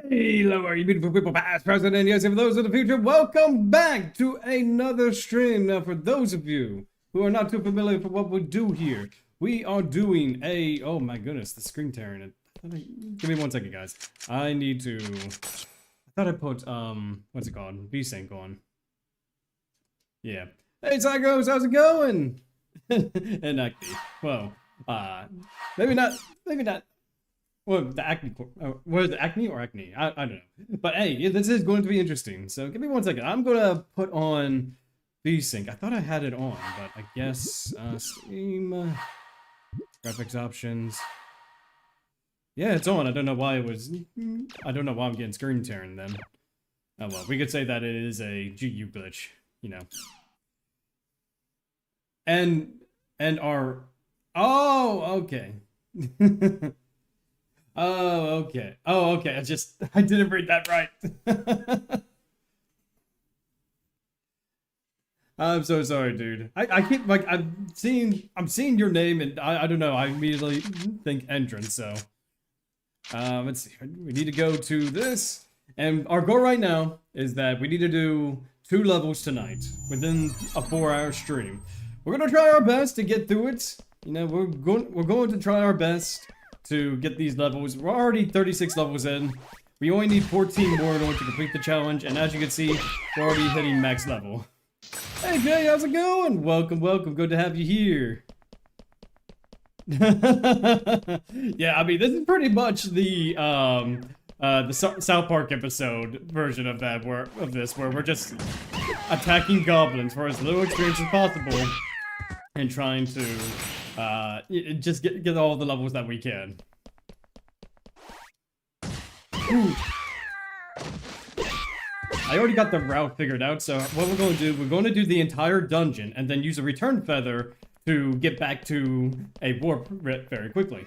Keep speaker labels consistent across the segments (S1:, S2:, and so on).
S1: Hello, you beautiful people, past, present, and yes, for those of the future, welcome back to another stream. Now, for those of you who are not too familiar with what we do here, we are doing a, oh my goodness, the screen tearing it. Give me 1 second, guys. I need to, I thought I put, what's it called? VSync on. Yeah. Hey, Psychos, how's it going? And actually, well, maybe not. Well, the acne, was it acne or acne? I don't know. But hey, this is going to be interesting. So give me 1 second. I'm going to put on VSync. I thought I had it on, but I guess, Steam, graphics options. Yeah, it's on. I don't know why it was, I don't know why I'm getting screen tearing then. Oh well, we could say that it is a GU glitch, you know. And our, oh, okay. Oh, okay. Oh, okay. I didn't read that right. I'm so sorry, dude. I keep, like, I'm seeing your name and I don't know, I immediately think entrance, so. Let's see. We need to go to this. And our goal right now is that we need to do 2 levels tonight within a 4-hour stream. We're gonna try our best to get through it. You know, we're going to try our best to get these levels. We're already 36 levels in. We only need 14 more in order to complete the challenge, and as you can see, we're already hitting max level. Hey Jay, how's it going? Welcome, welcome. Good to have you here. Yeah, I mean, this is pretty much the South Park episode version of that, where we're just attacking goblins for as little experience as possible and trying to just get all the levels that we can. Ooh. I already got the route figured out, so what we're going to do, we're going to do the entire dungeon and then use a return feather to get back to a warp very quickly.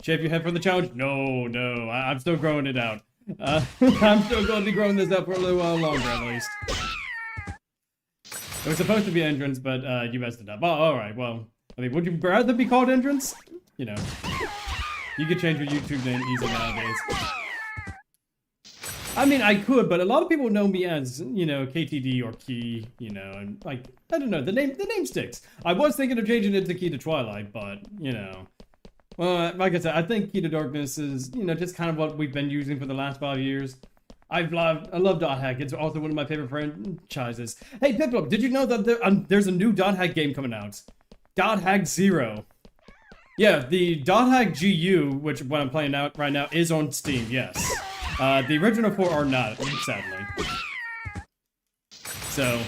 S1: Shave your head for the challenge? No, I'm still growing it out. I'm still going to be growing this out for a little while longer at least. It was supposed to be entrance, but you messed it up. Oh, alright, well, I mean, would you rather be called entrance? You know, you could change your YouTube name easy nowadays. I mean, I could, but a lot of people know me as, you know, KTD or Key, you know, and like, I don't know, the name sticks. I was thinking of changing it to Key to Twilight, but, you know, well, like I said, I think KeyToDarkness is, you know, just kind of what we've been using for the last 5 years. I love Dot Hack. It's also one of my favorite franchises. Hey, Piplup, did you know that there's a new Dot Hack game coming out? Dot Hack 0. Yeah, the Dot Hack GU, which what I'm playing out right now, is on Steam, yes. The original 4 are not, sadly. So,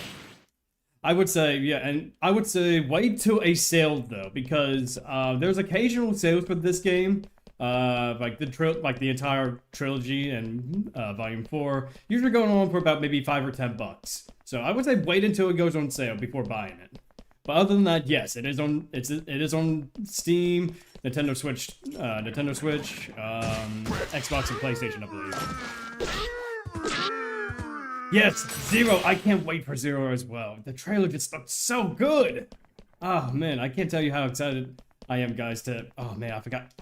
S1: I would say, yeah, and I would say wait till a sale, though, because there's occasional sales for this game. Like the entire trilogy and volume 4 usually going on for about maybe $5 or $10. So I would say wait until it goes on sale before buying it. But other than that, yes, it is on Steam, Nintendo Switch, Xbox and PlayStation, I believe. Yes, 0. I can't wait for 0 as well. The trailer just looked so good. Oh man, I can't tell you how excited I am, guys. Oh man, I forgot.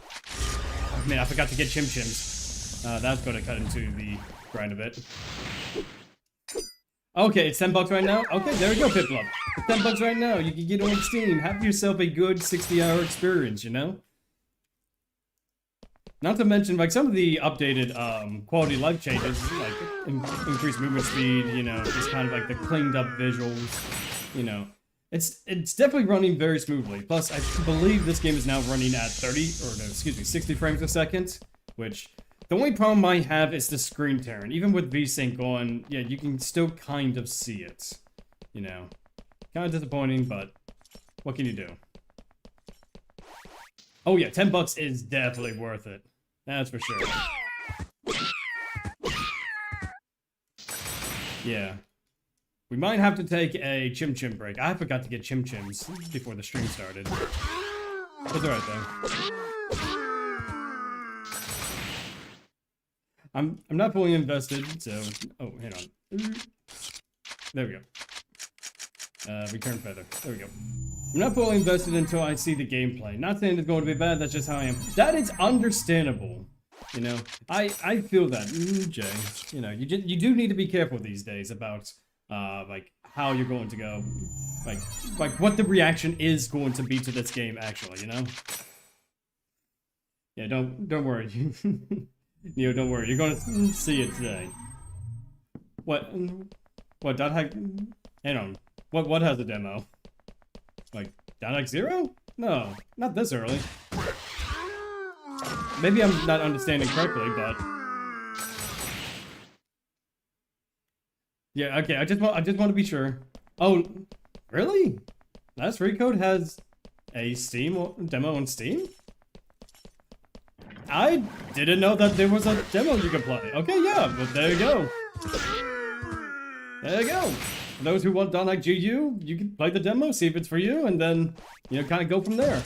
S1: Man, I forgot to get Chim Chims. That's going to cut into the grind a bit. Okay, it's $10 right now? Okay, there we go, Piplup. It's $10 right now. You can get on Steam. Have yourself a good 60-hour experience, you know? Not to mention, like, some of the updated quality of life changes, like increased movement speed, you know, just kind of like the cleaned up visuals, you know. It's definitely running very smoothly. Plus, I believe this game is now running at 60 frames a second, which the only problem I have is the screen tearing. Even with VSync on, yeah, you can still kind of see it, you know. Kind of disappointing, but what can you do? Oh yeah, $10 is definitely worth it. That's for sure. Yeah. We might have to take a Chim Chim break. I forgot to get Chim Chims before the stream started. It's alright though. I'm not fully invested, so... Oh, hang on. There we go. Return feather. There we go. I'm not fully invested until I see the gameplay. Not saying it's going to be bad, that's just how I am. That is understandable. You know, I feel that, Jay. You know, you do need to be careful these days about like how you're going to go, like what the reaction is going to be to this game actually. You know. Yeah, don't worry. Neo, don't worry. You're gonna see it today. What? What? Dot hack? Hang on. What has a demo? Like dot hack 0? No, not this early. Maybe I'm not understanding correctly, but yeah. Okay, I just want to be sure. Oh, really? Last Recode has a Steam demo on Steam? I didn't know that there was a demo you could play. Okay, yeah, but there you go. There you go. For those who want Dot Hack GU, you can play the demo, see if it's for you, and then, you know, kind of go from there.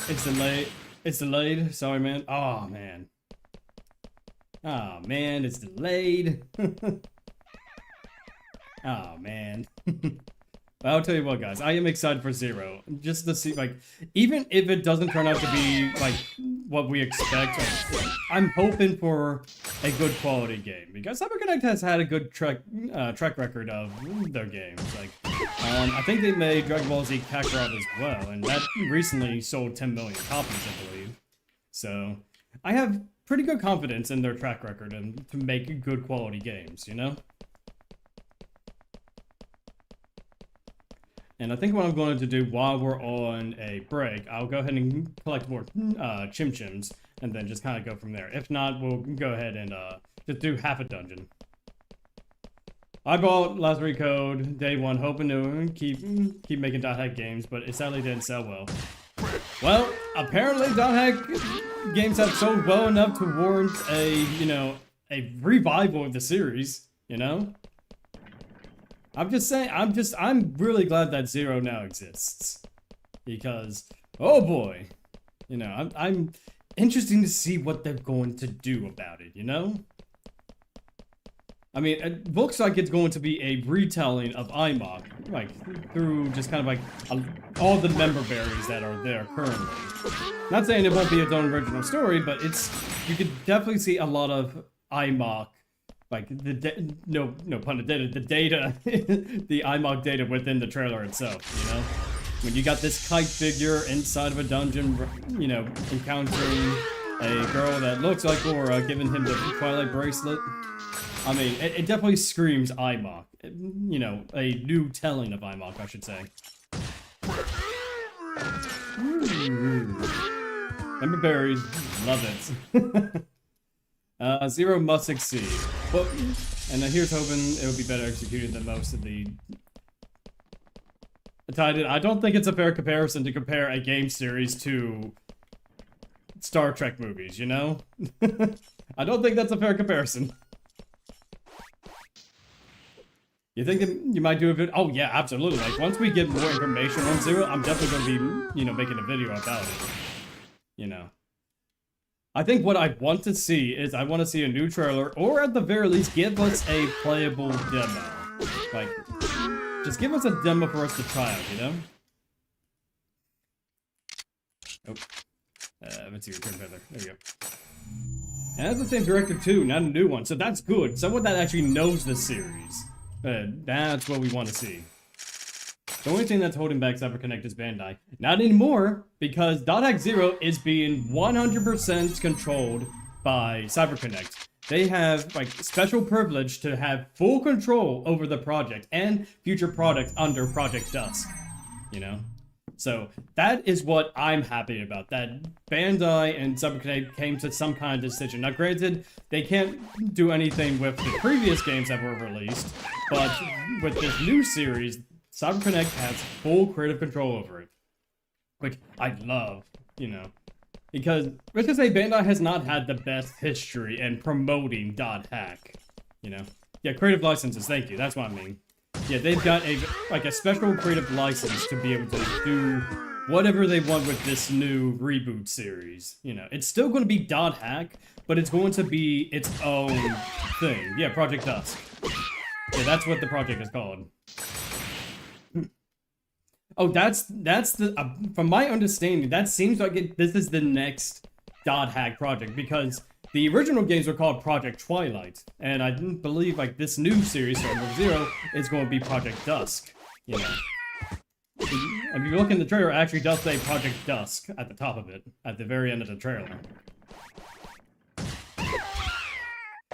S1: It's delayed. It's delayed. Sorry, man. Oh, man. Oh, man, it's delayed. Oh, man. I'll tell you what, guys, I am excited for Zero. Just to see, like, even if it doesn't turn out to be, like, what we expect, like, I'm hoping for a good quality game. Because CyberConnect has had a good track record of their games. Like, I think they made Dragon Ball Z Kakarot as well, and that recently sold 10 million copies, I believe. So, I have pretty good confidence in their track record and to make good quality games, you know? And I think what I'm going to do while we're on a break, I'll go ahead and collect more Chim Chims, and then just kind of go from there. If not, we'll go ahead and just do half a dungeon. I bought Last Recode day 1, hoping to keep making Dot Hack games, but it sadly didn't sell well. Well, apparently Dot Hack games have sold well enough to warrant a, you know, a revival of the series, you know? I'm just saying, I'm really glad that Zero now exists. Because, oh boy, you know, I'm interested to see what they're going to do about it, you know? I mean, it looks like it's going to be a retelling of IMOC, like, through just kind of like all the member berries that are there currently. Not saying it won't be its own original story, but you could definitely see a lot of IMOC, like no pun intended, the data, the IMOC data within the trailer itself, you know? When you got this kite figure inside of a dungeon, you know, encountering a girl that looks like Laura, giving him the Twilight bracelet. I mean, it definitely screams IMOC. You know, a new telling of IMOC, I should say. Member berries, love it. Zero must succeed. Well, and here's hoping it will be better executed than most of the... I don't think it's a fair comparison to compare a game series to Star Trek movies, you know? I don't think that's a fair comparison. You think that you might do a video? Oh yeah, absolutely. Like, once we get more information on Zero, I'm definitely going to be, you know, making a video about it. You know. I think what I want to see is I want to see a new trailer, or at the very least, give us a playable demo. Like, just give us a demo for us to try out, you know? Oh. Let's see, return feather. There you go. And that's the same director too, not a new one, so that's good. Someone that actually knows the series. That's what we want to see. The only thing that's holding back CyberConnect is Bandai. Not anymore, because Dot Hack 0 is being 100% controlled by CyberConnect. They have, like, special privilege to have full control over the project and future products under Project Dusk. You know? So, that is what I'm happy about. That Bandai and CyberConnect came to some kind of decision. Now, granted, they can't do anything with the previous games that were released, but with this new series, CyberConnect has full creative control over it. Which I love, you know. Because, let's just say Bandai has not had the best history in promoting Dot Hack. You know? Yeah, creative licenses, thank you, that's what I mean. Yeah, they've got a special creative license to be able to do whatever they want with this new reboot series. You know, it's still going to be Dot Hack, but it's going to be its own thing. Yeah, Project Dusk. Yeah, that's what the project is called. Oh, that's the from my understanding, that seems like this is the next dot hack project because the original games were called Project Twilight, and I believe like this new series, starting with Zero, is going to be Project Dusk. You know, if you look in the trailer, it actually does say Project Dusk at the top of it, at the very end of the trailer.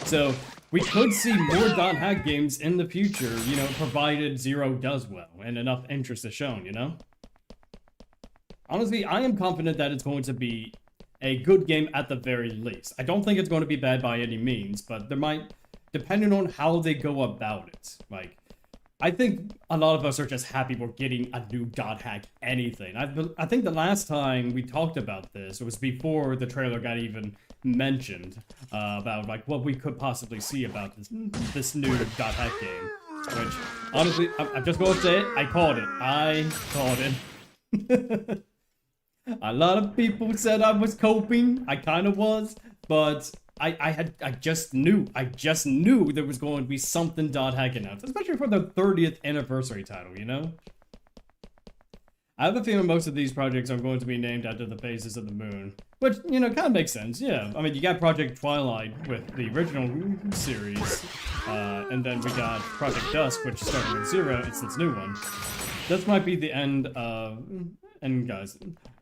S1: So we could see more dot hack games in the future, you know, provided Zero does well and enough interest is shown, you know? Honestly, I am confident that it's going to be a good game at the very least. I don't think it's going to be bad by any means, but there might, depending on how they go about it, like, I think a lot of us are just happy we're getting a new dot hack anything. I think the last time we talked about this, it was before the trailer got even mentioned, about like what we could possibly see about this new dot hack game. Which, honestly, I'm just going to say it, I called it. A lot of people said I was coping, I kind of was, but I just knew there was going to be something dot hack announced, especially for the 30th anniversary title, you know? I have a feeling most of these projects are going to be named after the phases of the moon, which, you know, kind of makes sense, yeah. I mean, you got Project Twilight with the original series, and then we got Project Dusk, which started with Zero, it's this new one. This might be the end of... And guys,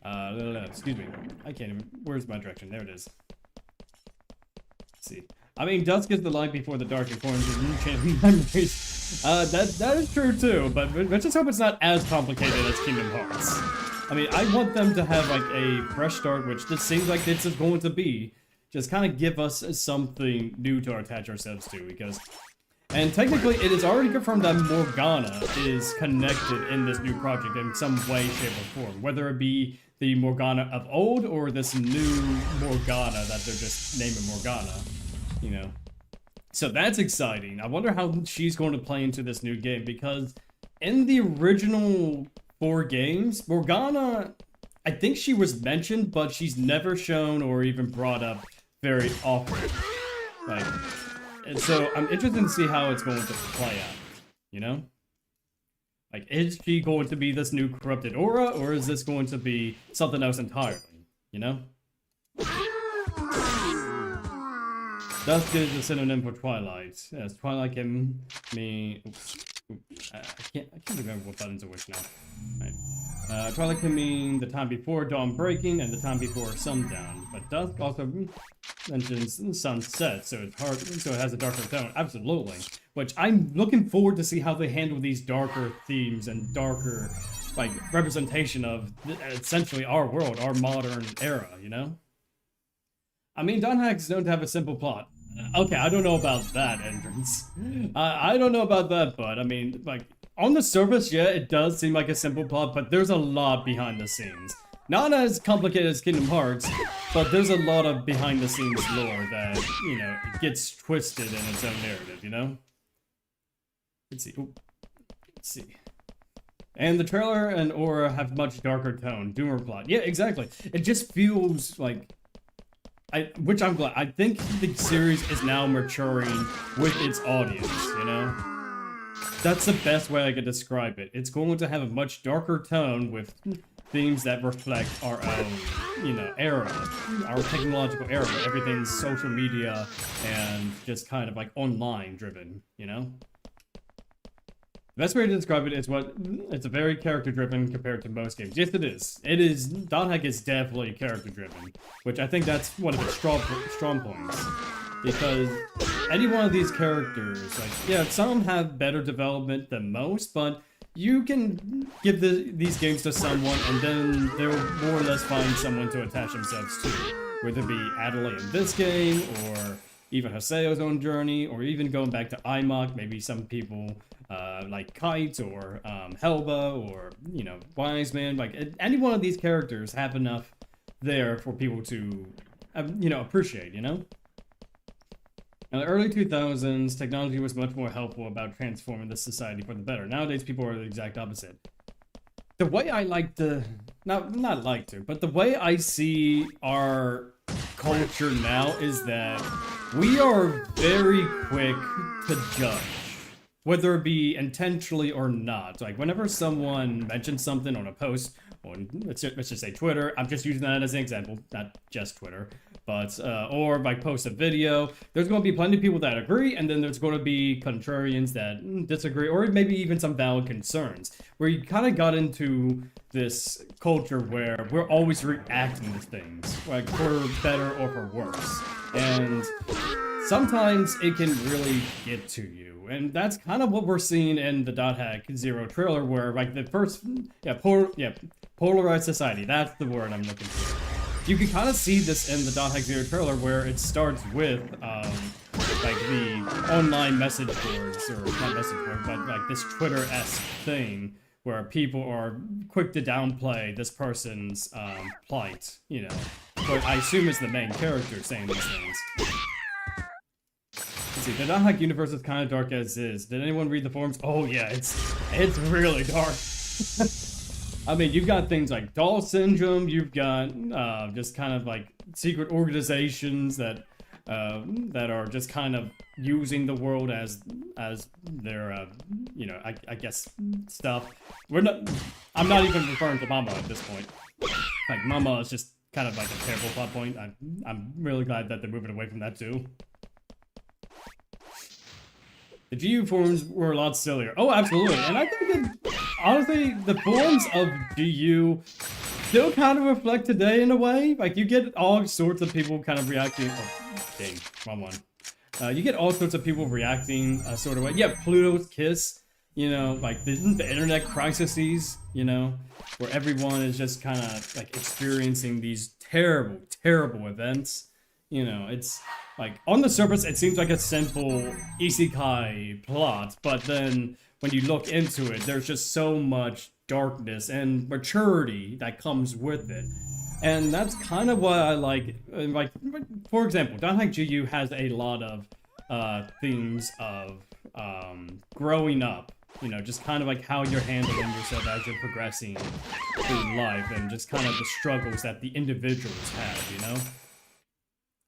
S1: excuse me, I can't even... Where's my direction? There it is. See, I mean, dusk is the light before the dark and forms of enchanting memories. That is true too, but let's just hope it's not as complicated as Kingdom Hearts. I mean, I want them to have like a fresh start, which this seems like this is going to be. Just kind of give us something new to attach ourselves to, because... And technically, it is already confirmed that Morgana is connected in this new project in some way, shape, or form. Whether it be the Morgana of old, or this new Morgana that they're just naming Morgana, you know. So that's exciting. I wonder how she's going to play into this new game, because in the original 4 games, Morgana, I think she was mentioned, but she's never shown or even brought up very often. Like, and so I'm interested to see how it's going to play out, you know? Like, is she going to be this new corrupted aura, or is this going to be something else entirely, you know? Dusk is a synonym for Twilight. Yes, Twilight can mean... I can't remember what buttons are which now. Right. Twilight can mean the time before dawn breaking and the time before sundown, but dusk also mentions sunset, so it's hard, so it has a darker tone. Absolutely. Which I'm looking forward to see how they handle these darker themes and darker, like, representation of essentially our world, our modern era, you know? I mean, dot hack is known to have a simple plot. Okay, I don't know about that entrance. I don't know about that, but I mean, like, on the surface, yeah, it does seem like a simple plot, but there's a lot behind the scenes. Not as complicated as Kingdom Hearts, but there's a lot of behind-the-scenes lore that, you know, it gets twisted in its own narrative, you know? Let's see. Ooh. Let's see. And the trailer and aura have much darker tone. Doomer plot. Yeah, exactly. It just feels like... which I'm glad. I think the series is now maturing with its audience, you know? That's the best way I could describe it. It's going to have a much darker tone with themes that reflect our own, you know, era. Our technological era, where everything's social media and just kind of like online driven, you know? The best way to describe it is it's a very character driven compared to most games. Yes, it is. It is, dot hack is definitely character driven, which I think that's one of its strong points. Because any one of these characters, like, yeah, some have better development than most, but you can give these games to someone and then they'll more or less find someone to attach themselves to. Whether it be Adelaide in this game, or even Haseo's own journey, or even going back to IMOC, maybe some people like Kite, or Helba, or, you know, Wiseman. Like, any one of these characters have enough there for people to, you know, appreciate, you know? In the early 2000s, technology was much more helpful about transforming the society for the better. Nowadays, people are the exact opposite. The way I like to... not like to, but the way I see our culture now is that we are very quick to judge whether it be intentionally or not. Like whenever someone mentions something on a post on, let's just say Twitter, I'm just using that as an example, not just Twitter, but or like post a video, there's going to be plenty of people that agree, and then there's going to be contrarians that disagree, or maybe even some valid concerns, where you kind of got into this culture where we're always reacting to things, like for better or for worse, and sometimes it can really get to you, and that's kind of what we're seeing in the .hack 0 trailer, where like the first, polarized society, that's the word I'm looking for. You can kind of see this in the .hack 0 trailer, where it starts with like the online message boards, or not message board, but like this Twitter-esque thing, where people are quick to downplay this person's plight, you know. But I assume it's the main character saying these things. Let's see, the .hack universe is kind of dark as is. Did anyone read the forums? Oh yeah, it's really dark. I mean, you've got things like doll syndrome, you've got just kind of like secret organizations that are just kind of using the world as their you know, I guess stuff. I'm not even referring to Mama at this point. Like Mama is just kind of like a terrible plot point. I'm really glad that they're moving away from that too. The GU forums were a lot sillier. Oh, absolutely. And I think that, honestly, the forums of GU still kind of reflect today in a way. Like, you get all sorts of people kind of reacting. Oh, dang, wrong one. You get all sorts of people reacting a sort of way. Yeah, Pluto's Kiss, you know, like the internet crises, you know, where everyone is just kind of like experiencing these terrible, terrible events. You know, it's like, on the surface, it seems like a simple isekai plot, but then when you look into it, there's just so much darkness and maturity that comes with it. And that's kind of what I like, for example, .hack GU has a lot of themes of growing up, you know, just kind of like how you're handling yourself as you're progressing through life, and just kind of the struggles that the individuals have, you know?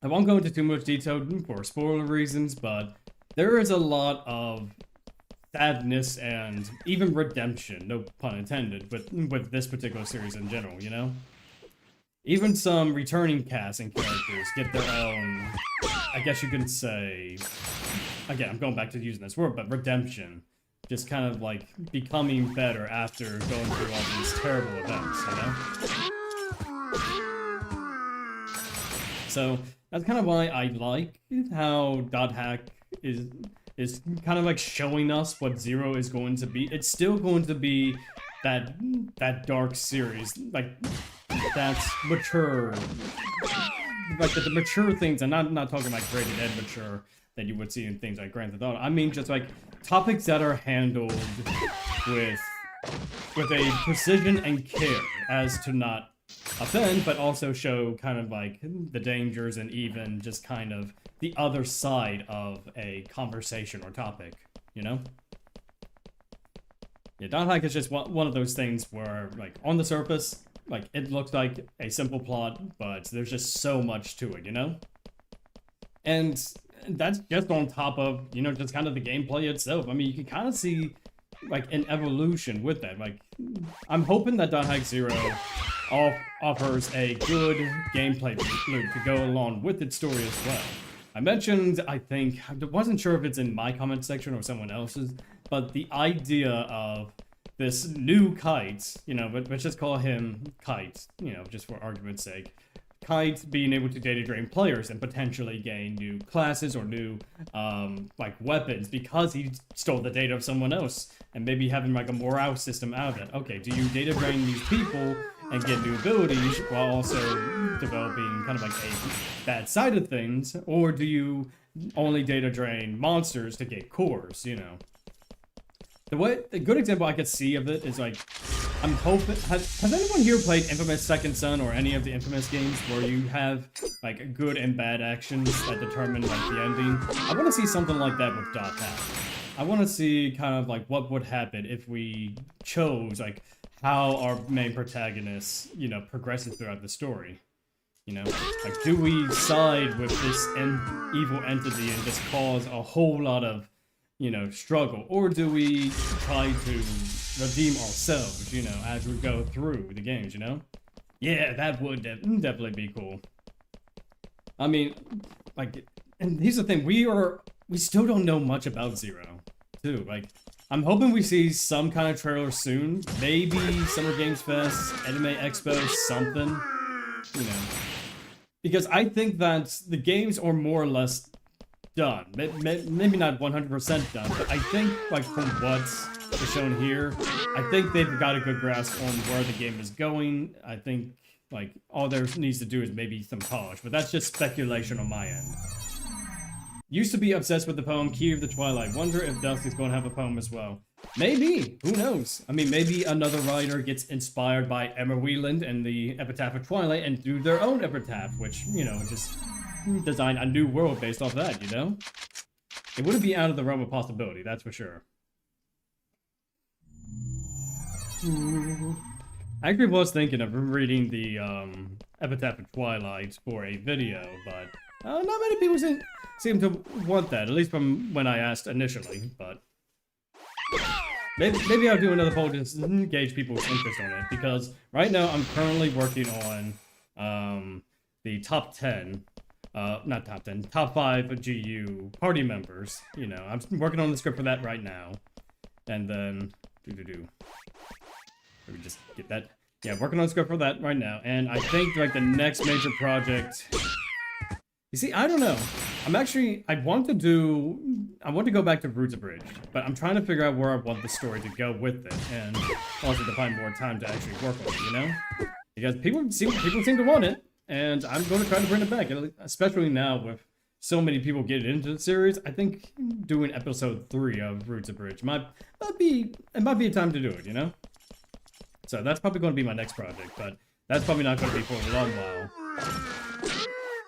S1: I won't go into too much detail for spoiler reasons, but there is a lot of sadness and even redemption, no pun intended, with this particular series in general, you know? Even some returning cast and characters get their own, I guess you can say, again, I'm going back to using this word, but redemption. Just kind of like becoming better after going through all these terrible events, you know? So that's kind of why I like how .hack is kind of like showing us what Zero is going to be. It's still going to be that dark series, like that's mature, like the mature things. And I'm not talking like rated Ed mature that you would see in things like Grand Theft Auto. I mean just like topics that are handled with a precision and care as to not offend, but also show kind of like the dangers and even just kind of the other side of a conversation or topic, you know? Yeah, .hack is just one of those things where, like, on the surface, like, it looks like a simple plot, but there's just so much to it, you know? And that's just on top of, you know, just kind of the gameplay itself. I mean, you can kind of see, like, an evolution with that. Like, I'm hoping that .hack 0 offers a good gameplay loop to go along with its story as well. I mentioned, I think, I wasn't sure if it's in my comment section or someone else's, but the idea of this new Kite, you know, but let's just call him Kite, you know, just for argument's sake. Kite being able to data drain players and potentially gain new classes or new, like, weapons because he stole the data of someone else, and maybe having, like, a morale system out of it. Okay, do you data drain these people and get new abilities while also developing kind of like a bad side of things, or do you only data drain monsters to get cores, you know? The good example I could see of it is like, I'm hoping, has anyone here played Infamous Second Son or any of the Infamous games where you have like good and bad actions that determine like the ending? I want to see something like that with .hack. I want to see kind of like what would happen if we chose like how our main protagonist, you know, progresses throughout the story. You know, like, do we side with this evil entity and just cause a whole lot of you know, struggle, or do we try to redeem ourselves, you know, as we go through the games, you know? Yeah, that would definitely be cool. I mean, like, and here's the thing, we still don't know much about Zero, too. Like, I'm hoping we see some kind of trailer soon. Maybe Summer Games Fest, Anime Expo, something, you know. Because I think that the games are more or less done. Maybe not 100% done, but I think, like, from what's shown here, I think they've got a good grasp on where the game is going. I think, like, all there needs to do is maybe some polish, but that's just speculation on my end. Used to be obsessed with the poem Key of the Twilight. Wonder if Dusk is going to have a poem as well. Maybe. Who knows? I mean, maybe another writer gets inspired by Emma Wieland and the Epitaph of Twilight and do their own epitaph, which, you know, just design a new world based off that, you know? It wouldn't be out of the realm of possibility, that's for sure. I actually was thinking of reading the Epitaph of Twilight for a video, but not many people seem to want that, at least from when I asked initially, but maybe I'll do another poll just to gauge people's interest on it, because right now I'm currently working on the top 10, not top 10, top 5 GU party members, you know, I'm working on the script for that right now, and then, let me just get that, yeah, working on the script for that right now, and I think, like, the next major project, you see, I don't know. I want to go back to Roots Abridged, but I'm trying to figure out where I want the story to go with it, and also to find more time to actually work on it, you know? Because people seem to want it, and I'm going to try to bring it back, especially now with so many people getting into the series. I think doing episode 3 of Roots Abridged might be a time to do it, you know? So that's probably going to be my next project, but that's probably not going to be for a long while.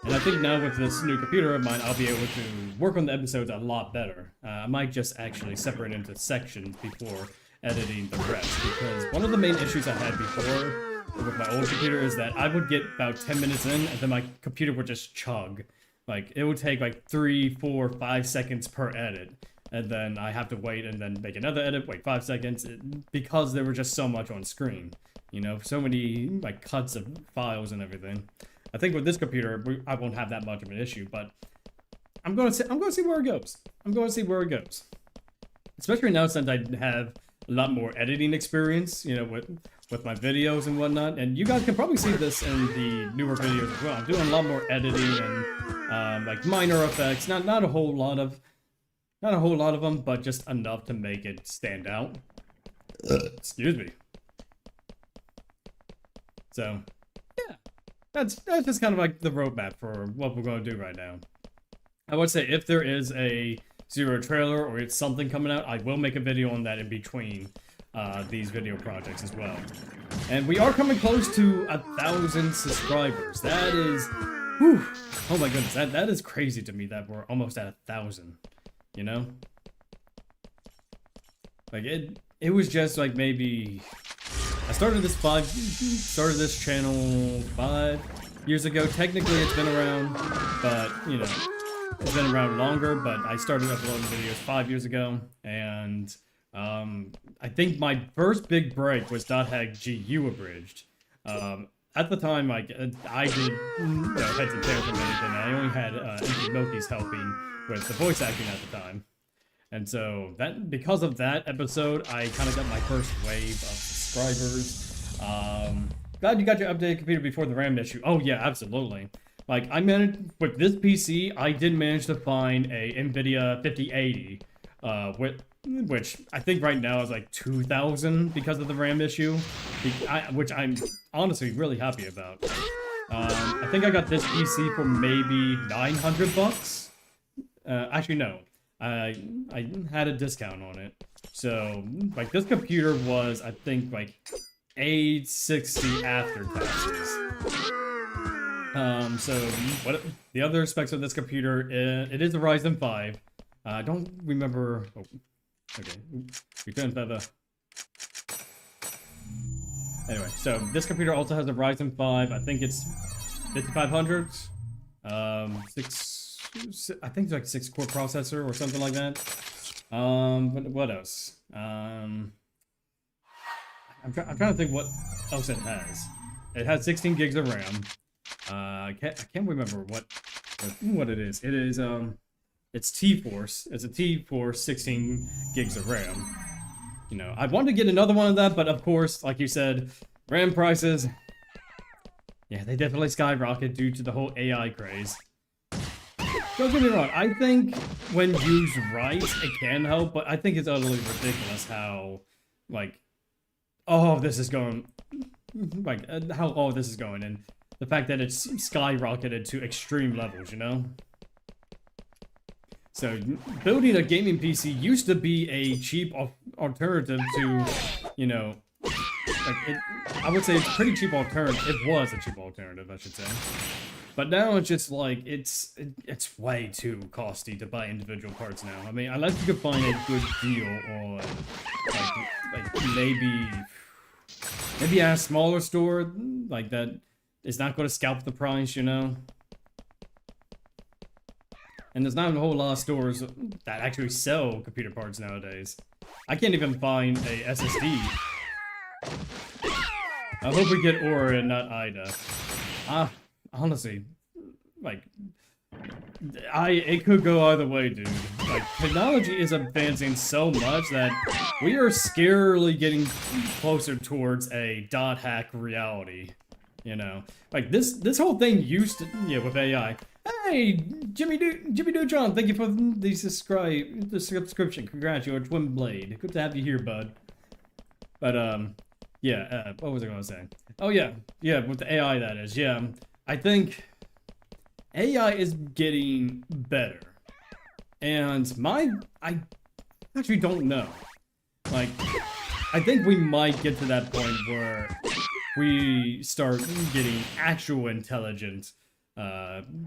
S1: And I think now with this new computer of mine, I'll be able to work on the episodes a lot better. I might just actually separate into sections before editing the rest, because one of the main issues I had before with my old computer is that I would get about 10 minutes in, and then my computer would just chug. Like, it would take like 3, 4, 5 seconds per edit, and then I have to wait and then make another edit, wait 5 seconds, because there were just so much on screen. You know, so many like cuts of files and everything. I think with this computer, I won't have that much of an issue, but I'm going to see where it goes. I'm going to see where it goes. Especially now since I have a lot more editing experience, you know, with my videos and whatnot. And you guys can probably see this in the newer videos as well. I'm doing a lot more editing and like minor effects. Not a whole lot of them, but just enough to make it stand out. Excuse me. So, yeah. That's just kind of like the roadmap for what we're going to do right now. I would say if there is a Zero trailer or it's something coming out, I will make a video on that in between these video projects as well. And we are coming close to 1,000 subscribers. That is, whew, oh my goodness, that is crazy to me that we're almost at 1,000. You know, like it was just like maybe. I started this channel 5 years ago. Technically, it's been around, but, you know, it's been around longer, but I started uploading videos 5 years ago, and, I think my first big break was .hack GU Abridged. At the time, I did, you know, heads and tails of anything. I only had, NPCs helping with the voice acting at the time. And so, because of that episode, I kind of got my first wave of subscribers. Glad you got your updated computer before the RAM issue. Oh yeah, absolutely. Like, I managed, with this PC, I did manage to find a NVIDIA 5080, which I think right now is like 2,000 because of the RAM issue, which I'm honestly really happy about. I think I got this PC for maybe 900 bucks. Actually, no. I had a discount on it. So, like, this computer was, I think, like, $860 after taxes. So, what the other specs of this computer, it is a Ryzen 5. I don't remember, oh, okay, return feather. Anyway, so this computer also has a Ryzen 5, I think it's 5500, I think it's like 6-core processor or something like that. What else? I'm trying to think what else it has. It has 16 gigs of RAM. I can't remember what it is. It is it's T-Force. It's a T-Force 16 gigs of RAM. You know, I wanted to get another one of that, but of course, like you said, RAM prices, yeah, they definitely skyrocket due to the whole AI craze. Don't get me wrong, I think when used right, it can help, but I think it's utterly ridiculous how, like, oh, this is going, like, how all this is going, and the fact that it's skyrocketed to extreme levels, you know? So, building a gaming PC used to be a cheap alternative to, you know, like, I would say it's a pretty cheap alternative. It was a cheap alternative, I should say. But now it's just like, it's way too costly to buy individual parts now. I mean, unless you could find a good deal on, like maybe at a smaller store, like that is not going to scalp the price, you know? And there's not a whole lot of stores that actually sell computer parts nowadays. I can't even find a SSD. I hope we get Aura and not Ida. Honestly, like, it could go either way, dude. Like, technology is advancing so much that we are scarily getting closer towards a dot hack reality. You know, like this whole thing used to, yeah, with AI. Hey, Jimmy Neutron, thank you for the subscription. Congrats, you're a twin blade. Good to have you here, bud. But yeah, what was I gonna say? Oh yeah, with the AI, that is, yeah. I think AI is getting better, and I actually don't know. Like, I think we might get to that point where we start getting actual intelligent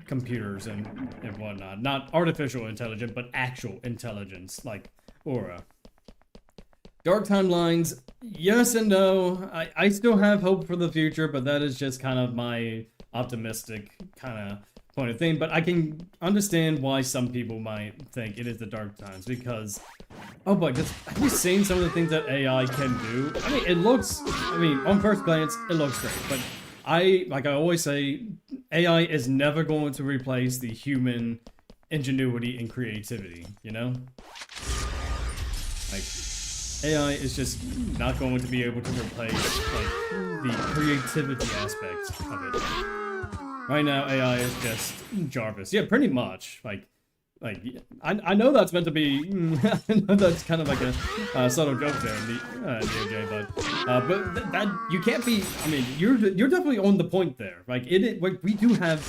S1: computers and whatnot. Not artificial intelligence, but actual intelligence, like Aura. Dark timelines, yes and no. I still have hope for the future, but that is just kind of my optimistic kind of point of thing. But I can understand why some people might think it is the dark times, because, oh boy, have you seen some of the things that AI can do? I mean, it looks, on first glance, it looks great, but like I always say, AI is never going to replace the human ingenuity and creativity, you know? Like, AI is just not going to be able to replace, like, the creativity aspect of it. Right now, AI is just Jarvis. Yeah, pretty much. Like, I know that's meant to be, I know that's kind of like a subtle joke there, DOJ, but that, you can't be, I mean, you're definitely on the point there. Like, like, we do have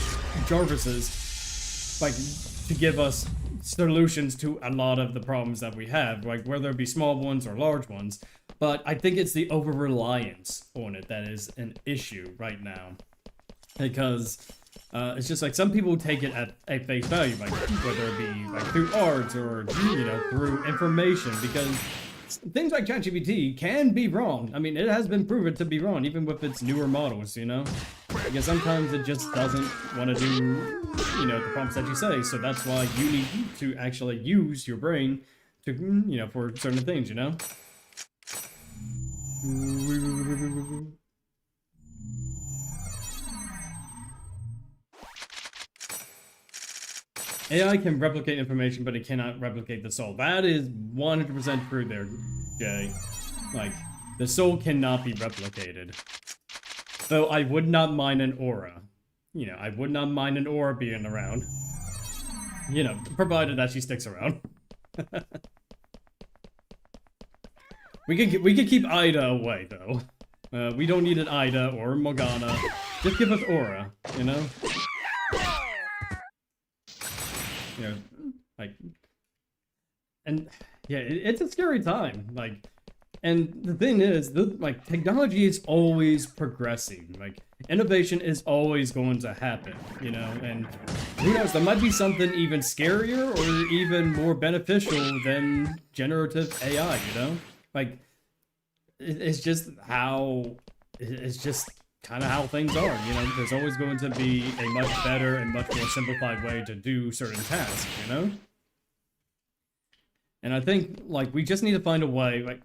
S1: Jarvises, like, to give us solutions to a lot of the problems that we have, like, whether it be small ones or large ones, but I think it's the over-reliance on it that is an issue right now. Because it's just like some people take it at face value, like whether it be like through art or, you know, through information, because things like ChatGPT can be wrong. I mean, it has been proven to be wrong, even with its newer models, you know? Because sometimes it just doesn't want to do, you know, the prompts that you say, so that's why you need to actually use your brain to, you know, for certain things, you know? AI can replicate information, but it cannot replicate the soul. That is 100% true there, Jay. Like, the soul cannot be replicated. Though I would not mind an aura. You know, I would not mind an aura being around. You know, provided that she sticks around. We could keep Ida away, though. We don't need an Ida or Morgana. Just give us aura, you know? You know, like, and yeah, it's a scary time. Like, and the thing is, like, technology is always progressing. Like, innovation is always going to happen, you know. And who knows? There might be something even scarier or even more beneficial than generative AI. You know, like, it's just how it's just kind of how things are, you know. There's always going to be a much better and much more simplified way to do certain tasks, you know? And I think, like, we just need to find a way, like,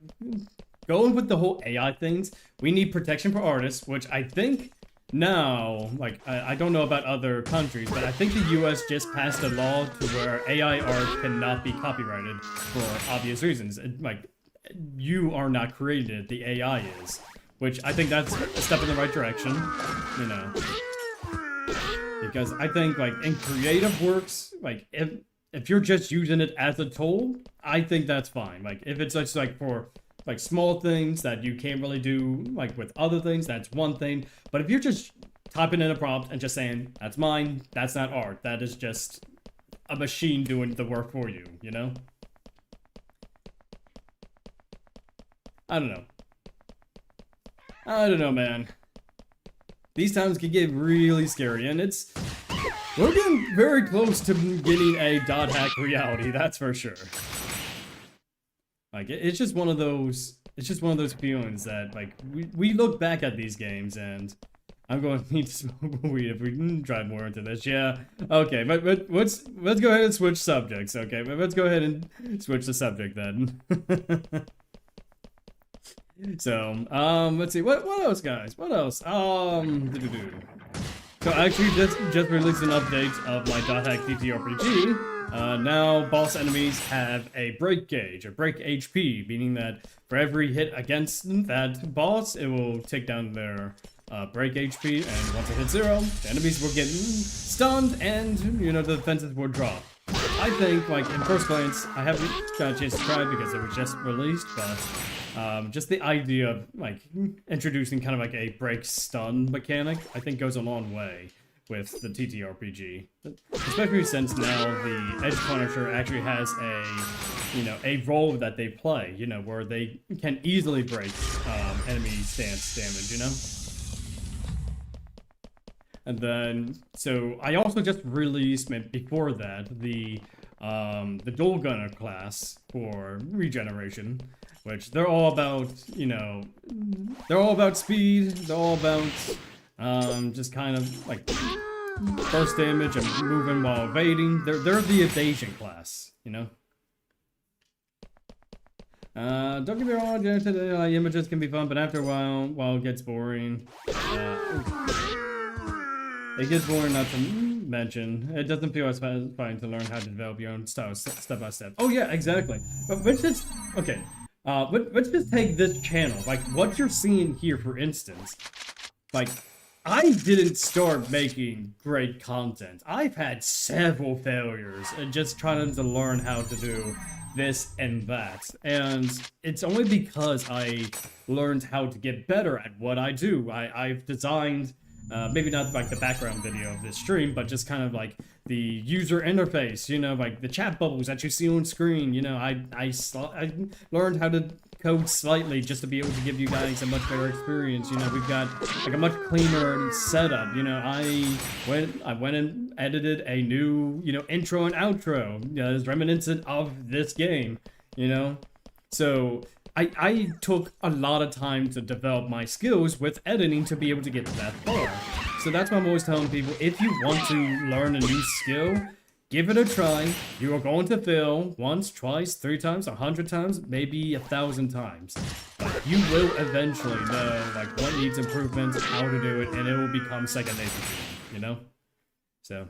S1: going with the whole AI things, we need protection for artists, which I think now, like, I don't know about other countries, but I think the US just passed a law to where AI art cannot be copyrighted for obvious reasons. Like, you are not creating it, the AI is. Which I think that's a step in the right direction, you know. Because I think, like, in creative works, like, if you're just using it as a tool, I think that's fine. Like, if it's just, like, for, like, small things that you can't really do, like, with other things, that's one thing. But if you're just typing in a prompt and just saying, that's mine, that's not art. That is just a machine doing the work for you, you know? I don't know. I don't know, man. These times can get really scary, and we're getting very close to getting a dot hack reality, that's for sure. Like, it's just one of those feelings that, like, we look back at these games, and I'm going to need to smoke weed if we can drive more into this. Yeah, okay, but let's go ahead and switch subjects, okay? But let's go ahead and switch the subject then. So, let's see, what else, guys? What else? So I actually just released an update of my .hack TTRPG. Now boss enemies have a break gauge, or break HP, meaning that for every hit against that boss, it will take down their break HP, and once it hits 0, the enemies will get stunned, and, you know, the defenses will drop. I think, like, in first glance, I haven't got a chance to try it because it was just released, but just the idea of, like, introducing kind of like a break stun mechanic, I think goes a long way with the TTRPG. Especially since now the Edge Punisher actually has a, you know, a role that they play, you know, where they can easily break enemy stance damage, you know? And then, so I also just released, before that, the Dual Gunner class for regeneration, which they're all about, you know, they're all about speed, they're all about just kind of like burst damage and moving while evading. They're the evasion class, you know? Don't get me wrong, generated AI images can be fun, but after a while it gets boring. It gets boring, not to mention. It doesn't feel as satisfying to learn how to develop your own style step by step. Oh yeah, exactly. But let's just, okay. Let's just take this channel. Like, what you're seeing here, for instance. Like, I didn't start making great content. I've had several failures and just trying to learn how to do this and that. And it's only because I learned how to get better at what I do. I've designed... maybe not like the background video of this stream, but just kind of like the user interface, you know, like the chat bubbles that you see on screen. You know, I learned how to code slightly just to be able to give you guys a much better experience. You know, we've got like a much cleaner setup. You know, I went and edited a new, you know, intro and outro that is reminiscent of this game, you know, so I took a lot of time to develop my skills with editing to be able to get that far. So that's why I'm always telling people, if you want to learn a new skill, give it a try. You are going to fail once, twice, 3 times, 100 times, maybe 1,000 times. But you will eventually know like what needs improvement, how to do it, and it will become second nature to you, you know? So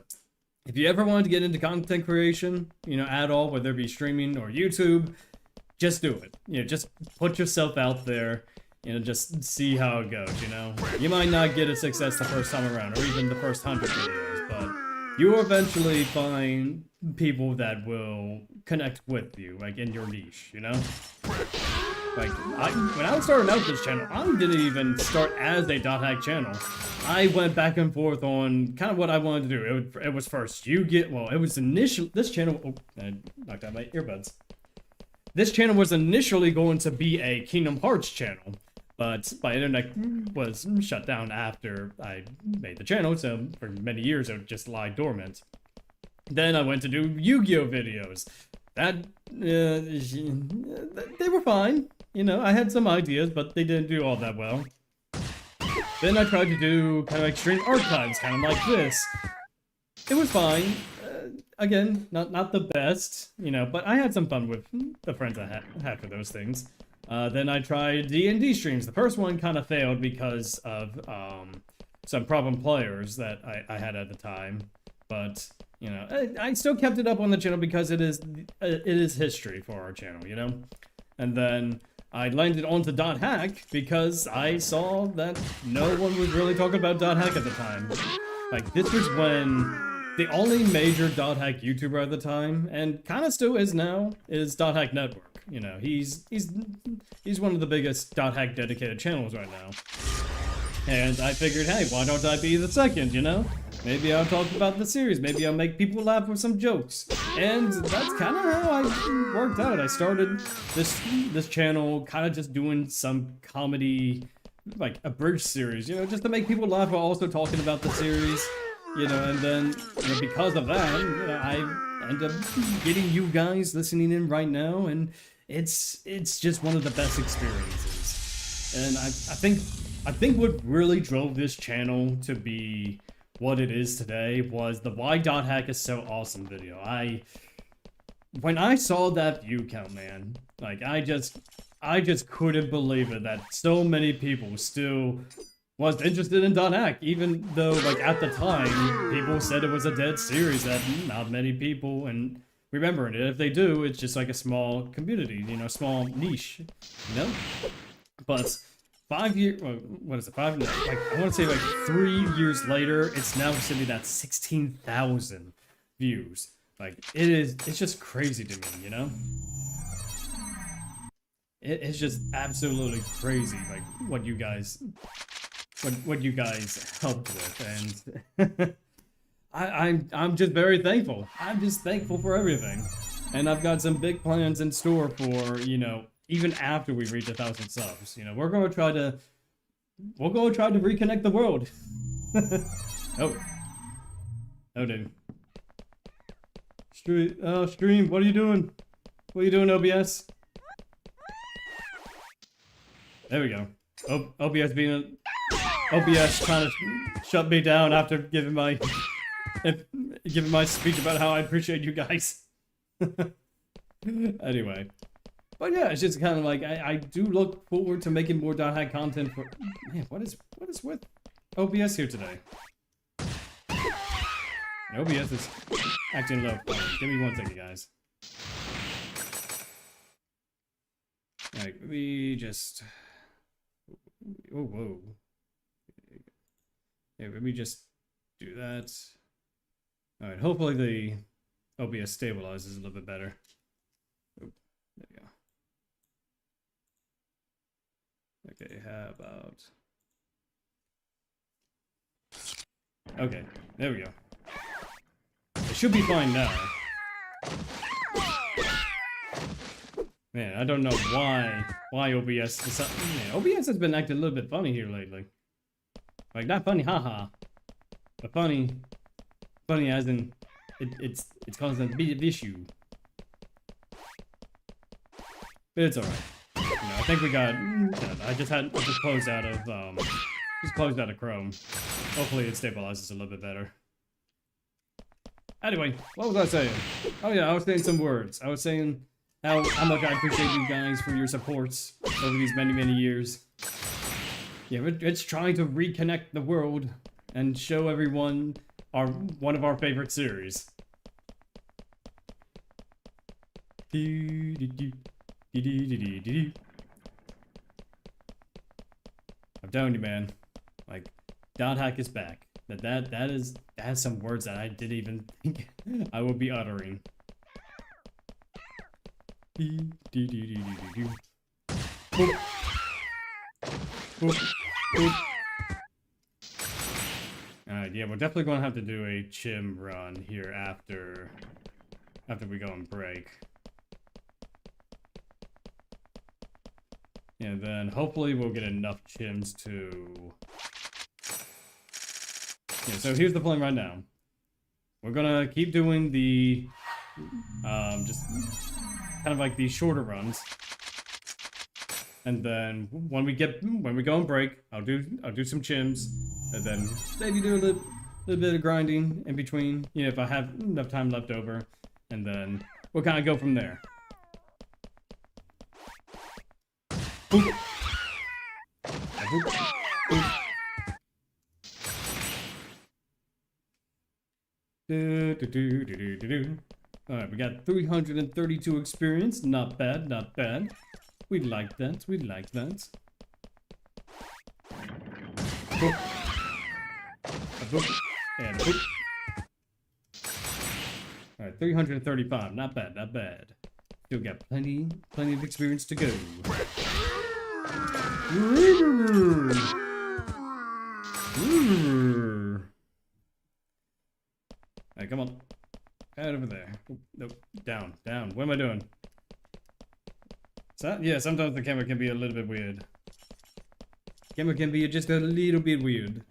S1: if you ever wanted to get into content creation, you know, at all, whether it be streaming or YouTube, just do it. You know, just put yourself out there, you know, just see how it goes, you know? You might not get a success the first time around, or even the first 100 videos, but you will eventually find people that will connect with you, like, in your niche, you know? Like, when I was starting out this channel, I didn't even start as a .hack channel. I went back and forth on kind of what I wanted to do. It was first, it was this channel, oh, I knocked out my earbuds. This channel was initially going to be a Kingdom Hearts channel, but my internet was shut down after I made the channel, so for many years it just lied dormant. Then I went to do Yu-Gi-Oh videos. That, they were fine. You know, I had some ideas, but they didn't do all that well. Then I tried to do kind of extreme archives, kind of like this. It was fine. again, not the best, you know, but I had some fun with the friends I had for those things. Then I tried D&D streams. The first one kind of failed because of some problem players that I had at the time. But, you know, I still kept it up on the channel because it is history for our channel, you know? And then I landed onto .hack because I saw that no one was really talking about .hack at the time. Like, this was when the only major .hack YouTuber at the time, and kind of still is now, is .hack Network. You know, he's one of the biggest .hack dedicated channels right now. And I figured, hey, why don't I be the second, you know? Maybe I'll talk about the series, maybe I'll make people laugh with some jokes. And that's kind of how I worked out. I started this channel kind of just doing some comedy, like a bridge series, you know, just to make people laugh while also talking about the series. You know, and then, you know, because of that, you know, I end up getting you guys listening in right now, and it's just one of the best experiences. And I think what really drove this channel to be what it is today was the Why .hack is so awesome video. When I saw that view count, man, like I just couldn't believe it that so many people still was interested in .hack, even though, like, at the time, people said it was a dead series that not many people and remembering it. If they do, it's just like a small community, you know, small niche, you know? But 5 years, well, what is it, like, I want to say like 3 years later, it's now sitting at 16,000 views. Like, it's just crazy to me, you know? It's just absolutely crazy, like, what you guys helped with, and I'm just very thankful. I'm just thankful for everything, and I've got some big plans in store for, you know, even after we reach 1,000 subs. You know, we're gonna try to reconnect the world. Oh, dude. Stream, what are you doing? What are you doing, OBS? There we go. OBS trying to shut me down after giving my speech about how I appreciate you guys. Anyway, but yeah, it's just kind of like I do look forward to making more .hack content for. Man, what is with OBS here today? OBS is acting low. Give me 1 second, guys. Alright, we just. Oh, whoa. Yeah, let me just do that. Alright, hopefully the OBS stabilizes a little bit better. Oh, there we go. Okay, how about... Okay, there we go. It should be fine now. Man, I don't know why OBS is... Man, OBS has been acting a little bit funny here lately. Like, not funny, haha. But funny as in, it's causing a bit of issue. But it's alright. You know, I think we got, I just closed out of Chrome. Hopefully it stabilizes a little bit better. Anyway, what was I saying? Oh yeah, I was saying some words. I was saying how much I appreciate you guys for your supports over these many years. Yeah, it's trying to reconnect the world and show everyone one of our favorite series. I'm telling you, man. Like, .hack is back. That is some words that I didn't even think I would be uttering. Boop. Boop. Boop. Alright, yeah, we're definitely gonna have to do a chim run here after we go on break. And then hopefully we'll get enough chims to... Yeah, so here's the plan right now. We're gonna keep doing the... just kind of like these shorter runs. And then when we go on break, I'll do some chims, and then maybe do little bit of grinding in between, you know, if I have enough time left over, and then we'll kind of go from there. Boop. Boop. Boop. Alright, we got 332 experience. Not bad, not bad. We like that, we like that. Boop. Boop. And boop. Alright, 335. Not bad, not bad. Still got plenty of experience to go. Alright, come on. Right over there. Oh, nope. Down, down. What am I doing? So, yeah, sometimes the camera can be a little bit weird. Camera can be just a little bit weird.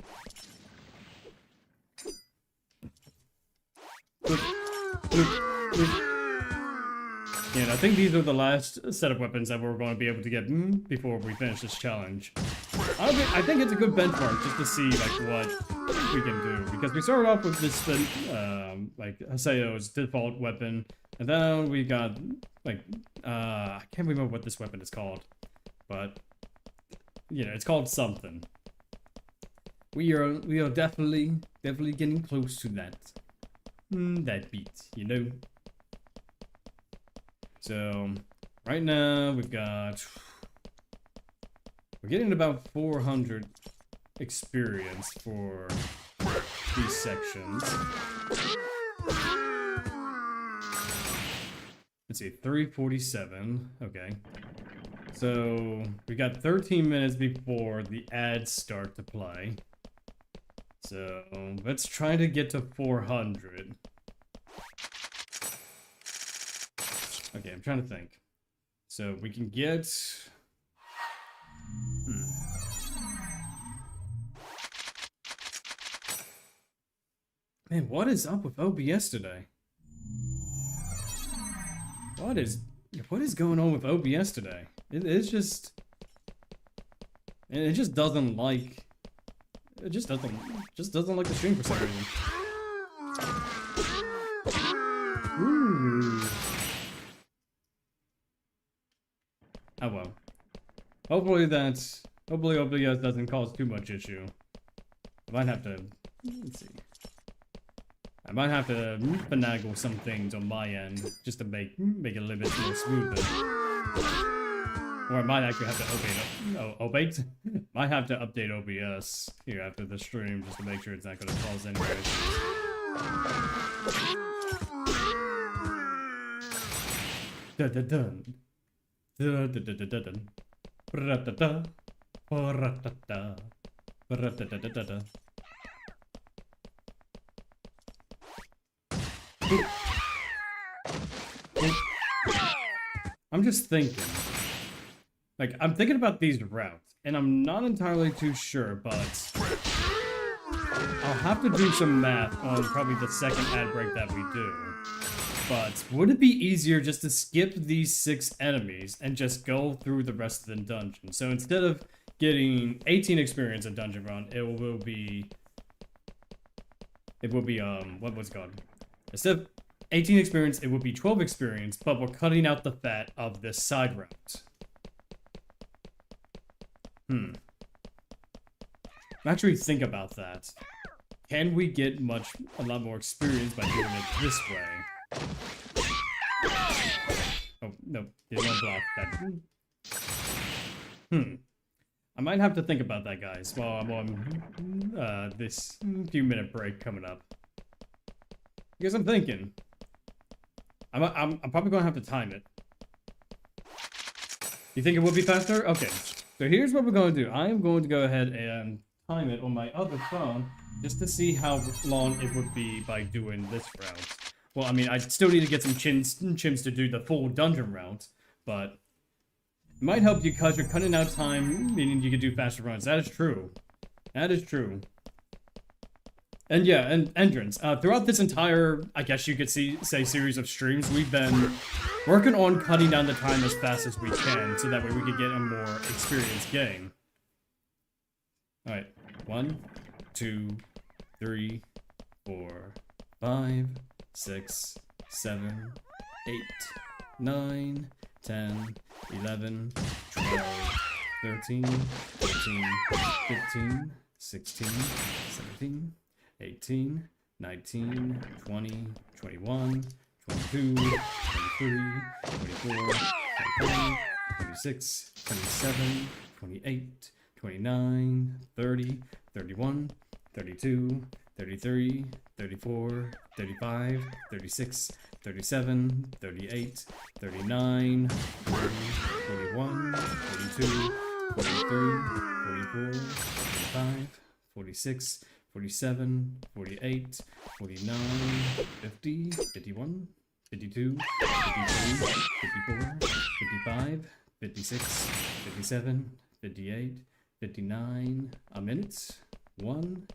S1: Yeah, and I think these are the last set of weapons that we're going to be able to get before we finish this challenge. I think it's a good benchmark just to see like what we can do, because we started off with this like Haseo's default weapon, and then we got like I can't remember what this weapon is called, but you know, it's called something. We are definitely getting close to that that beat, you know. So right now we're getting about 400 experience for these sections. Let's see, 347. Okay. So we got 13 minutes before the ads start to play. So let's try to get to 400. Okay, I'm trying to think. So we can get... Man, what is up with OBS today? What is going on with OBS today? It just doesn't like... It just doesn't like the stream for some reason. Ooh. Oh well. Hopefully OBS doesn't cause too much issue. I might have to, let's see. I might have to finagle some things on my end just to make it a little bit more smoother. Or I might actually have to might have to update OBS here after the stream just to make sure it's not going to cause any issues. Dun dun dun. Dun dun dun dun dun dun. Ba-ra-da-da. Ba-ra-da-da. Ba-ra-da-da-da-da. I'm just thinking. Like, I'm thinking about these routes, and I'm not entirely too sure, but I'll have to do some math on probably the second ad break that we do. But would it be easier just to skip these 6 enemies and just go through the rest of the dungeon? So instead of getting 18 experience in Dungeon Run, it will be what was it called? Instead of 18 experience, it would be 12 experience, but we're cutting out the fat of this side route. Actually think about that. Can we get a lot more experience by doing it this way? Oh, no, didn't want to block that. I might have to think about that, guys, while I'm on this few-minute break coming up. Because I'm thinking, I'm probably going to have to time it. You think it would be faster? Okay, so here's what we're going to do. I am going to go ahead and time it on my other phone just to see how long it would be by doing this route. Well, I mean, I still need to get some chimps to do the full dungeon route, but it might help you because you're cutting out time, meaning you can do faster runs. That is true. That is true. And yeah, and entrance. Throughout this entire, I guess you could say, series of streams, we've been working on cutting down the time as fast as we can, so that way we could get a more experienced game. Alright, 1, 2, 3, 4, 5, 6, 7, 8, 9, 10, 11, 12, 13, 14, 15, 16, 17, 18, 19, 20, 21, 22, 23, 24, 25, 26, 27, 28, 29, 30, 31, 32, 33, 34, 35, 36, 37, 38, 39, 40, 41, 42, 43, 44, 45, 46, 47, 48, 49, 50, 51, 52, 53, 54, 55, 56, 57, 58, 59, a minute. 1,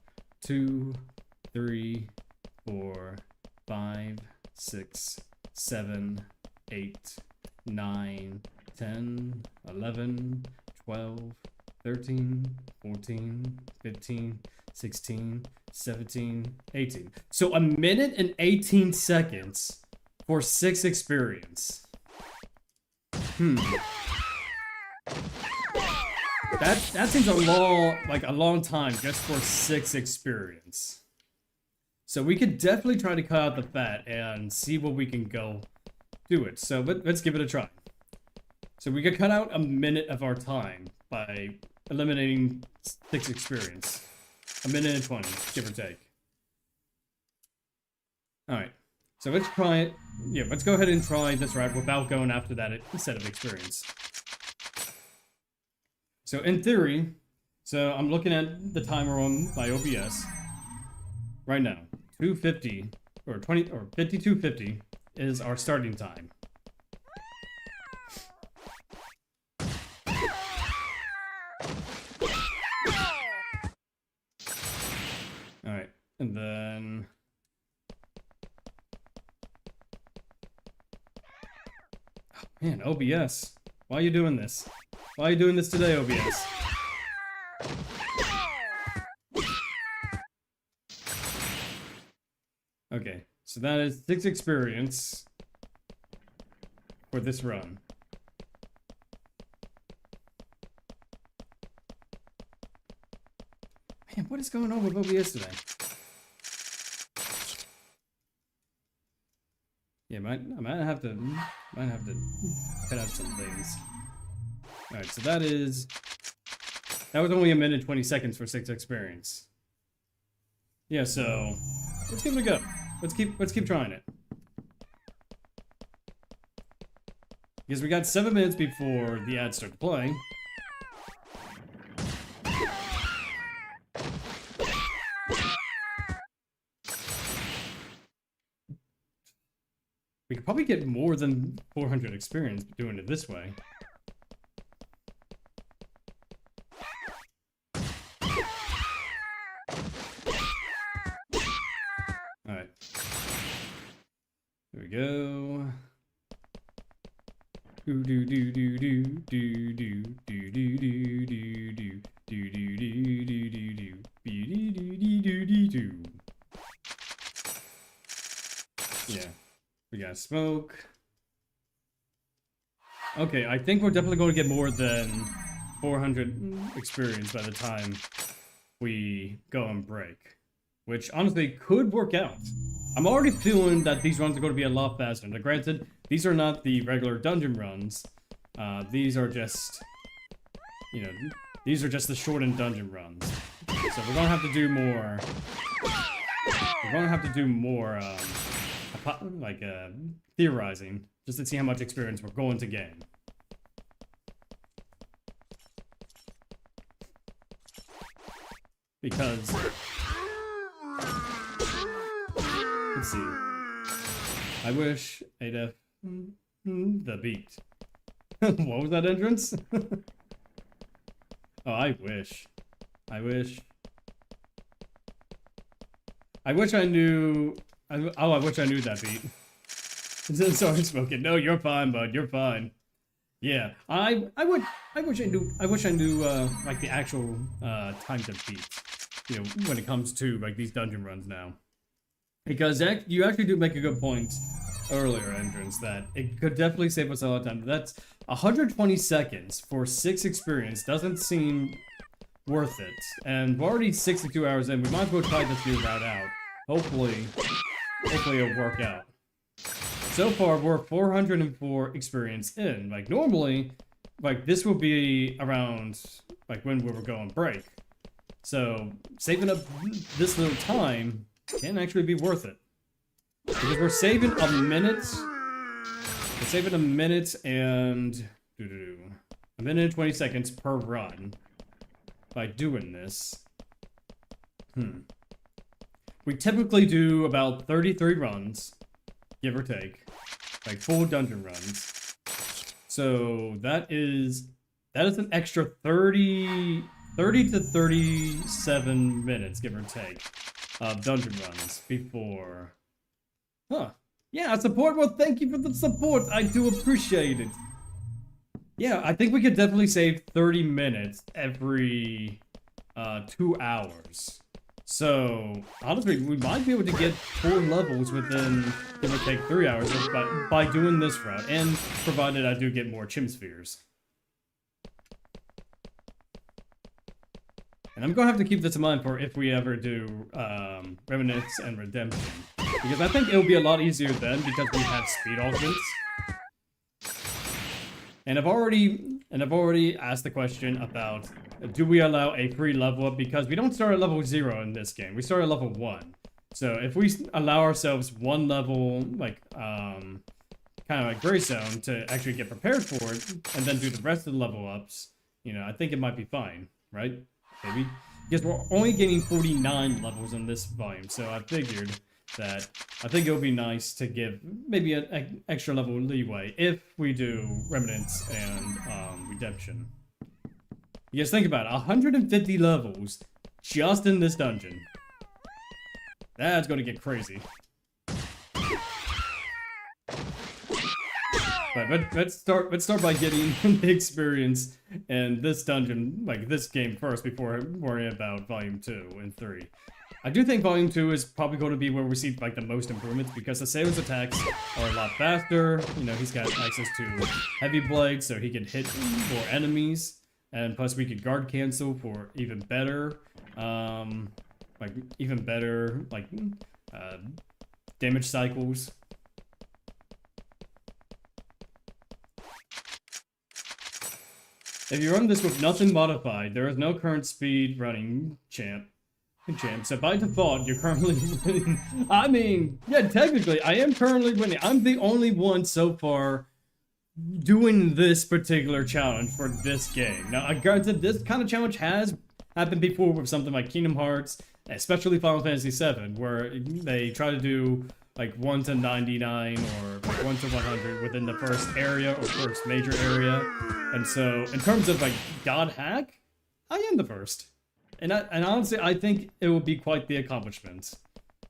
S1: 2, 3, 4, 5, 6, 7, 8, 9, 10, 11, 12, 13, 14, 15, 16, 17, 18. So a minute and 18 seconds for 6 experience. That seems a long time just for 6 experience. So we could definitely try to cut out the fat and see what we can go do it. So let's give it a try. So we could cut out a minute of our time by eliminating 6 experience. A minute and 20, give or take. Alright, so let's try it. Yeah, let's go ahead and try this right without going after that set of experience. So in theory, so I'm looking at the timer on my OBS right now. 250 or 20 or 5250 is our starting time. All right, and then oh, man, OBS, why are you doing this? Why are you doing this today, OBS? Okay, so that is 6 experience for this run. Man, what is going on with OBS today? Yeah, I might have to cut out some things. Alright, so that was only a minute and 20 seconds for 6 experience. Yeah, so let's give it a go. Let's keep trying it. Because we got 7 minutes before the ads start to play. We could probably get more than 400 experience doing it this way. Alright. Here we go. Do do do do do do do do do do do do do do do do do. Yeah. We got smoke. Okay, I think we're definitely going to get more than 400 experience by the time we go and break. Which honestly could work out. I'm already feeling that these runs are going to be a lot faster. Now granted, these are not the regular dungeon runs. These are just, you know, these are just the shortened dungeon runs. So we're going to have to do more. We're going to have to do more, theorizing, just to see how much experience we're going to gain. Because, let's see, I wish I'd the beat. What was that entrance? Oh, I wish I knew. I wish I knew that beat. Sorry, smoking. No, you're fine, bud. You're fine. Yeah, I wish I knew like the actual time to beat. You know, when it comes to like these dungeon runs now. Because you actually do make a good point earlier, Entrance, that it could definitely save us a lot of time. That's 120 seconds for 6 experience doesn't seem worth it. And we're already 62 hours in. We might as well try this new route out. Hopefully it'll work out. So far, we're 404 experience in. Like, normally, like, this will be around, like, when we were going break. So, saving up this little time can actually be worth it. Because we're saving a minute. We're saving a minute and... a minute and 20 seconds per run. By doing this. We typically do about 33 runs. Give or take. Like, full dungeon runs. So, that is an extra 30 to 37 minutes, give or take, of dungeon runs before... Huh. Yeah, support. Well, thank you for the support. I do appreciate it. Yeah, I think we could definitely save 30 minutes every 2 hours. So, honestly, we might be able to get 4 levels within, give or take, 3 hours by doing this route, and provided I do get more chim spheres. And I'm gonna have to keep this in mind for if we ever do Remnants and Redemption. Because I think it'll be a lot easier then because we have speed augments. And I've already asked the question about, do we allow a free level up? Because we don't start at level 0 in this game. We start at level 1. So if we allow ourselves 1 level, like, kind of like Gray Zone to actually get prepared for it, and then do the rest of the level ups, you know, I think it might be fine, right? Maybe? Because we're only getting 49 levels in this volume, so I figured that I think it would be nice to give maybe an extra level leeway if we do Remnants and Redemption. You guys think about it, 150 levels just in this dungeon. That's gonna get crazy. But let's start by getting the experience in this dungeon, like this game first, before worrying about Volume 2 and 3. I do think Volume 2 is probably going to be where we see like the most improvements because Haseo's attacks are a lot faster. You know, he's got access to heavy blades, so he can hit more enemies, and plus we could guard cancel for even better, damage cycles. If you run this with nothing modified, there is no current speed running champ. So by default, you're currently winning. I mean, yeah, technically, I am currently winning. I'm the only one so far doing this particular challenge for this game. Now, granted, this kind of challenge has happened before with something like Kingdom Hearts, especially Final Fantasy VII, where they try to do like 1 to 99 or 1 to 100 within the first area or first major area. And so, in terms of like God hack, I am the first. And honestly, I think it will be quite the accomplishment,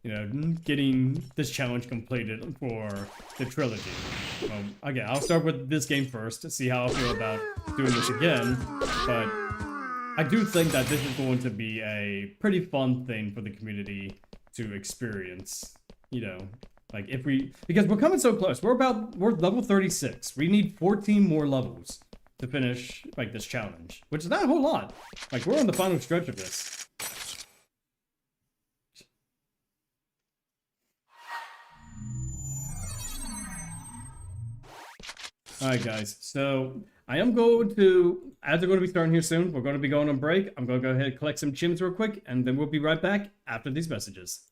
S1: you know, getting this challenge completed for the trilogy. Again, I'll start with this game first to see how I feel about doing this again, but I do think that this is going to be a pretty fun thing for the community to experience, you know, like because we're coming so close. We're level 36. We need 14 more levels to finish, like, this challenge. Which is not a whole lot. Like, we're on the final stretch of this. Alright, guys. So, I am going to... As we're going to be starting here soon, we're going to be going on break. I'm going to go ahead and collect some chims real quick, and then we'll be right back after these messages.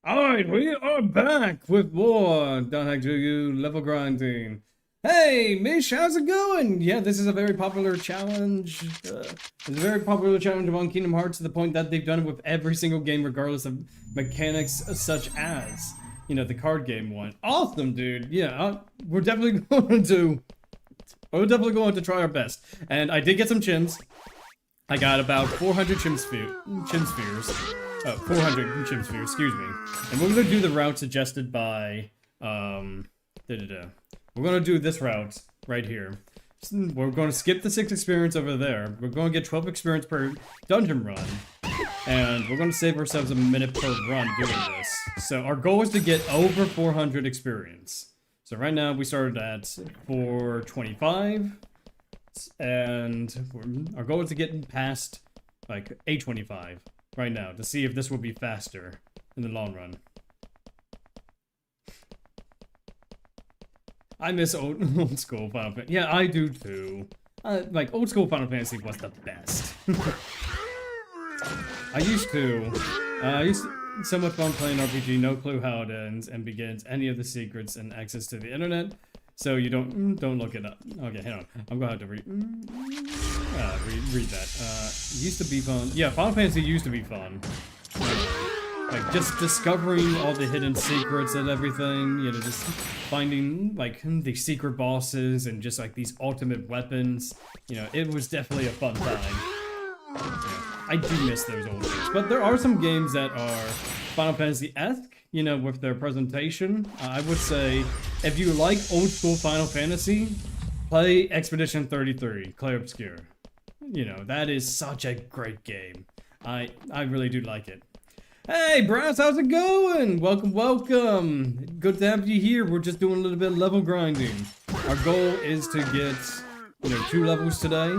S1: Alright, we are back with more Don't Hack You level grinding. Hey, Mish, how's it going? Yeah, this is a very popular challenge. It's a very popular challenge among Kingdom Hearts to the point that they've done it with every single game, regardless of mechanics such as, you know, the card game one. Awesome, dude. Yeah, we're definitely going to try our best. And I did get some chims. I got about 400 chim spheres. 400 chim spheres, excuse me. And we're gonna do the route suggested by, We're gonna do this route right here. We're gonna skip the 6 experience over there. We're gonna get 12 experience per dungeon run. And we're gonna save ourselves a minute per run doing this. So our goal is to get over 400 experience. So right now we started at 425. And our goal is to get past, like, 825 right now to see if this will be faster in the long run. I miss old school Final Fantasy. Yeah, I do too. Like, old school Final Fantasy was the best. I used to so much fun playing RPG, no clue how it ends and begins, any of the secrets and access to the internet. So you don't look it up. Okay, hang on. I'm gonna have to read that. Used to be fun. Yeah, Final Fantasy used to be fun. Like just discovering all the hidden secrets and everything. You know, just finding like the secret bosses and just like these ultimate weapons. You know, it was definitely a fun time. Yeah, I do miss those old games, but there are some games that are Final Fantasy-esque. You know, with their presentation. I would say, if you like old school Final Fantasy, play Expedition 33, Clair Obscur. You know, that is such a great game. I really do like it. Hey, Brass, how's it going? Welcome, welcome. Good to have you here. We're just doing a little bit of level grinding. Our goal is to get, you know, 2 levels today.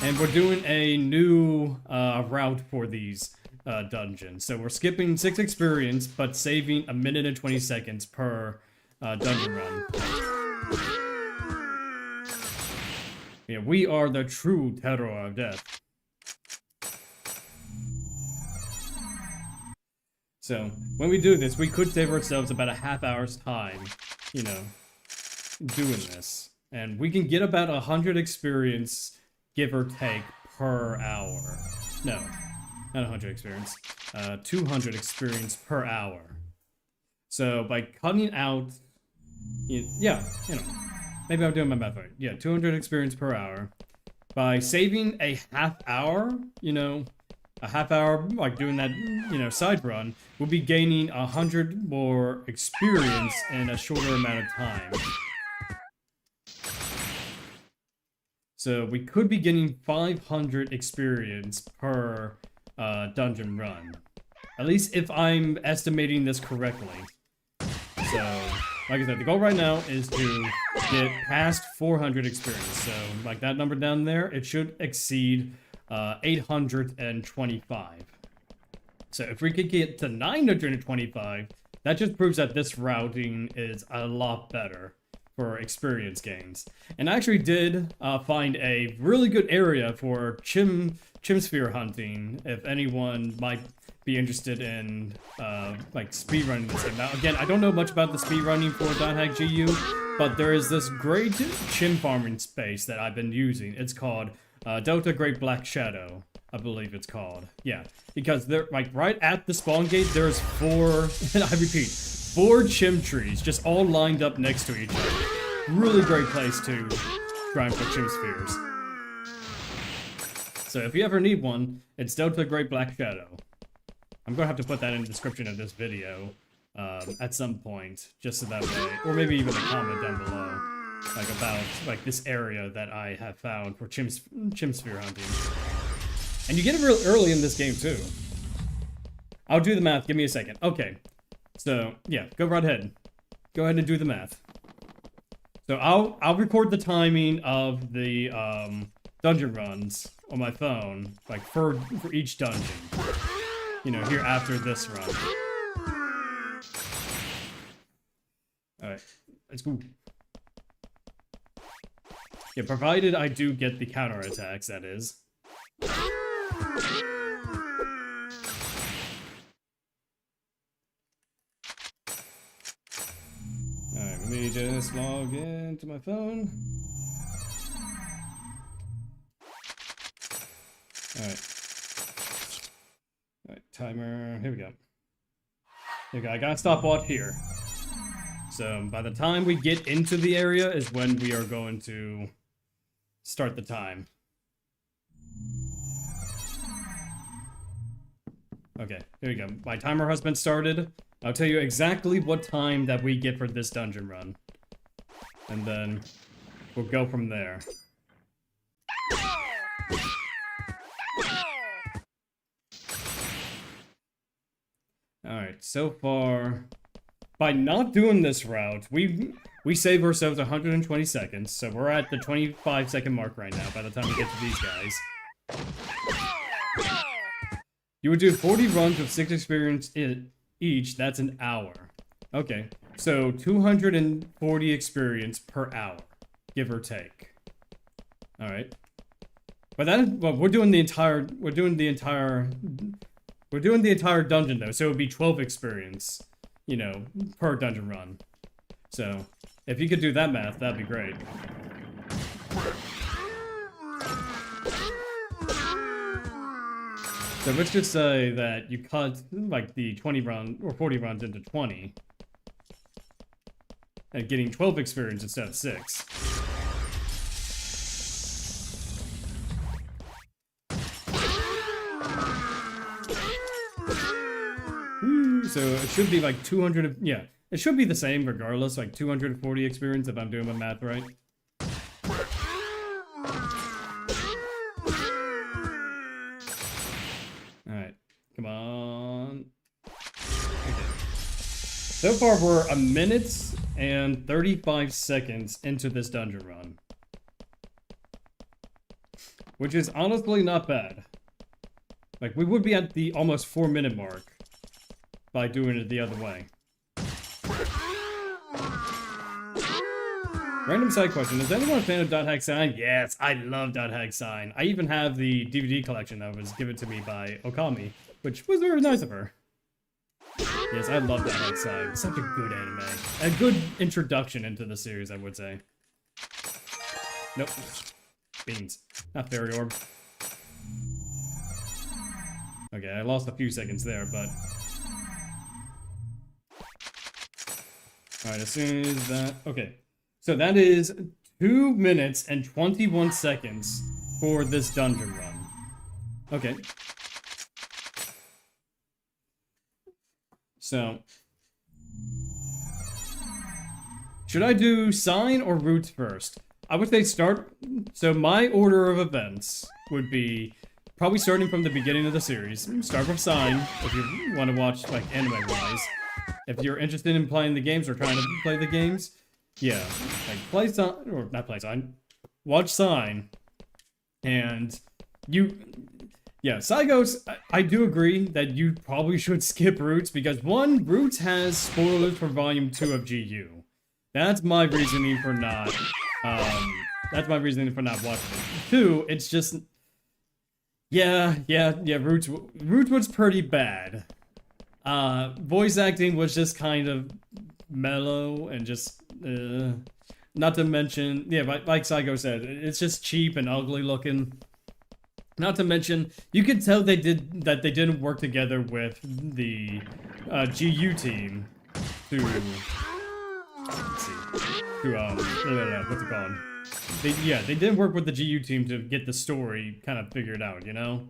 S1: And we're doing a new route for these dungeon. So we're skipping 6 experience, but saving a minute and 20 seconds per dungeon run. Yeah, we are the true terror of death. So when we do this, we could save ourselves about a half hour's time, you know, doing this. And we can get about 100 experience, give or take, per hour. No. Not 100 experience, 200 experience per hour. So by cutting out, yeah, you know, maybe I'm doing my math right. Yeah, 200 experience per hour. By saving a half hour, you know, a half hour, like doing that, you know, side run, we'll be gaining 100 more experience in a shorter amount of time. So we could be getting 500 experience per dungeon run. At least if I'm estimating this correctly. So, like I said, the goal right now is to get past 400 experience. So, like that number down there, it should exceed 825. So if we could get to 925, that just proves that this routing is a lot better for experience gains. And I actually did find a really good area for chim sphere hunting, if anyone might be interested in like speedrunning this game. Now again, I don't know much about the speedrunning for Don't Hack GU, but there is this great chim farming space that I've been using. It's called Delta Great Black Shadow, I believe it's called. Yeah, because they're like right at the spawn gate, there's 4, and I repeat, 4 chim trees just all lined up next to each other. Really great place to grind for chim spheres. So if you ever need one, it's Delta Great Black Shadow. I'm gonna have to put that in the description of this video at some point, just so that way, or maybe even a comment down below, like about like this area that I have found for chim sphere hunting. And you get it real early in this game too. I'll do the math. Give me a second. Okay. So yeah, go right ahead. Go ahead and do the math. So I'll record the timing of the dungeon runs on my phone, like for each dungeon. You know, here after this run. Alright, let's go. Yeah, provided I do get the counterattacks, that is. me just log into my phone. Alright. Alright, timer. Here we go. Here we go. I got a stopwatch here. So by the time we get into the area is when we are going to start the time. Okay, here we go. My timer has been started. I'll tell you exactly what time that we get for this dungeon run. And then we'll go from there. Alright, so far, by not doing this route, we save ourselves 120 seconds, so we're at the 25-second mark right now by the time we get to these guys. You would do 40 runs with 6 experience each, that's an hour. Okay, so 240 experience per hour, give or take. Alright. But that is, well, we're doing the entire dungeon though, so it would be 12 experience, you know, per dungeon run. So, if you could do that math, that'd be great. So let's just say that you cut, like, the 20 round, or 40 rounds into 20. And getting 12 experience instead of 6. So it should be like 200, yeah. It should be the same regardless, like 240 experience if I'm doing my math right. Alright, come on. Okay. So far we're 1 minute and 35 seconds into this dungeon run. Which is honestly not bad. Like, we would be at the almost 4-minute mark by doing it the other way. Random side question, is anyone a fan of .hack sign? Yes, I love .hack sign. I even have the DVD collection that was given to me by Okami, which was very nice of her. Yes, I love .hack sign. Such a good anime. A good introduction into the series, I would say. Nope. Beans. Not fairy orb. Okay, I lost a few seconds there, but... Alright, as soon as that... Okay. So that is 2 minutes and 21 seconds for this dungeon run. Okay. So... should I do sign or roots first? I would say start... So my order of events would be probably starting from the beginning of the series. Start with sign if you want to watch, like, anime-wise. If you're interested in playing the games or trying to play the games, yeah, like play sign, or not play sign, watch sign, and you, yeah, Psygos, I do agree that you probably should skip Roots because one, Roots has spoilers for Volume 2 of GU. That's my reasoning for not, watching it. 2, it's just, yeah, Roots was pretty bad. Voice acting was just kind of mellow and just, not to mention, yeah, like Psycho said, it's just cheap and ugly looking. Not to mention, you could tell they didn't work together with the GU team to, let's see, what's it called? They didn't work with the GU team to get the story kind of figured out, you know?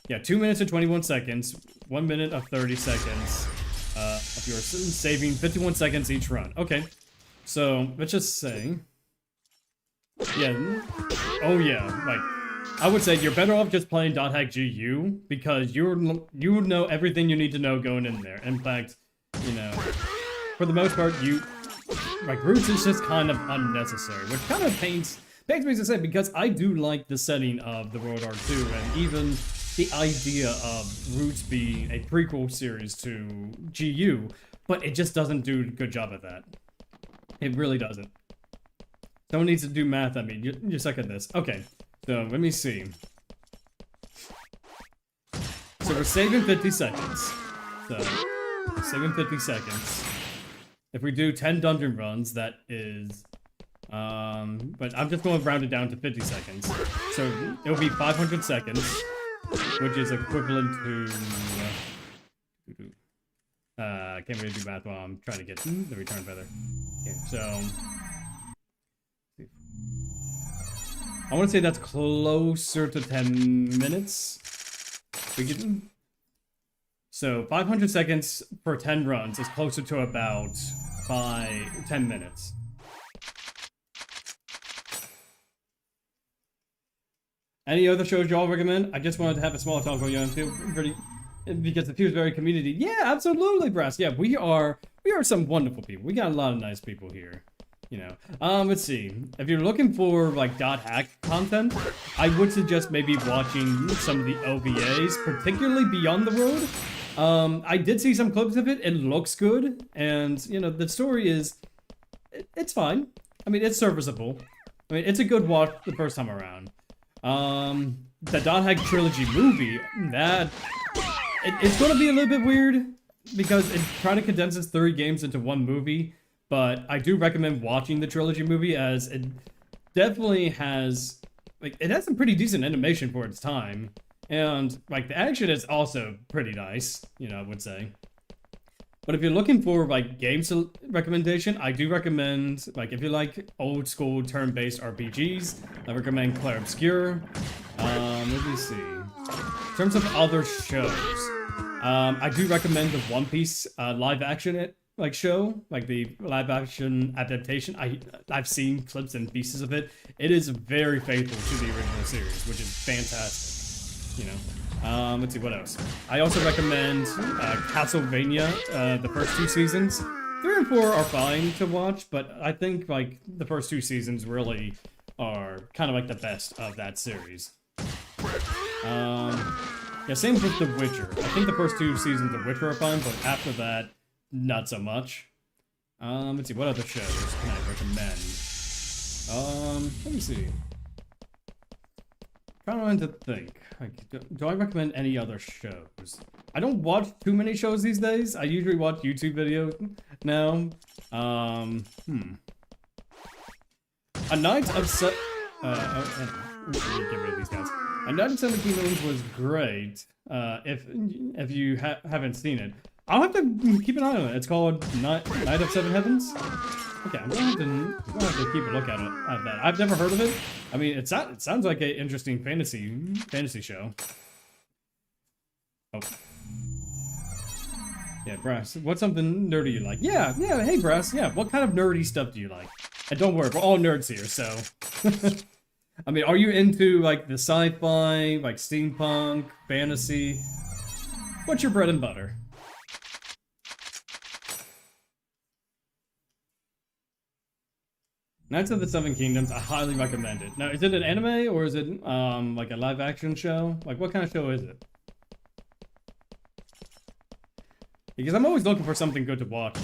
S1: Yeah, 2 minutes and 21 seconds, 1 minute of 30 seconds. If you're saving 51 seconds each run. Okay, so let's just say, yeah, oh yeah, like, I would say you're better off just playing .hack GU because you know everything you need to know going in there. In fact, you know, for the most part, like, Roots is just kind of unnecessary, which kind of pains me to say because I do like the setting of the World War II and even the idea of Roots being a prequel series to GU, but it just doesn't do a good job at that. It really doesn't. Someone needs to do math at me. You suck at this. Okay, so let me see. So we're saving 50 seconds. So, saving 50 seconds. If we do 10 dungeon runs, that is, but I'm just going to round it down to 50 seconds. So it'll be 500 seconds, which is equivalent to, I can't really do math while I'm trying to get the return feather. Okay, so, I want to say that's closer to 10 minutes. So 500 seconds for 10 runs is closer to about 10 minutes. Any other shows y'all recommend? I just wanted to have a small talk with you and feel pretty, because it feels very community. Yeah, absolutely, Brass. Yeah, we are some wonderful people. We got a lot of nice people here. You know, let's see. If you're looking for like .hack content, I would suggest maybe watching some of the OVAs, particularly Beyond the Road. I did see some clips of it. It looks good, and you know the story is, it's fine. I mean, it's serviceable. I mean, it's a good watch the first time around. The .hack trilogy movie, it's going to be a little bit weird because it kind of condenses 30 games into one movie. But I do recommend watching the trilogy movie, as it definitely has, like, it has some pretty decent animation for its time. And, like, the action is also pretty nice, you know, I would say. But if you're looking for, like, games recommendation, I do recommend, like, if you like old school turn-based RPGs, I recommend Clair Obscur. Let me see. In terms of other shows, I do recommend the One Piece live action show, like the live action adaptation. I've seen clips and pieces of it. It is very faithful to the original series, which is fantastic. You know, let's see what else. I also recommend Castlevania, the first 2 seasons. 3 and 4 are fine to watch, but I think like the first 2 seasons really are kind of like the best of that series. Yeah, same with The Witcher. I think the first 2 seasons of Witcher are fine, but after that, not so much. Let's see, what other shows can I recommend? Let me see. Trying to think. Like, do I recommend any other shows? I don't watch too many shows these days. I usually watch YouTube videos now. A Night of get rid of these guys. A Night of 17 Moons was great. If you haven't seen it, I'll have to keep an eye on it. It's called Night of Seven Heavens. Okay, I'm gonna have to keep a look at that. I've never heard of it. I mean, it sounds like an interesting fantasy show. Oh. Yeah, Brass, what's something nerdy you like? Yeah, hey Brass, yeah, what kind of nerdy stuff do you like? And don't worry, we're all nerds here, so... I mean, are you into, like, the sci-fi, like, steampunk, fantasy? What's your bread and butter? Knights of the Seven Kingdoms, I highly recommend it. Now, is it an anime, or is it, like a live-action show? Like, what kind of show is it? Because I'm always looking for something good to watch,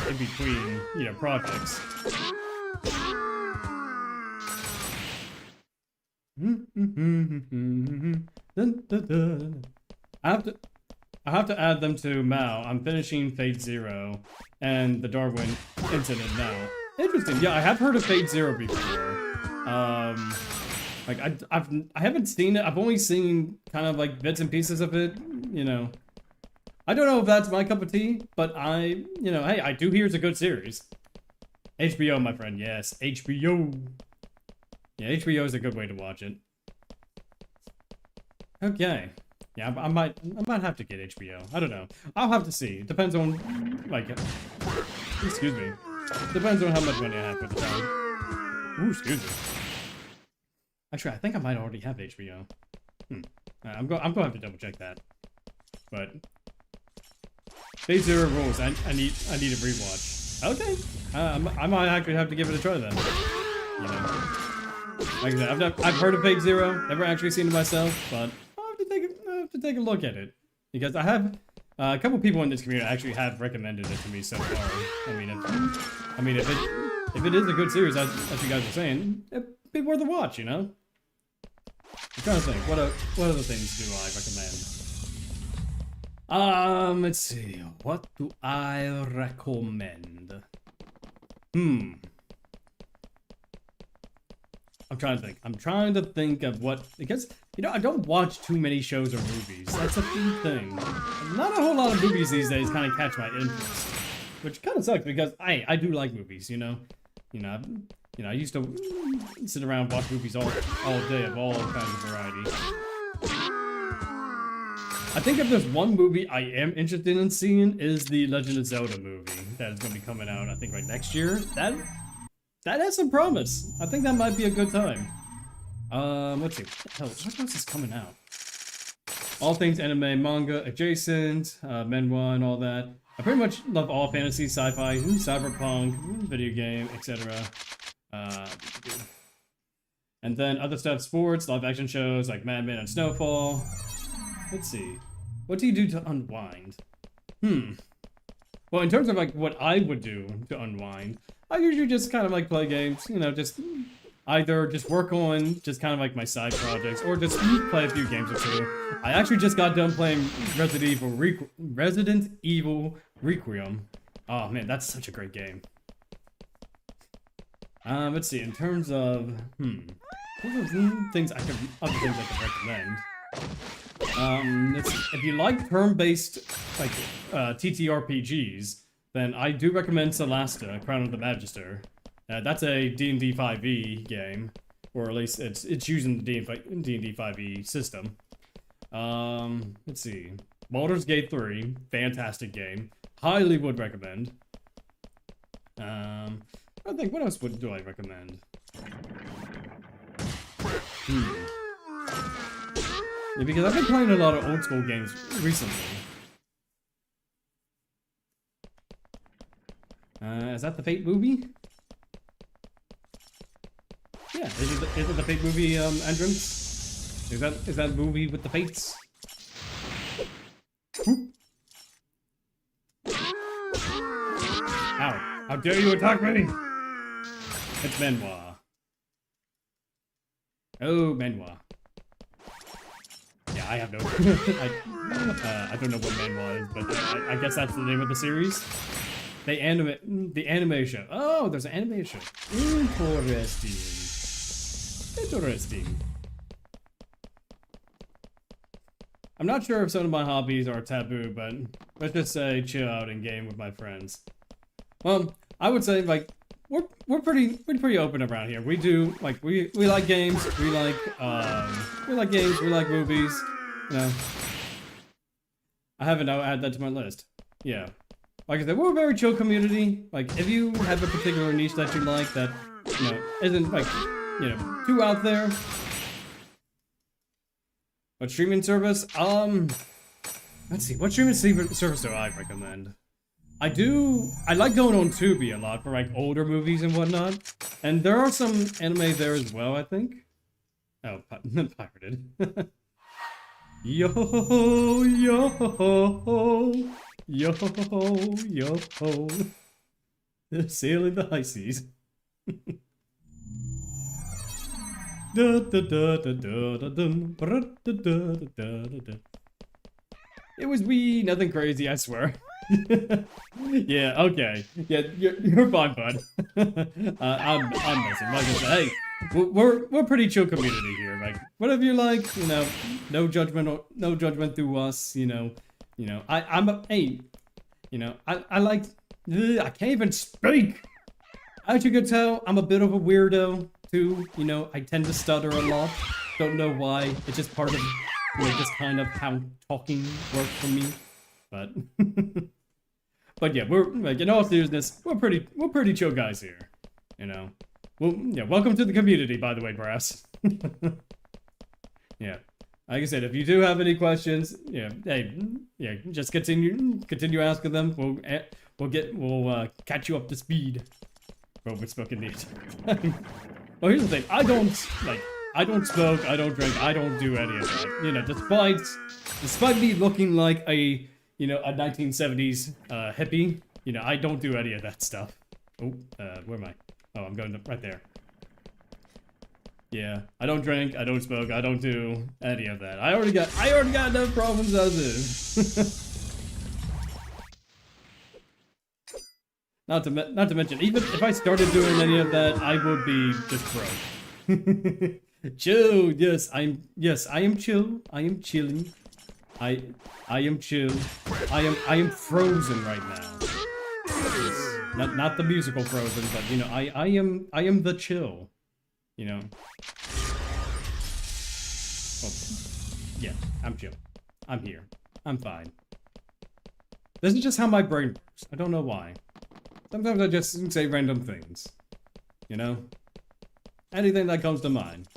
S1: in between, you know, projects. I have to add them to Mao. I'm finishing Fate Zero and the Darwin incident now. Interesting. Yeah, I have heard of Fate Zero before. Like I haven't seen it. I've only seen kind of like bits and pieces of it. You know, I don't know if that's my cup of tea, but hey, I do hear it's a good series. HBO, my friend. Yes, HBO. Yeah, HBO is a good way to watch it. Okay. Yeah, I might have to get HBO. I don't know. I'll have to see. It depends on, like, excuse me. Depends on how much money I have at the time. Ooh, excuse me. Actually, I think I might already have HBO. I'm gonna have to double check that. But Phase Zero rules. I need a rewatch. Okay. I might actually have to give it a try then. You know. Like I said, I've heard of Phase Zero. Never actually seen it myself, but I'll have to take a look at it because I have. A couple people in this community actually have recommended it to me so far. I mean, if it is a good series, as you guys are saying, it'd be worth a watch, you know. I'm trying to think, what other things do I recommend? Let's see, what do I recommend? Hmm. I'm trying to think. I'm trying to think of what, because, you know, I don't watch too many shows or movies. That's a few thing. Not a whole lot of movies these days kind of catch my interest, which kind of sucks because I do like movies, you know. I used to sit around and watch movies all day of all kinds of variety. I think if there's one movie I am interested in seeing is the Legend of Zelda movie that is going to be coming out, I think, right next year. That has some promise. I think that might be a good time. Let's see. What else is coming out? All things anime, manga, adjacent, manhwa, and all that. I pretty much love all fantasy, sci-fi, cyberpunk, video game, etc. And then other stuff, sports, live-action shows like Mad Men and Snowfall. Let's see. What do you do to unwind? Well, in terms of like what I would do to unwind, I usually just kind of like play games, you know, just either just work on just kind of like my side projects or just play a few games or two. I actually just got done playing Resident Evil Requiem. Oh man, that's such a great game. Let's see, in terms of, other things I could recommend. If you like turn-based, like, TTRPGs, then I do recommend Celasta, Crown of the Magister. That's a D&D 5e game, or at least it's using the D&D 5e system. Let's see. Baldur's Gate 3, fantastic game. Highly would recommend. I think, what else do I recommend? Yeah, because I've been playing a lot of old school games recently. Is that the Fate movie? Yeah, is it the Fate movie entrance? Is that movie with the Fates? Ow! How dare you attack me! It's manhwa. Oh, manhwa. Yeah, I have no. I don't know what manhwa is, but I guess that's the name of the series. The anime show. Oh, there's an anime show. Interesting. I'm not sure if some of my hobbies are taboo, but let's just say chill out and game with my friends. Well, I would say like we're pretty open around here. We do like we like games. We like games. We like movies. You know. I haven't now added that to my list. Yeah. Like I said, we're a very chill community. Like, if you have a particular niche that you like that, you know, isn't, like, you know, too out there. What streaming service? Let's see, what streaming service do I recommend? I like going on Tubi a lot for, like, older movies and whatnot. And there are some anime there as well, I think. Oh, pirated. Yo. Sailing the high seas. It was wee, nothing crazy, I swear. Yeah, okay. Yeah, you're fine, bud. I'm messing. Like I said, hey, we're pretty chill community here. Like, whatever you like, you know, no judgment through us, you know. You know, hey, you know, I like, I can't even speak. As you can tell, I'm a bit of a weirdo, too. You know, I tend to stutter a lot. Don't know why. It's just part of, you know, just kind of how talking works for me. But, but yeah, we're, like, in all seriousness, we're pretty chill guys here. You know. Well, yeah, welcome to the community, by the way, Brass. Yeah. Like I said, if you do have any questions, yeah, hey, yeah, just continue asking them. We'll catch you up to speed. Robot spoke indeed. Well, here's the thing. I don't smoke, I don't drink, I don't do any of that. You know, despite me looking like a 1970s hippie, you know, I don't do any of that stuff. Oh, where am I? Oh, I'm going right there. Yeah, I don't drink, I don't smoke, I don't do any of that. I already got enough problems as is. Not to mention, even if I started doing any of that, I would be just broke. Chill. Yes, I am chill. I am chilling. I am chill. I am frozen right now. Yes. Not the musical Frozen, but you know, I am the chill. You know. Oh, yeah, I'm chill. I'm here. I'm fine. This is just how my brain works. I don't know why. Sometimes I just say random things. You know? Anything that comes to mind.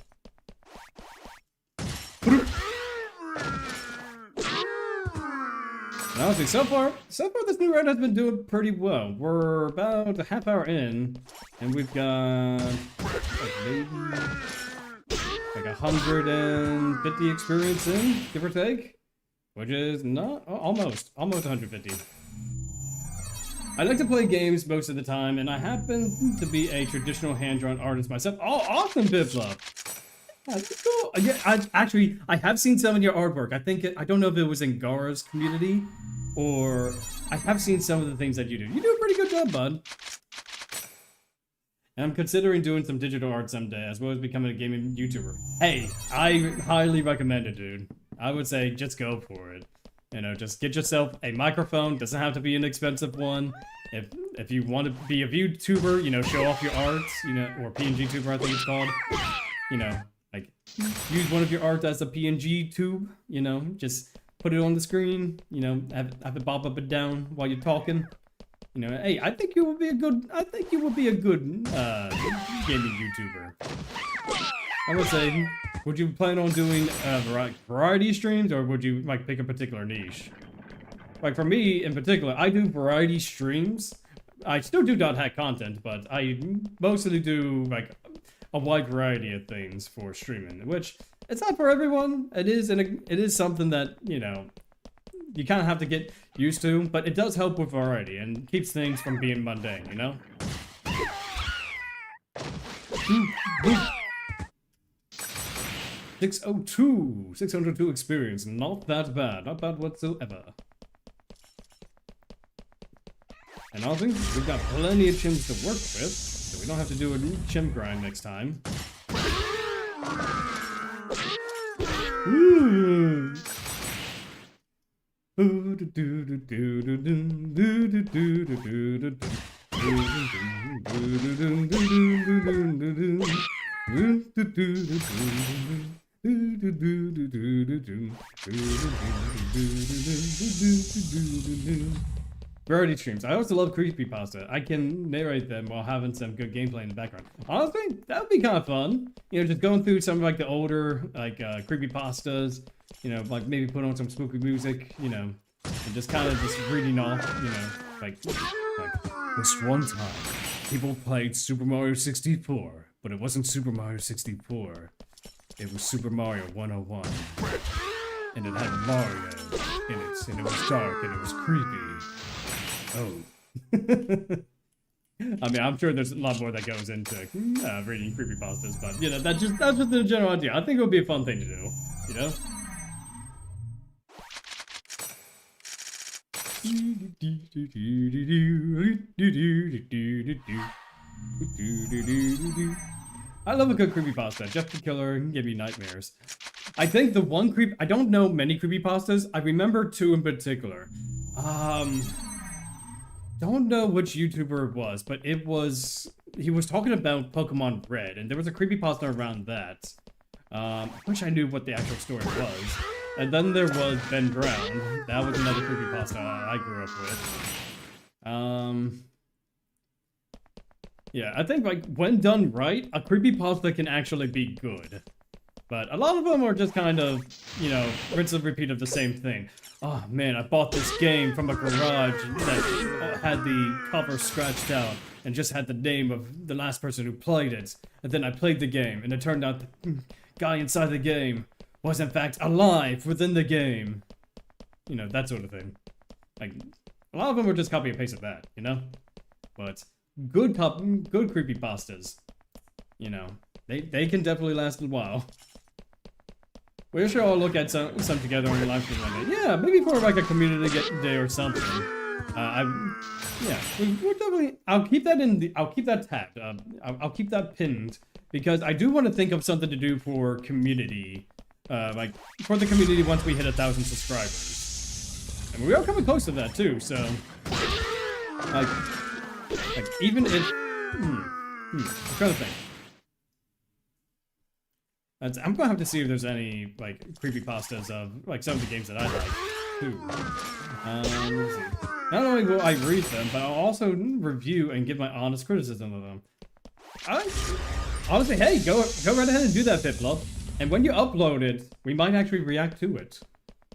S1: And honestly, so far this new round has been doing pretty well. We're about a half hour in, and we've got like maybe like 150 experience in, give or take, which is not almost 150. I like to play games most of the time, and I happen to be a traditional hand-drawn artist myself. Oh, awesome, Biplop! Yeah, that's cool. Yeah, I have seen some of your artwork. I don't know if it was in Gara's community, or I have seen some of the things that you do. You do a pretty good job, bud. And I'm considering doing some digital art someday, as well as becoming a gaming YouTuber. Hey, I highly recommend it, dude. I would say just go for it. You know, just get yourself a microphone. Doesn't have to be an expensive one. If you want to be a VTuber, you know, show off your art, you know, or PNG tuber, I think it's called. You know, like use one of your art as a PNG tube. You know, just put it on the screen. You know, have it bob up and down while you're talking. You know, hey, I think you would be a good gaming YouTuber. I would say, would you plan on doing variety streams, or would you like pick a particular niche? Like for me in particular, I do variety streams. I still do .hack content, but I mostly do like a wide variety of things for streaming, which it's not for everyone. It is something that, you know, you kind of have to get used to, but it does help with variety and keeps things from being mundane, you know? 602 experience, not that bad, not bad whatsoever. And honestly, we've got plenty of chims to work with, so we don't have to do a chim grind next time. Woo! Variety streams. I also love creepypasta. I can narrate them while having some good gameplay in the background. Honestly, that would be kind of fun. You know, just going through some of like the older like creepypastas. You know, like maybe put on some spooky music. You know, and just kind of just reading off. You know, like this one time, people played Super Mario 64, but it wasn't Super Mario 64. It was Super Mario 101. And it had Mario in it, and it was dark, and it was creepy. Oh. I mean, I'm sure there's a lot more that goes into reading creepypastas, but, you know, that's just the general idea. I think it would be a fun thing to do, you know? I love a good creepypasta. Jeff the Killer give me nightmares. I think the one I don't know many creepypastas. I remember two in particular. Don't know which YouTuber it was, but he was talking about Pokemon Red, and there was a creepypasta around that. I wish I knew what the actual story was. And then there was Ben Brown. That was another creepypasta I grew up with. Yeah, I think, like, when done right, a creepypasta can actually be good. But a lot of them are just kind of, you know, rinse and repeat of the same thing. Oh man, I bought this game from a garage that had the cover scratched out and just had the name of the last person who played it. And then I played the game, and it turned out the guy inside the game was in fact alive within the game. You know, that sort of thing. Like, a lot of them are just copy and paste of that, you know? But good creepypastas, you know, they can definitely last a while. We should all look at some together on the live stream one day. Yeah, maybe for like a community day or something. Yeah, we're definitely. I'll keep that in the. I'll keep that tagged. I'll keep that pinned because I do want to think of something to do for community, like for the community once we hit 1,000 subscribers. And we are coming close to that too. So, like even if. I'm trying to think. I'm gonna have to see if there's any like creepypastas of like some of the games that I like too. Let's see. Not only will I read them, but I'll also review and give my honest criticism of them. Honestly, hey, go right ahead and do that, Piplup. And when you upload it, we might actually react to it.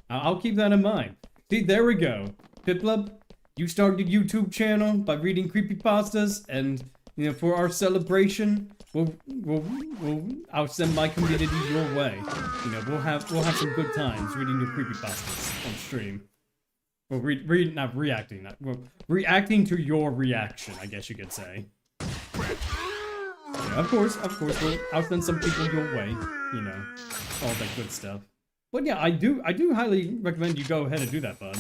S1: I'll keep that in mind. See, there we go. Piplup, you started your YouTube channel by reading creepypastas, and you know, for our celebration, I'll send my community your way. You know, we'll have some good times reading your creepypastas on stream. Well, not reacting. Well, reacting to your reaction, I guess you could say. Yeah, of course, I'll send some people your way. You know, all that good stuff. But yeah, I do highly recommend you go ahead and do that, bud.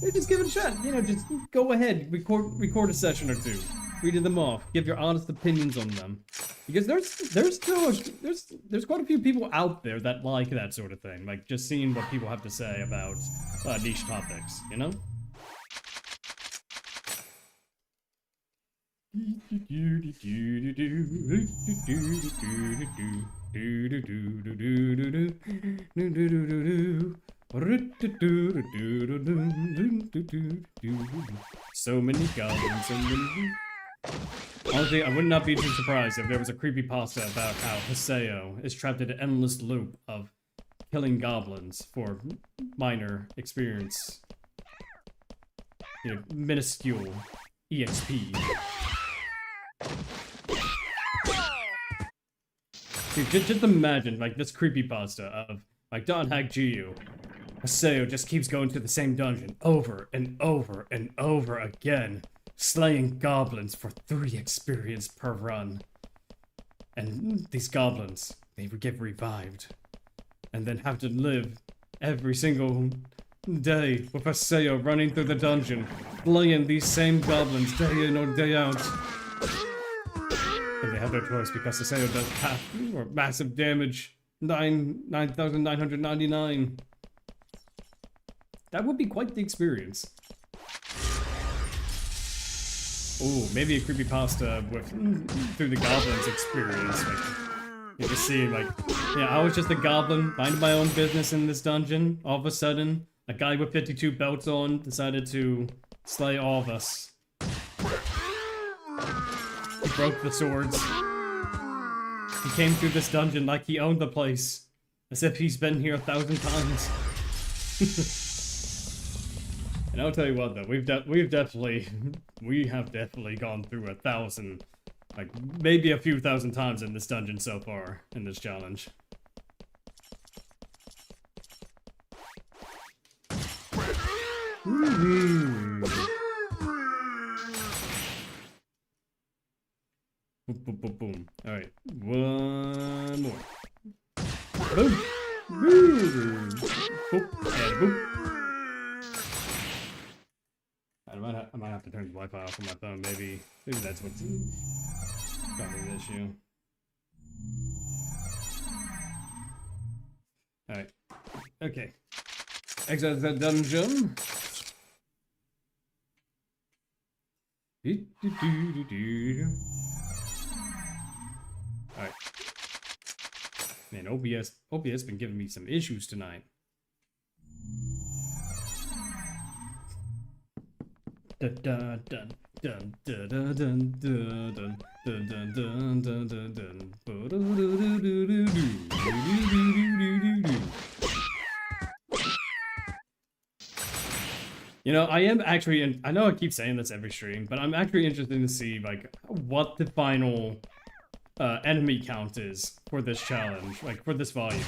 S1: Yeah, just give it a shot. You know, just go ahead, record a session or two, read them off, give your honest opinions on them. Because there's quite a few people out there that like that sort of thing, like just seeing what people have to say about niche topics, you know? So many goblins, so many... Honestly, I would not be too surprised if there was a creepypasta about how Haseo is trapped in an endless loop of killing goblins for minor experience. You know, minuscule EXP. Dude, just imagine, like, this creepypasta of, like, Don Hack Geo. Haseo just keeps going to the same dungeon over and over and over again, slaying goblins for 3 experience per run. And these goblins, they get revived, and then have to live every single day with Haseo running through the dungeon, slaying these same goblins day in or day out. And they have no choice because Haseo does massive damage. 9,999. That would be quite the experience. Oh, maybe a creepypasta with through the goblins experience. Like, you just see, like, yeah, I was just a goblin, minding my own business in this dungeon. All of a sudden, a guy with 52 belts on decided to slay all of us. He broke the swords. He came through this dungeon like he owned the place, as if he's been here 1,000 times. And I'll tell you what, though, we have definitely gone through 1,000, like maybe a few thousand times in this dungeon so far in this challenge. Boom, boom, boom, boom. All right, one more. Boom, boom, boop, and boop. I might have to turn the Wi-Fi off on my phone. Maybe that's what's causing the issue. All right. Okay. Exit the dungeon. All right. Man, OBS been giving me some issues tonight. Dun dun dun dun dun dun dun dun dun dun dun dun dun. You know, I am actually, I know I keep saying this every stream, but I'm actually interested to see, like, what the final enemy count is for this challenge, like, for this volume.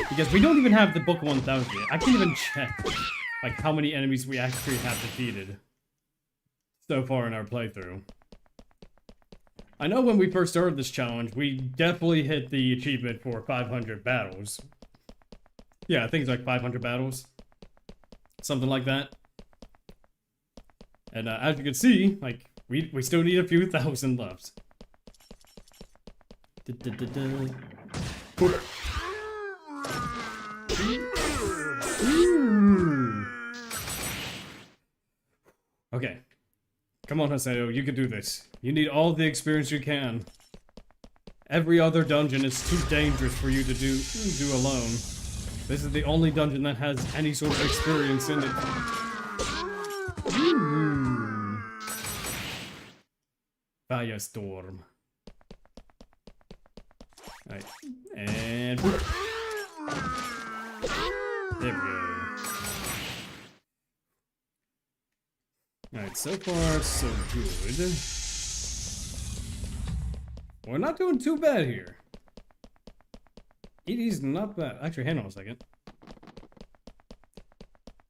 S1: Because we don't even have the book 1000 yet. I can't even check, like, how many enemies we actually have defeated so far in our playthrough. I know when we first started this challenge, we definitely hit the achievement for 500 battles. Yeah, I think it's like 500 battles. Something like that. And as you can see, like, we still need a few thousand left. Okay. Come on, Haseo, you can do this. You need all the experience you can. Every other dungeon is too dangerous for you to do alone. This is the only dungeon that has any sort of experience in it. Firestorm. Alright. And... there we go. Alright, so far, so good. We're not doing too bad here. It is not bad. Actually, hang on a second.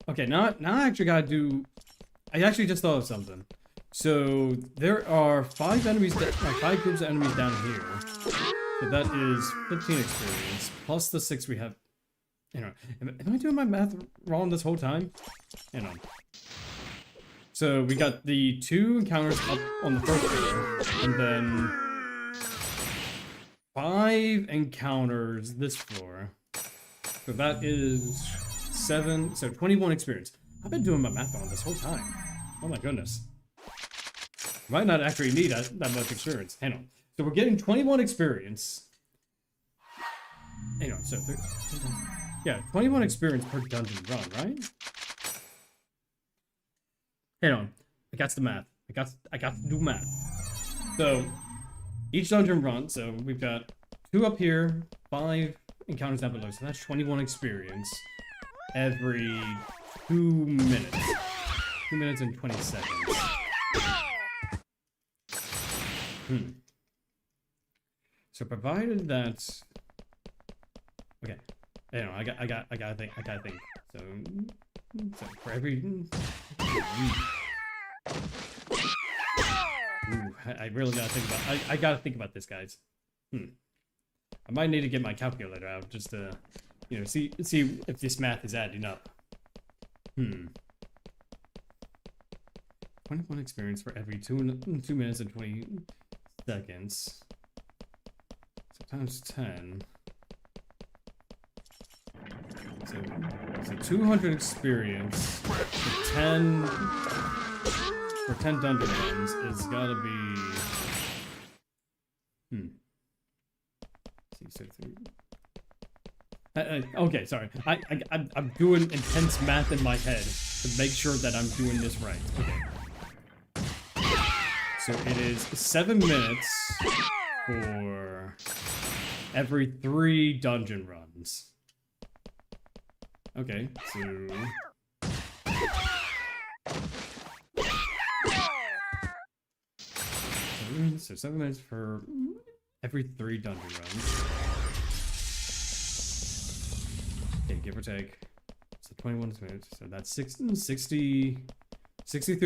S1: Okay, now I actually gotta do... I actually just thought of something. So, there are 5 enemies, like 5 groups of enemies down here. So that is 15 experience, plus the 6 we have... You know, am I doing my math wrong this whole time? You know. So, we got the 2 encounters up on the first floor, and then... 5 encounters this floor. So that is 7, so 21 experience. I've been doing my math wrong this whole time. Oh my goodness. Might not actually need that much experience. Hang on. So we're getting 21 experience. Hang on, so... yeah, 21 experience per dungeon run, right? Hang on. I got the math. I got to do math. So... each dungeon run, so we've got 2 up here, 5 encounters down below, so that's 21 experience every 2 minutes. 2 minutes and 20 seconds. So provided that... okay. You know, I gotta think. So for every... ooh, I really gotta think about... I gotta think about this, guys. I might need to get my calculator out just to, you know, see if this math is adding up. 21 experience for every 2 minutes and 20 seconds. So times 10. So 200 experience for 10... for 10 dungeon runs is gotta be... okay, sorry. I'm doing intense math in my head to make sure that I'm doing this right. Okay. So it is 7 minutes for every 3 dungeon runs. Okay, so... so 7 minutes for every 3 dungeon runs. Okay, give or take. So 21 minutes. So that's 63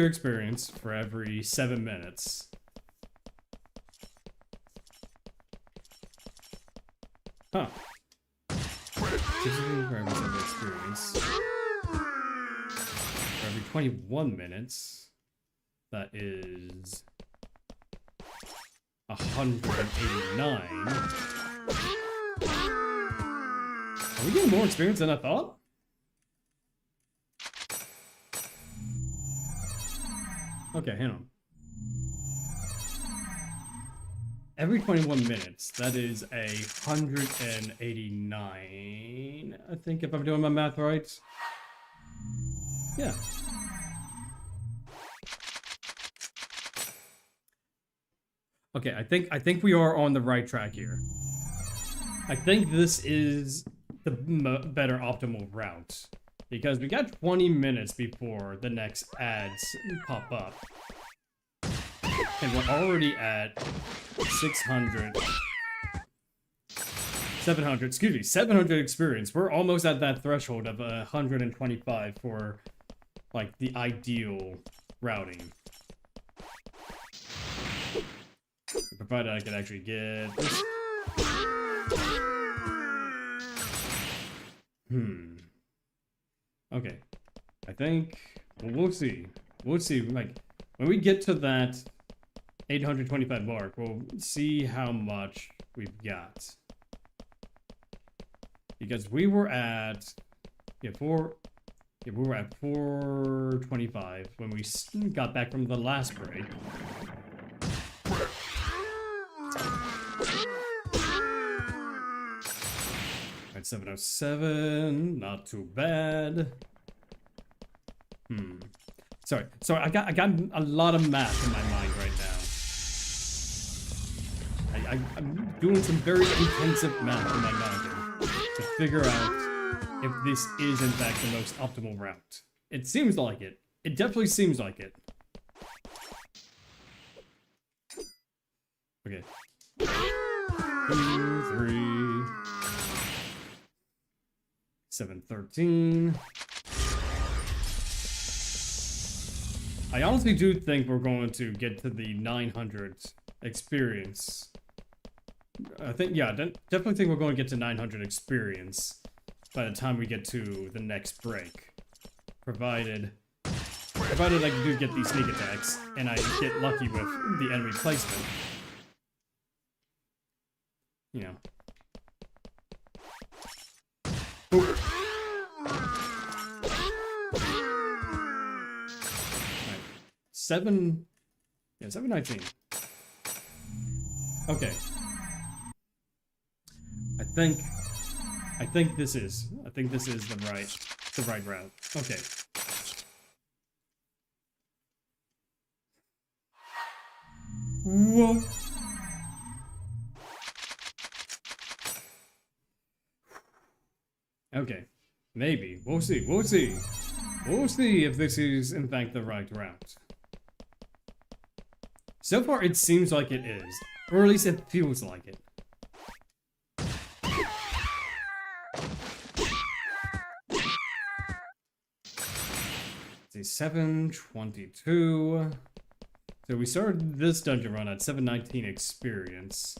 S1: experience for every 7 minutes. Huh. 63 for every 7 experience. For every 21 minutes, that is 189. Are we getting more experience than I thought? Okay, hang on. Every 21 minutes, that is 189. I think, if I'm doing my math right. Yeah. Okay, I think we are on the right track here. I think this is the better optimal route, because we got 20 minutes before the next ads pop up, and we're already at 700 experience. We're almost at that threshold of 125 for like the ideal routing. Provided I could actually get this. Okay. I think... well, we'll see. We'll see. Like, when we get to that 825 mark, we'll see how much we've got. Because we were at we were at 425 when we got back from the last break. At 707, not too bad. Sorry, I got a lot of math in my mind right now. I'm doing some very intensive math in my mind to figure out if this is in fact the most optimal route. It seems like it. It definitely seems like it. Okay. 2, 3, 713. I honestly do think we're going to get to the 900 experience. I think, yeah, definitely think we're going to get to 900 experience by the time we get to the next break. Provided I do get these sneak attacks and I get lucky with the enemy placement. You know. Alright. 719. Okay. I think this is the right route. Okay. Whoa. Okay. Maybe. We'll see. We'll see. We'll see if this is in fact the right route. So far it seems like it is. Or at least it feels like it. Let's see, 722. So we started this dungeon run at 719 experience.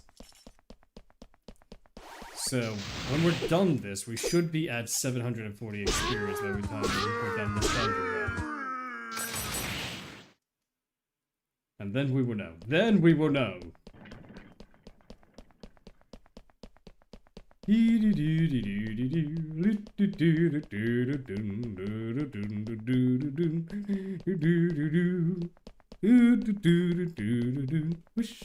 S1: So when we're done this, we should be at 740 experience by the time we're done this dungeon run. And then we will know. Then we will know. Wish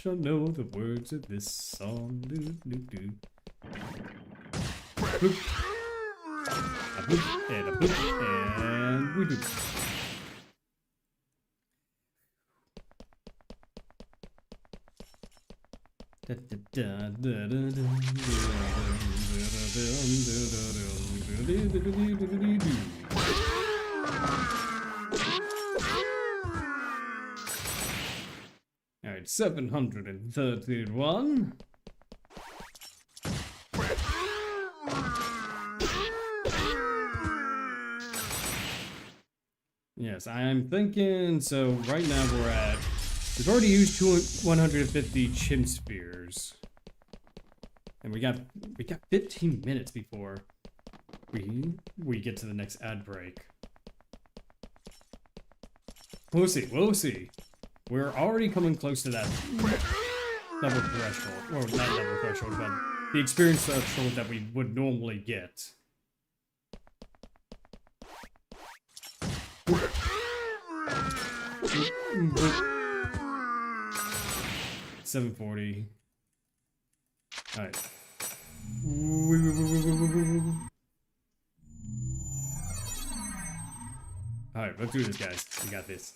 S1: I know the words of this song. Boop. A boop and a boop and we do. Alright, 731. Yes, I'm thinking, so right now we've already used 150 chin spheres. And we got 15 minutes before we get to the next ad break. We'll see, we'll see. We're already coming close to that level threshold. Or not level threshold, but the experience threshold that we would normally get. 740. Alright. Alright, let's do this, guys. We got this.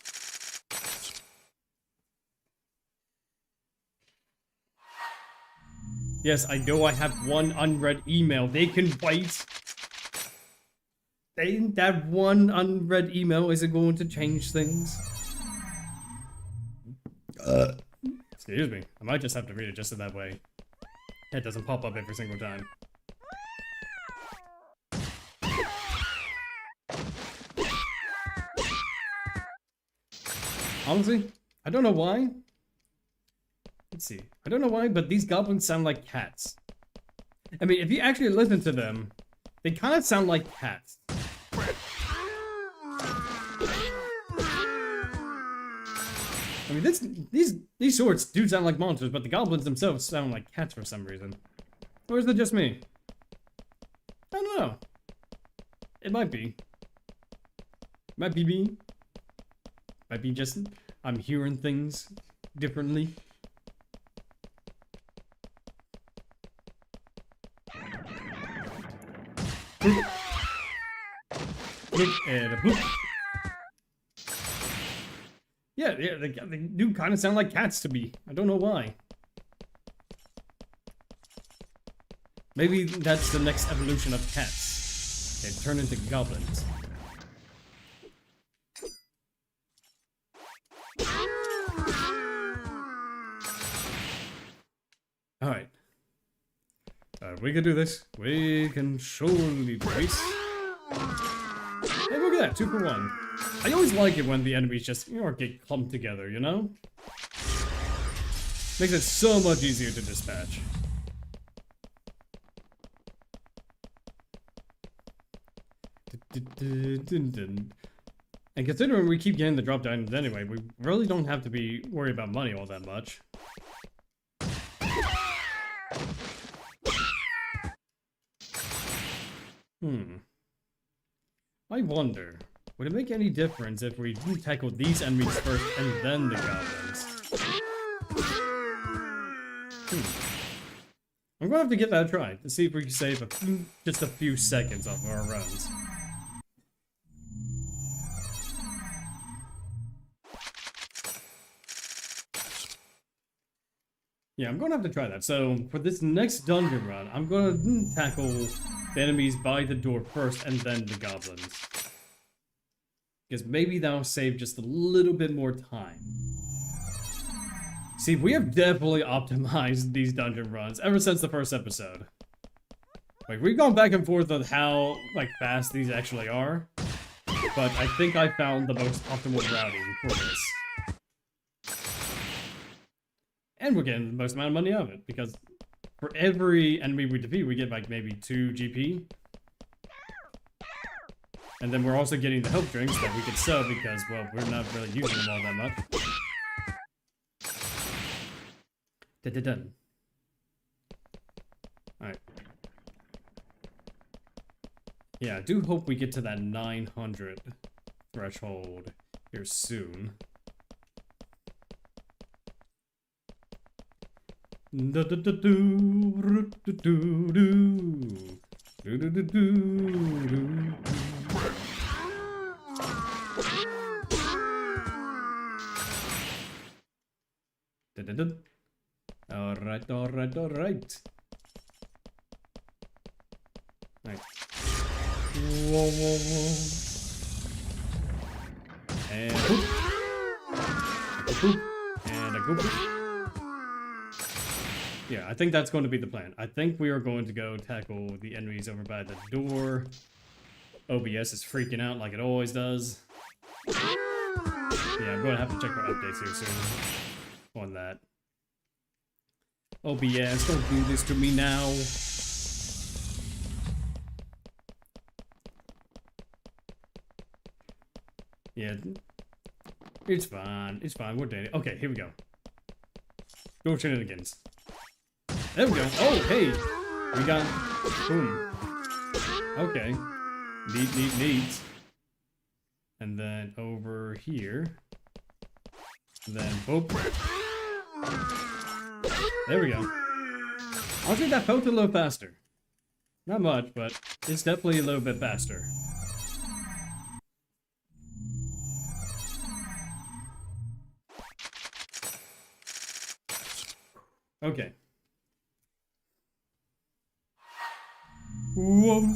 S1: Yes, I know I have one unread email. They can wait. That one unread email isn't going to change things. Excuse me. I might just have to read it just in that way. It doesn't pop up every single time. Honestly, I don't know why. Let's see. I don't know why, but these goblins sound like cats. I mean, if you actually listen to them, they kind of sound like cats. I mean, these swords do sound like monsters, but the goblins themselves sound like cats for some reason. Or is it just me? I don't know. It might be. Might be me. Might be just I'm hearing things differently. Boop. Boop and a boop. Yeah, they do kind of sound like cats to me. I don't know why. Maybe that's the next evolution of cats. They turn into goblins. Alright. We can do this. We can surely do this. Hey, look at that, 2 for 1. I always like it when the enemies just, get clumped together, you know? Makes it so much easier to dispatch. And considering we keep getting the drop diamonds anyway, we really don't have to be worried about money all that much. I wonder, would it make any difference if we tackle these enemies first and then the goblins? I'm gonna have to give that a try to see if we can save just a few seconds off of our runs. Yeah, I'm gonna have to try that. So for this next dungeon run, I'm gonna tackle the enemies by the door first and then the goblins. Because maybe that'll save just a little bit more time. See, we have definitely optimized these dungeon runs ever since the first episode. Like, we've gone back and forth on how, fast these actually are. But I think I found the most optimal routing for this. And we're getting the most amount of money out of it, because for every enemy we defeat, we get, maybe 2 GP. And then we're also getting the health drinks that we could sell because, well, we're not really using them all that much. Dun. Alright. Yeah, I do hope we get to that 900 threshold here soon. Alright. Alright. Whoa. And a poop. A poop. And a poop. Yeah, I think that's going to be the plan. I think we are going to go tackle the enemies over by the door. OBS is freaking out like it always does. Yeah, I'm going to have to check for updates here soon on that. OBS, don't do this to me now. Yeah, it's fine. It's fine. We're dating. Okay, here we go. Go shenanigans. There we go. Oh, hey. We got... Boom. Okay. Neat. And then over here. Then, boop. There we go. Honestly, that felt a little faster. Not much, but it's definitely a little bit faster. Okay. Whoa.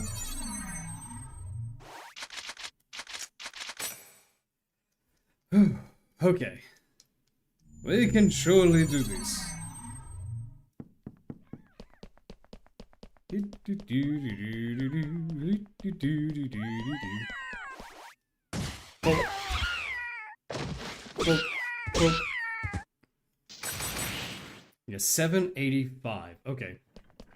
S1: Okay. We can surely do this. Oh. Yeah, 785. Okay.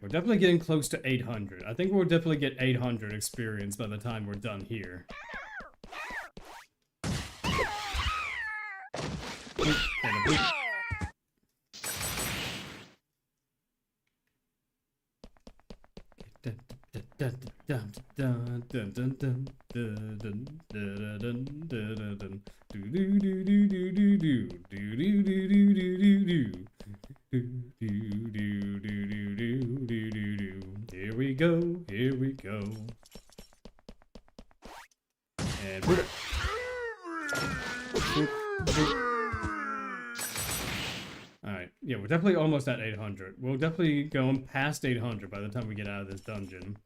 S1: We're definitely getting close to 800. I think we'll definitely get 800 experience by the time we're done here. Here we go, here we go. And alright, yeah, we're definitely almost at 800. We'll definitely go past 800 by the time we get out of this dungeon.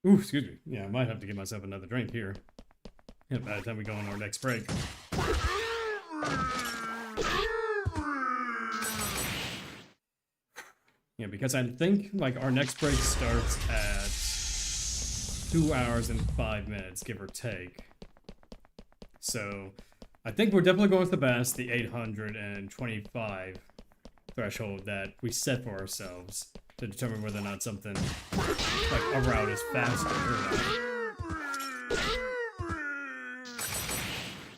S1: Ooh, excuse me. Yeah, I might have to get myself another drink here. Yeah, by the time we go on our next break. Yeah, because I think, like, our next break starts at 2 hours and 5 minutes, give or take. So, I think we're definitely going with the best, the 825 threshold that we set for ourselves to determine whether or not something, like, a route is faster or not.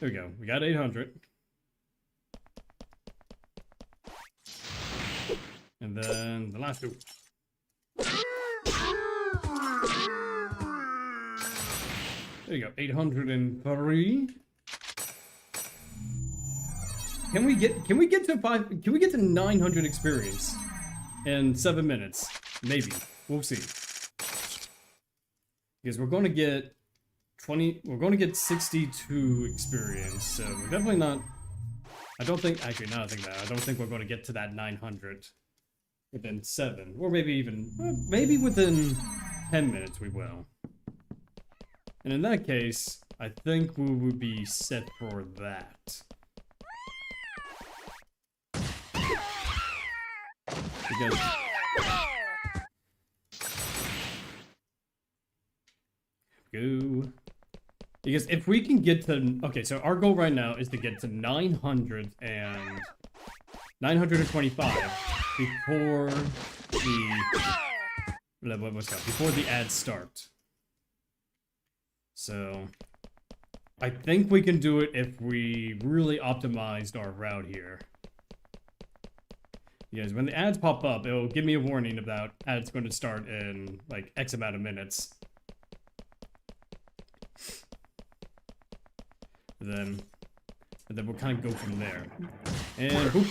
S1: There we go. We got 800. And then the last two. There you go. 803. Can we get to 900 experience in 7 minutes? Maybe. We'll see. Because we're going to get 62 experience, so we're definitely not... I don't think... Actually, now that I think about it, I don't think we're going to get to that 900 within 7. Or maybe even... maybe within 10 minutes we will. And in that case, I think we would be set for that. Because... go... Because if we can get to... Okay, so our goal right now is to get to 925 before the... before the ads start. So... I think we can do it if we really optimized our route here. Because when the ads pop up, it'll give me a warning about ads going to start in, like, X amount of minutes. And then we'll kind of go from there. And boop.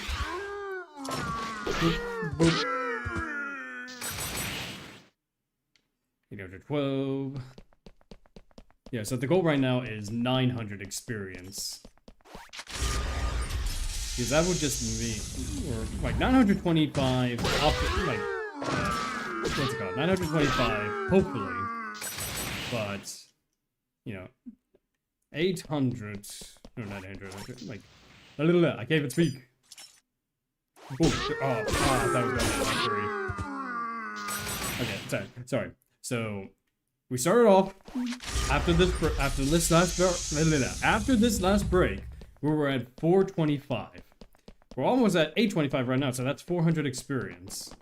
S1: Boop, boop. 812. Yeah, so the goal right now is 900 experience. Because that would just mean, or like 925, like, what's it called? 925, hopefully. But, you know, 800, no, not 800, like, a little bit, I can't even speak. Ooh, oh, I thought it was going to be 3. Okay, sorry. So, we started off, after this last break, we were at 425. We're almost at 825 right now, so that's 400 experience.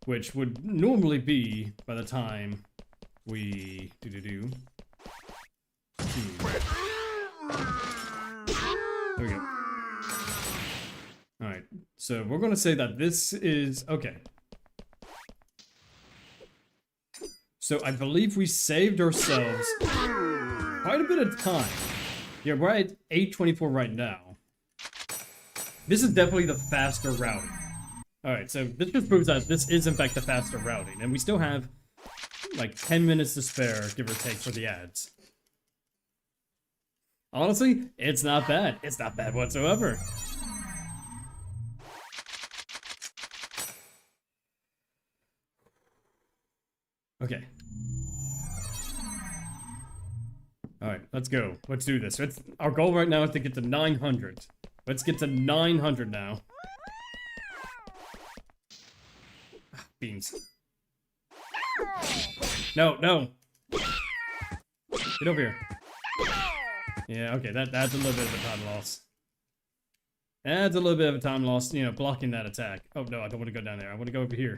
S1: Which would normally be, by the time we There we go. Alright, so we're gonna say that this is... okay. So I believe we saved ourselves quite a bit of time. Yeah, we're at 824 right now. This is definitely the faster routing. Alright, so this just proves that this is in fact the faster routing. And we still have like 10 minutes to spare, give or take, for the ads. Honestly, it's not bad. It's not bad whatsoever. Okay. Alright, let's go. Let's do this. Our goal right now is to get to 900. Let's get to 900 now. Beans. No. Get over here. Yeah, okay, that's a little bit of a time loss. Adds a little bit of a time loss, you know, blocking that attack. Oh no, I don't want to go down there. I want to go over here.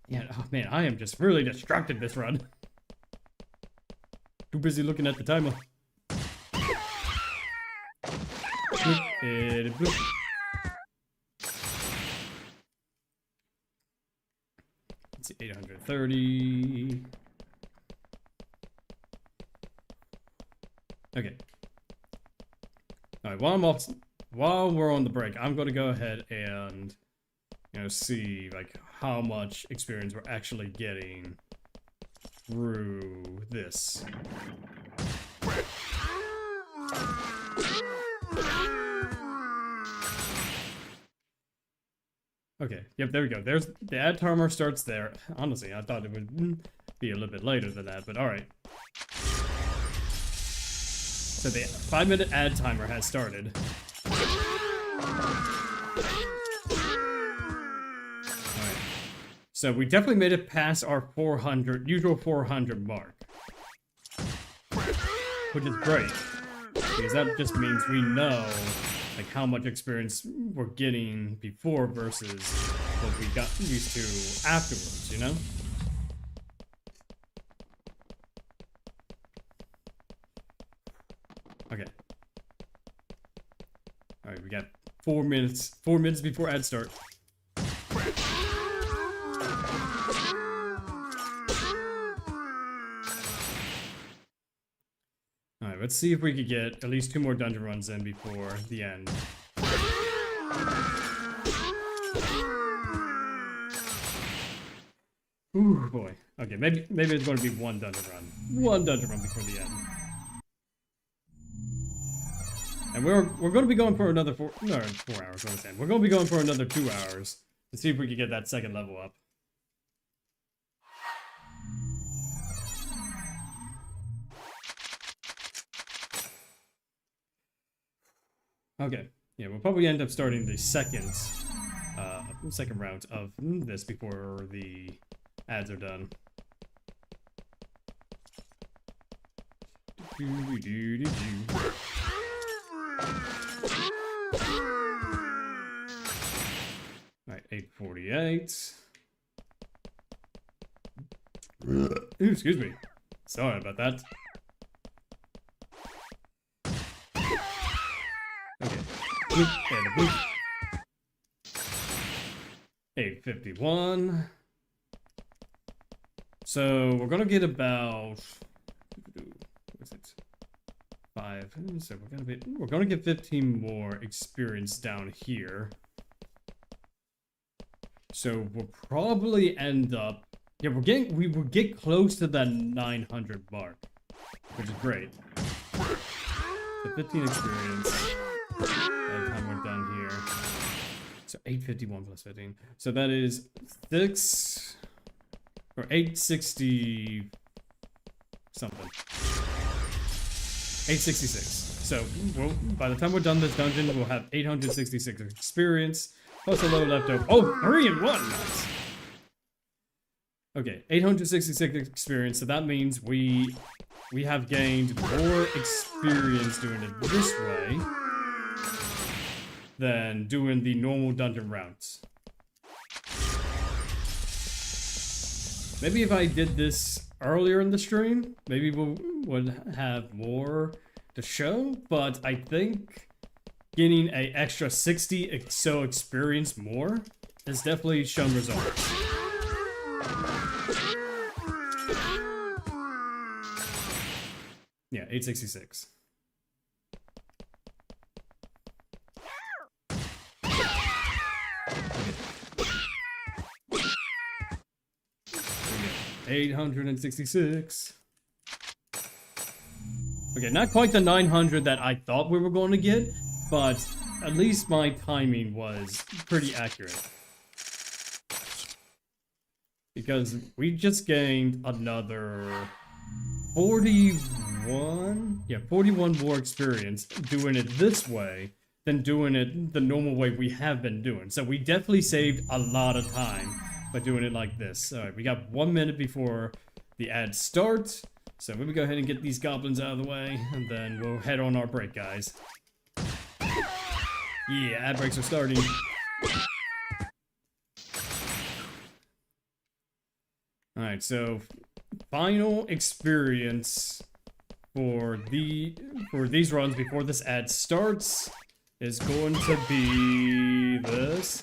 S1: Yeah, oh man, I am just really distracted this run. Too busy looking at the timer. And boop. Let's see, 830. Okay. Alright, while we're on the break, I'm gonna go ahead and, you know, see like how much experience we're actually getting through this. Okay, yep, there we go. There's the ad timer starts there. Honestly, I thought it would be a little bit later than that, but alright. So the 5-minute ad timer has started. Alright. So we definitely made it past our usual 400 mark. Which is great. Because that just means we know like how much experience we're getting before versus what we got used to afterwards, you know? Okay. Alright, we got 4 minutes. 4 minutes before ad start. Alright, let's see if we could get at least 2 more dungeon runs in before the end. Ooh, boy. Okay, maybe it's going to be 1 dungeon run. 1 dungeon run before the end. And we're going to be going for another 4 hours, what I'm saying. We're going to be going for another 2 hours to see if we can get that second level up. Okay, yeah, we'll probably end up starting the second round of this before the ads are done. Alright, 8:48. Ooh, excuse me. Sorry about that. Okay. Boop, and a boop. 8:51. So we're gonna get about what's it? 5. So we're gonna get 15 more experience down here. So we'll probably end up, yeah, we will get close to that 900 mark, which is great. So 15 experience. By the time we're done here. So 851 plus 15. So that is 6 or 860 something. 866. So by the time we're done this dungeon, we'll have 866 experience. Plus a little left over. Oh, 3 and 1. Nice. Okay, 866 experience. So that means we have gained more experience doing it this way than doing the normal dungeon routes. Maybe if I did this earlier in the stream, maybe we would have more to show, but I think getting an extra 60 so experience more has definitely shown results. Yeah, 866. Okay. 866. Okay, not quite the 900 that I thought we were going to get, but at least my timing was pretty accurate. Because we just gained another 41 more experience doing it this way than doing it the normal way we have been doing. So we definitely saved a lot of time by doing it like this. Alright, we got 1 minute before the ads start. So let me go ahead and get these goblins out of the way, and then we'll head on our break, guys. Yeah, ad breaks are starting. Alright, so final experience for these runs before this ad starts is going to be this.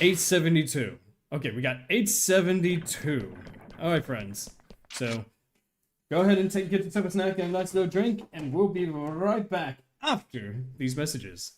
S1: 872. Okay, we got 872. Alright, friends. So go ahead and get yourself a snack and a nice little drink, and we'll be right back after these messages.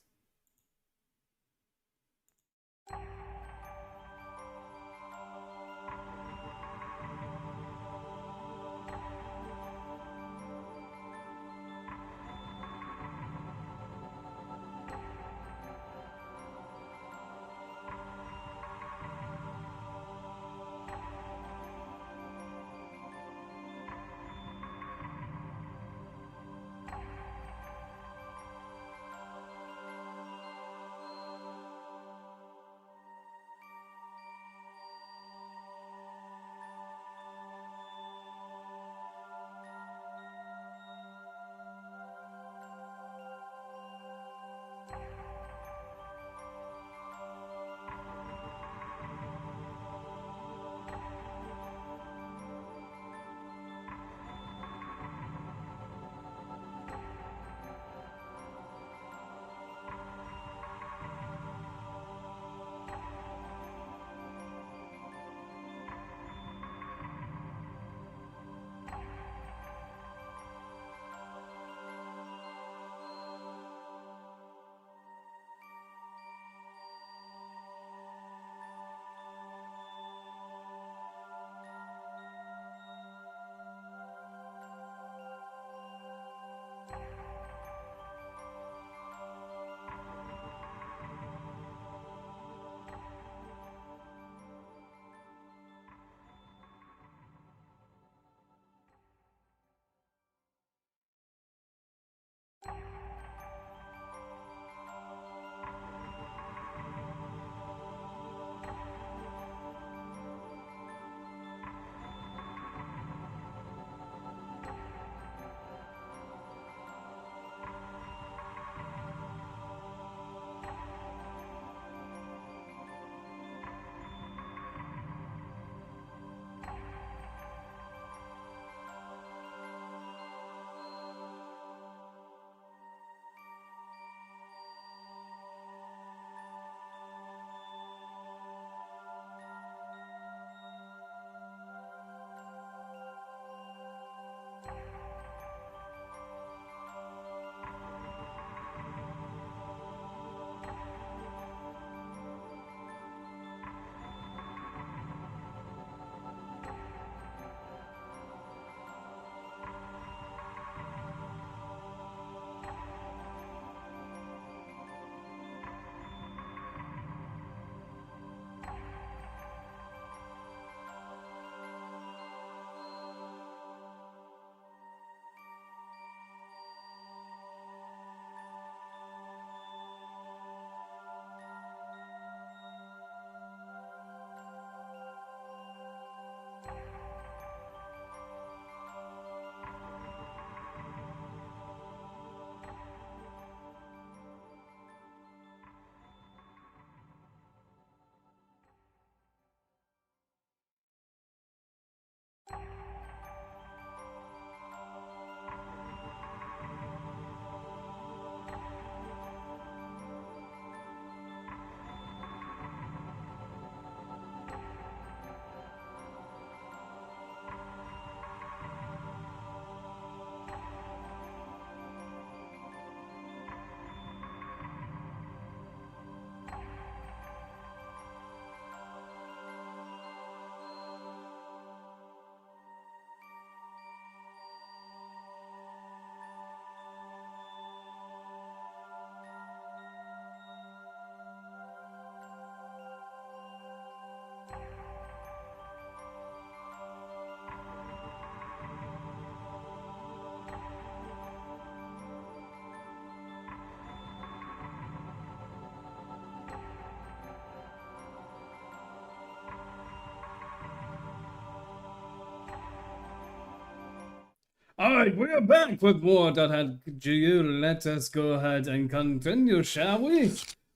S1: Alright, we are back with more .GU. Let us go ahead and continue, shall we?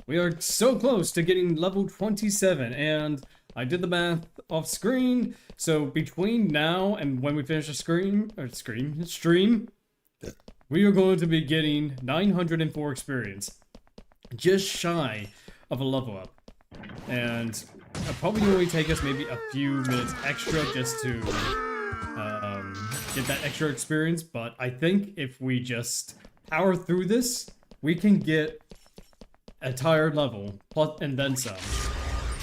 S1: We are so close to getting level 27, and I did the math off screen, so between now and when we finish the stream, we are going to be getting 904 experience. Just shy of a level up. And it'll probably only take us maybe a few minutes extra just to get that extra experience, but I think if we just power through this, we can get a entire level, plus and then some,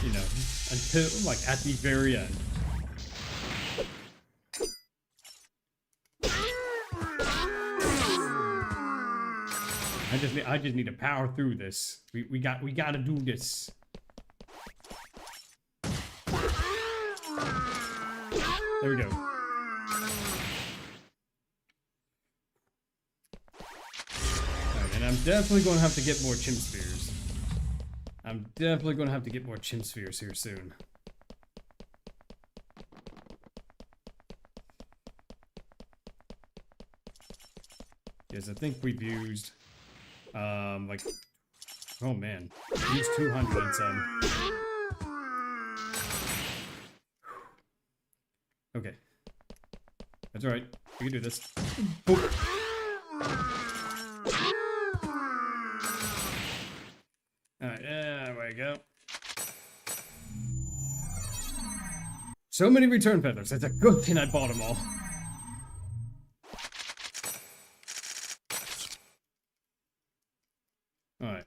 S1: you know, until, like, at the very end. I just need to power through this. We gotta do this. There we go. Alright, and I'm definitely going to have to get more chimp spheres. I'm definitely going to have to get more chimp spheres here soon. Yes, I think we've used, like, oh man, we used 200 and some. Okay. That's alright. We can do this. Boop. Alright, there we go. So many return feathers. It's a good thing I bought them all. Alright.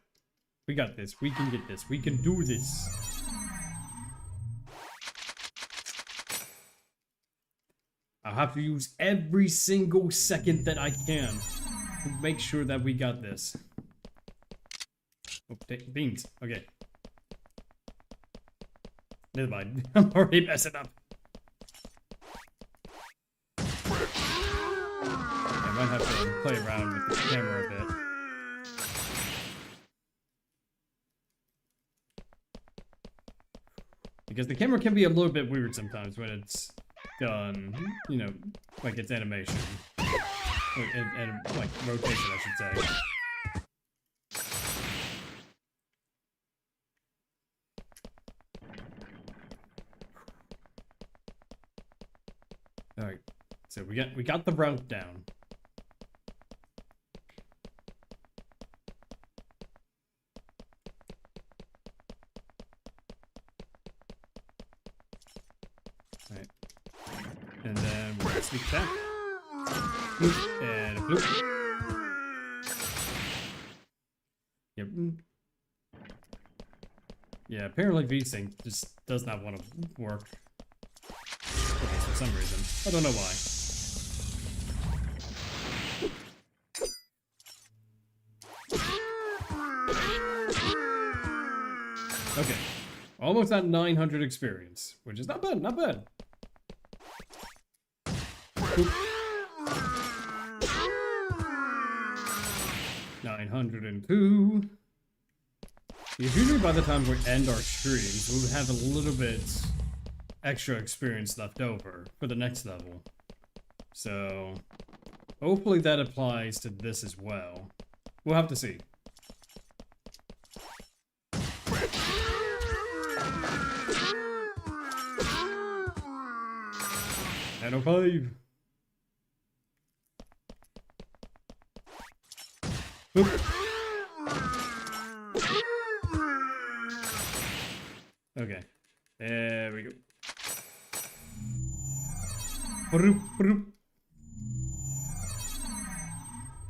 S1: We got this. We can get this. We can do this. I'll have to use every single second that I can to make sure that we got this. Oh, beans. Okay. Never mind. I'm already messing up. I might have to play around with the camera a bit. Because the camera can be a little bit weird sometimes when it's done, you know, like its animation. And like rotation, I should say. Alright, so we got the route down. Alright. And then we're gonna sneak attack. Bloop, and a bloop. Yep. Yeah, apparently V-Sync just does not want to work. Okay, for some reason. I don't know why. Okay. Almost at 900 experience, which is not bad, not bad. Boop. 902. Because usually by the time we end our streams, we'll have a little bit extra experience left over for the next level. So, hopefully that applies to this as well. We'll have to see. 905. Boop. Okay, there we go. Broop, broop.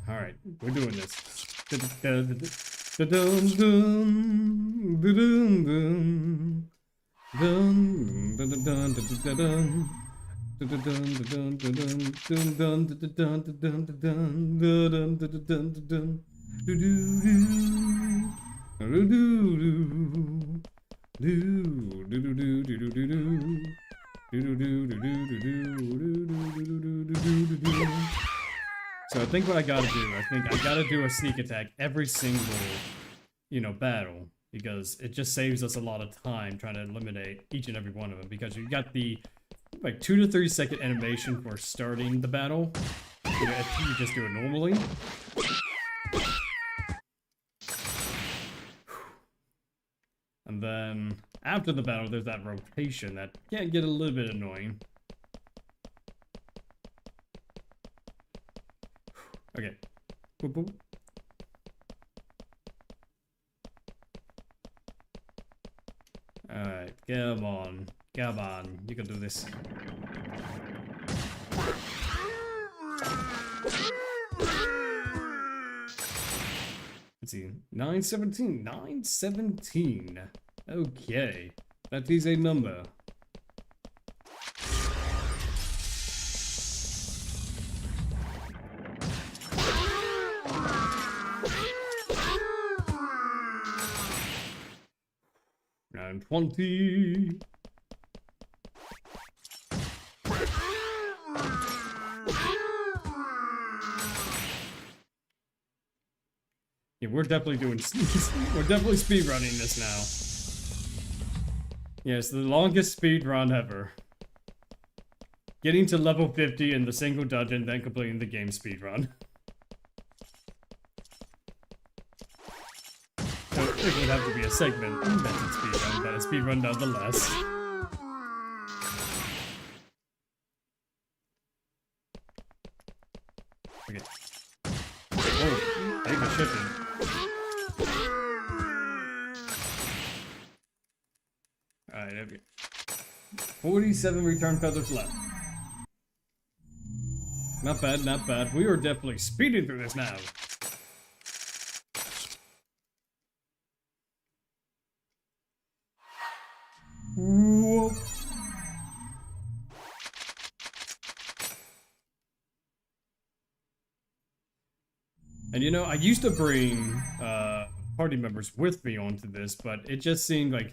S1: All right, we're doing this. So I think what I gotta do, I gotta do a sneak attack every single, you know, battle, because it just saves us a lot of time trying to eliminate each and every one of them, because you got the like 2 to 3 second animation for starting the battle, if you just do it normally. And then after the battle, there's that rotation that can get a little bit annoying. Okay. Boop, boop. Alright, come on. Come on. You can do this. Let's see. 917. 917. Okay. That is a number. And 20. Yeah, we're definitely doing. We're definitely speedrunning this now. Yeah, it's the longest speed run ever. Getting to level 50 in the single dungeon, then completing the game speedrun. So it would have to be a segment method speedrun, but a speedrun nonetheless. Okay. Oh, they've been shifting. Alright, there we go. 47 return feathers left. Not bad, not bad. We are definitely speeding through this now. Whoa. And you know, I used to bring party members with me onto this, but it just seemed like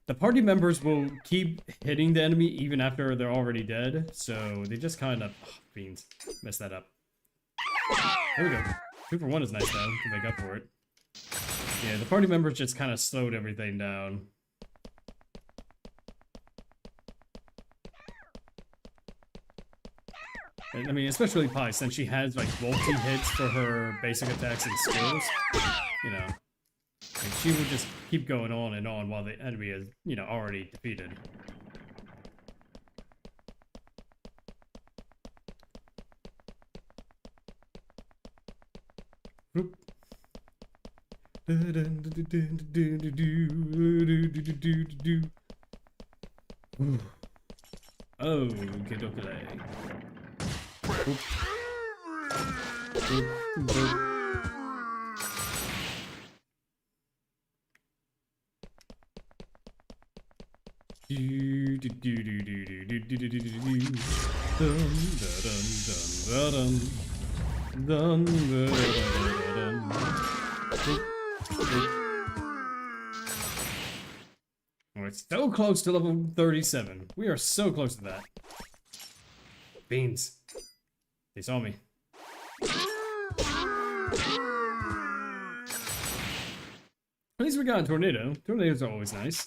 S1: the party members will keep hitting the enemy even after they're already dead, so they just kind of... Oh, beans. Messed that up. There we go. 2 for 1 is nice, though, to make up for it. Yeah, the party members just kind of slowed everything down. I mean, especially Pi, since she has, like, multi-hits for her basic attacks and skills, you know. Like, she would just keep going on and on while the enemy is, you know, already defeated. Boop. Oh, get up there. Boop. Boop. Boop. We're so close to level 37. We are so close to that. Beans. They saw me. At least we got a tornado. Tornadoes are always nice.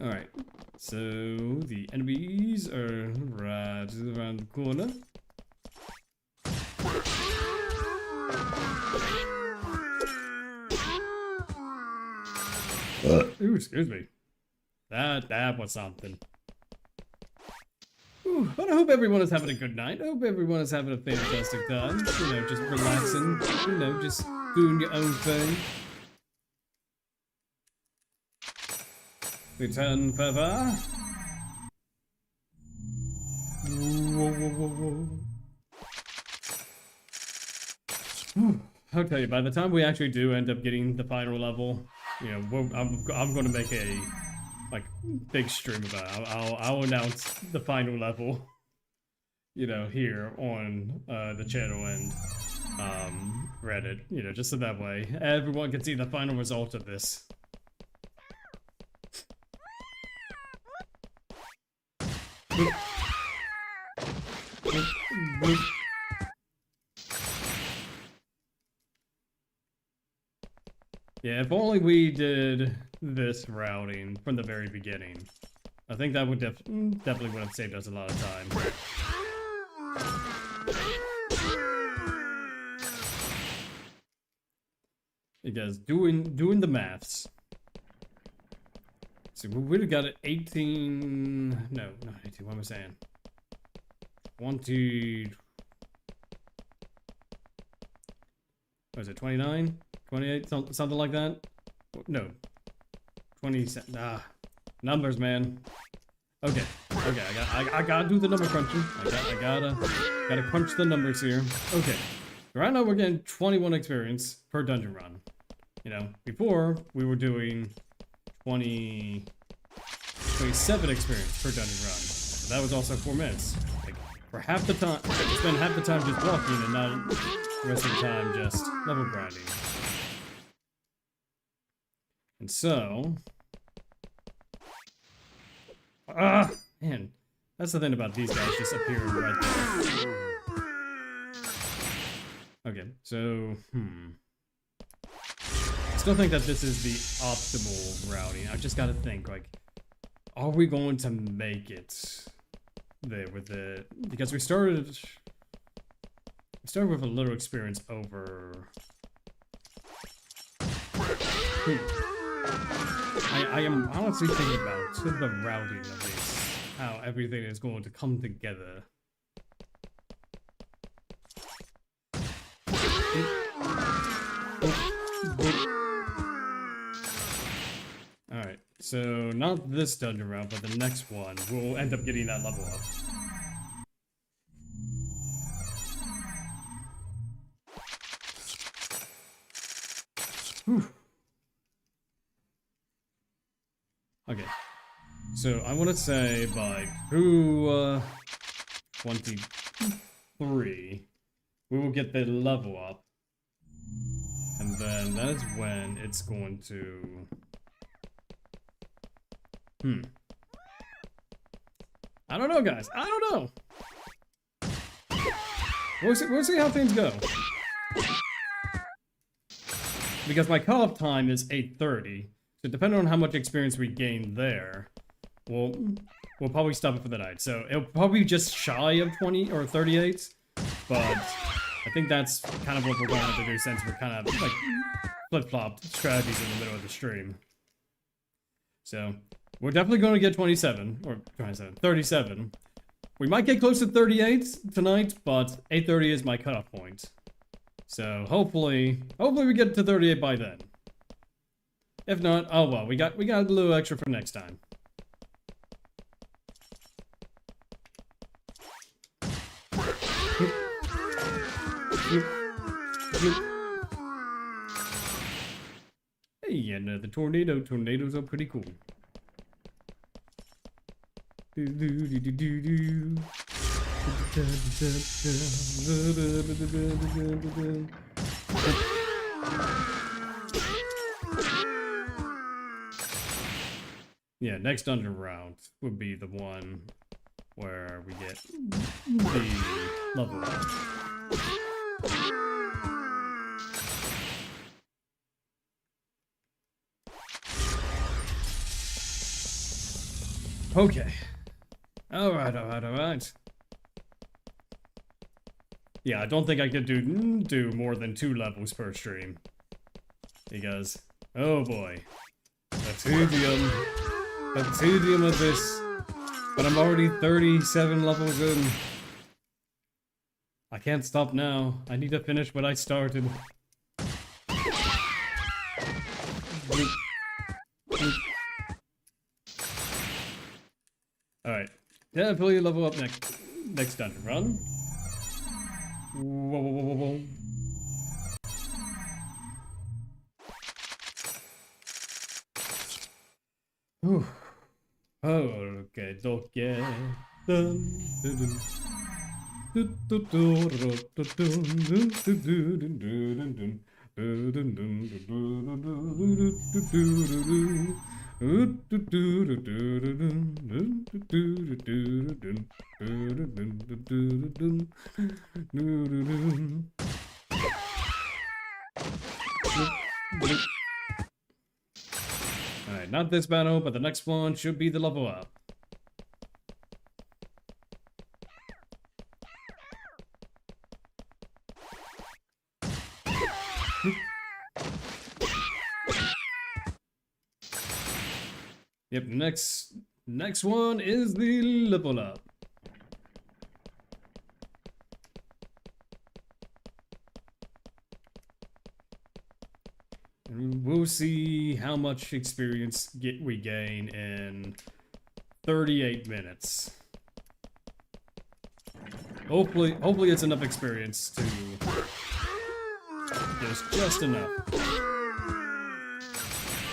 S1: Alright, so the enemies are right around the corner. Ooh, excuse me. That was something. Ooh, but I hope everyone is having a good night. I hope everyone is having a fantastic time. You know, just relaxing. You know, just doing your own thing. Return feather. Whoa, whoa, whoa, whoa. I'll tell you, by the time we actually do end up getting the final level, you know, I'm going to make a like big stream about it. I'll announce the final level, you know, here on the channel and Reddit, you know, just so that way everyone can see the final result of this. Boop. Boop. Boop. Yeah, if only we did this routing from the very beginning. I think that would definitely would have saved us a lot of time. Because doing the maths. So we would have got it 18. No, not 18. What am I saying? 20. What is it? 29? 28? Something like that? No. 20. Numbers, man. Okay. Okay. I gotta do the number crunching. I gotta crunch the numbers here. Okay. Right now we're getting 21 experience per dungeon run. You know, before we were doing 27 experience per dungeon run. But that was also 4 minutes. Like, for half the time, spend half the time just walking and not the rest of the time just level grinding. And so... man. That's the thing about these guys just appearing right there. Okay, so, I still think that this is the optimal routing. I just gotta think, like, are we going to make it there with the... Because we started with a little experience over... I am honestly thinking about the routing of this. How everything is going to come together. Alright, so not this dungeon round, but the next one, we'll end up getting that level up. Whew. Okay, so I want to say by 223, we will get the level up. And then that is when it's going to... I don't know, guys. I don't know. We'll see how things go. Because my cutoff time is 8:30. So depending on how much experience we gain there, we'll probably stop it for the night. So it'll probably be just shy of 20 or 38. But I think that's kind of what we're going to have to do since we're kind of like flip-flopped strategies in the middle of the stream. So we're definitely going to get 37. We might get close to 38 tonight, but 8:30 is my cutoff point. So hopefully we get to 38 by then. If not, oh well, we got a little extra for next time. Hey, another tornado. Tornadoes are pretty cool. Yeah, next dungeon round would be the one where we get the level up. Okay. Alright. Yeah, I don't think I could do more than 2 levels per stream. Because, oh boy. The tedium of this. But I'm already 37 levels in. I can't stop now. I need to finish what I started. Alright. Definitely level up next dungeon run. Whoa. Whew. Okay. Alright, not this battle, but the next one should be the level up. Yep, next one is the level up. And we'll see how much experience we gain in 38 minutes. Hopefully it's enough experience to get us just enough.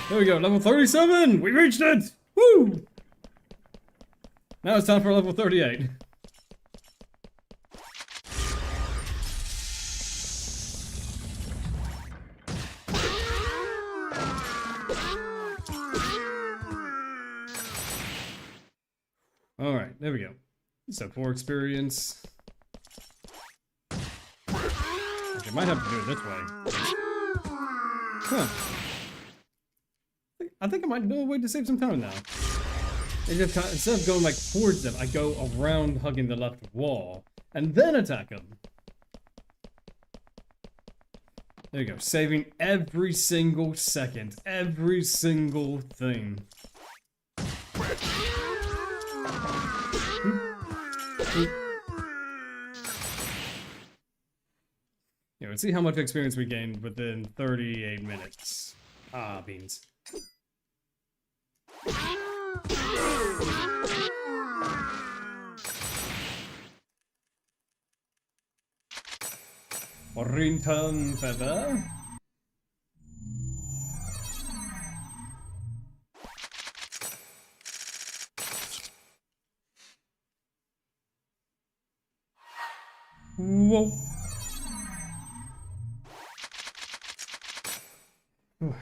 S1: There we go, level 37! We reached it! Woo! Now it's time for level 38. Alright, there we go. So 4 experience. Actually, I might have to do it this way. Huh. I think I might know a way to save some time now. Instead of going like towards them, I go around hugging the left wall and then attack them. There you go, saving every single second, every single thing. Yeah, let's see how much experience we gained within 38 minutes. Ah, beans. Orrington feather. Whoa.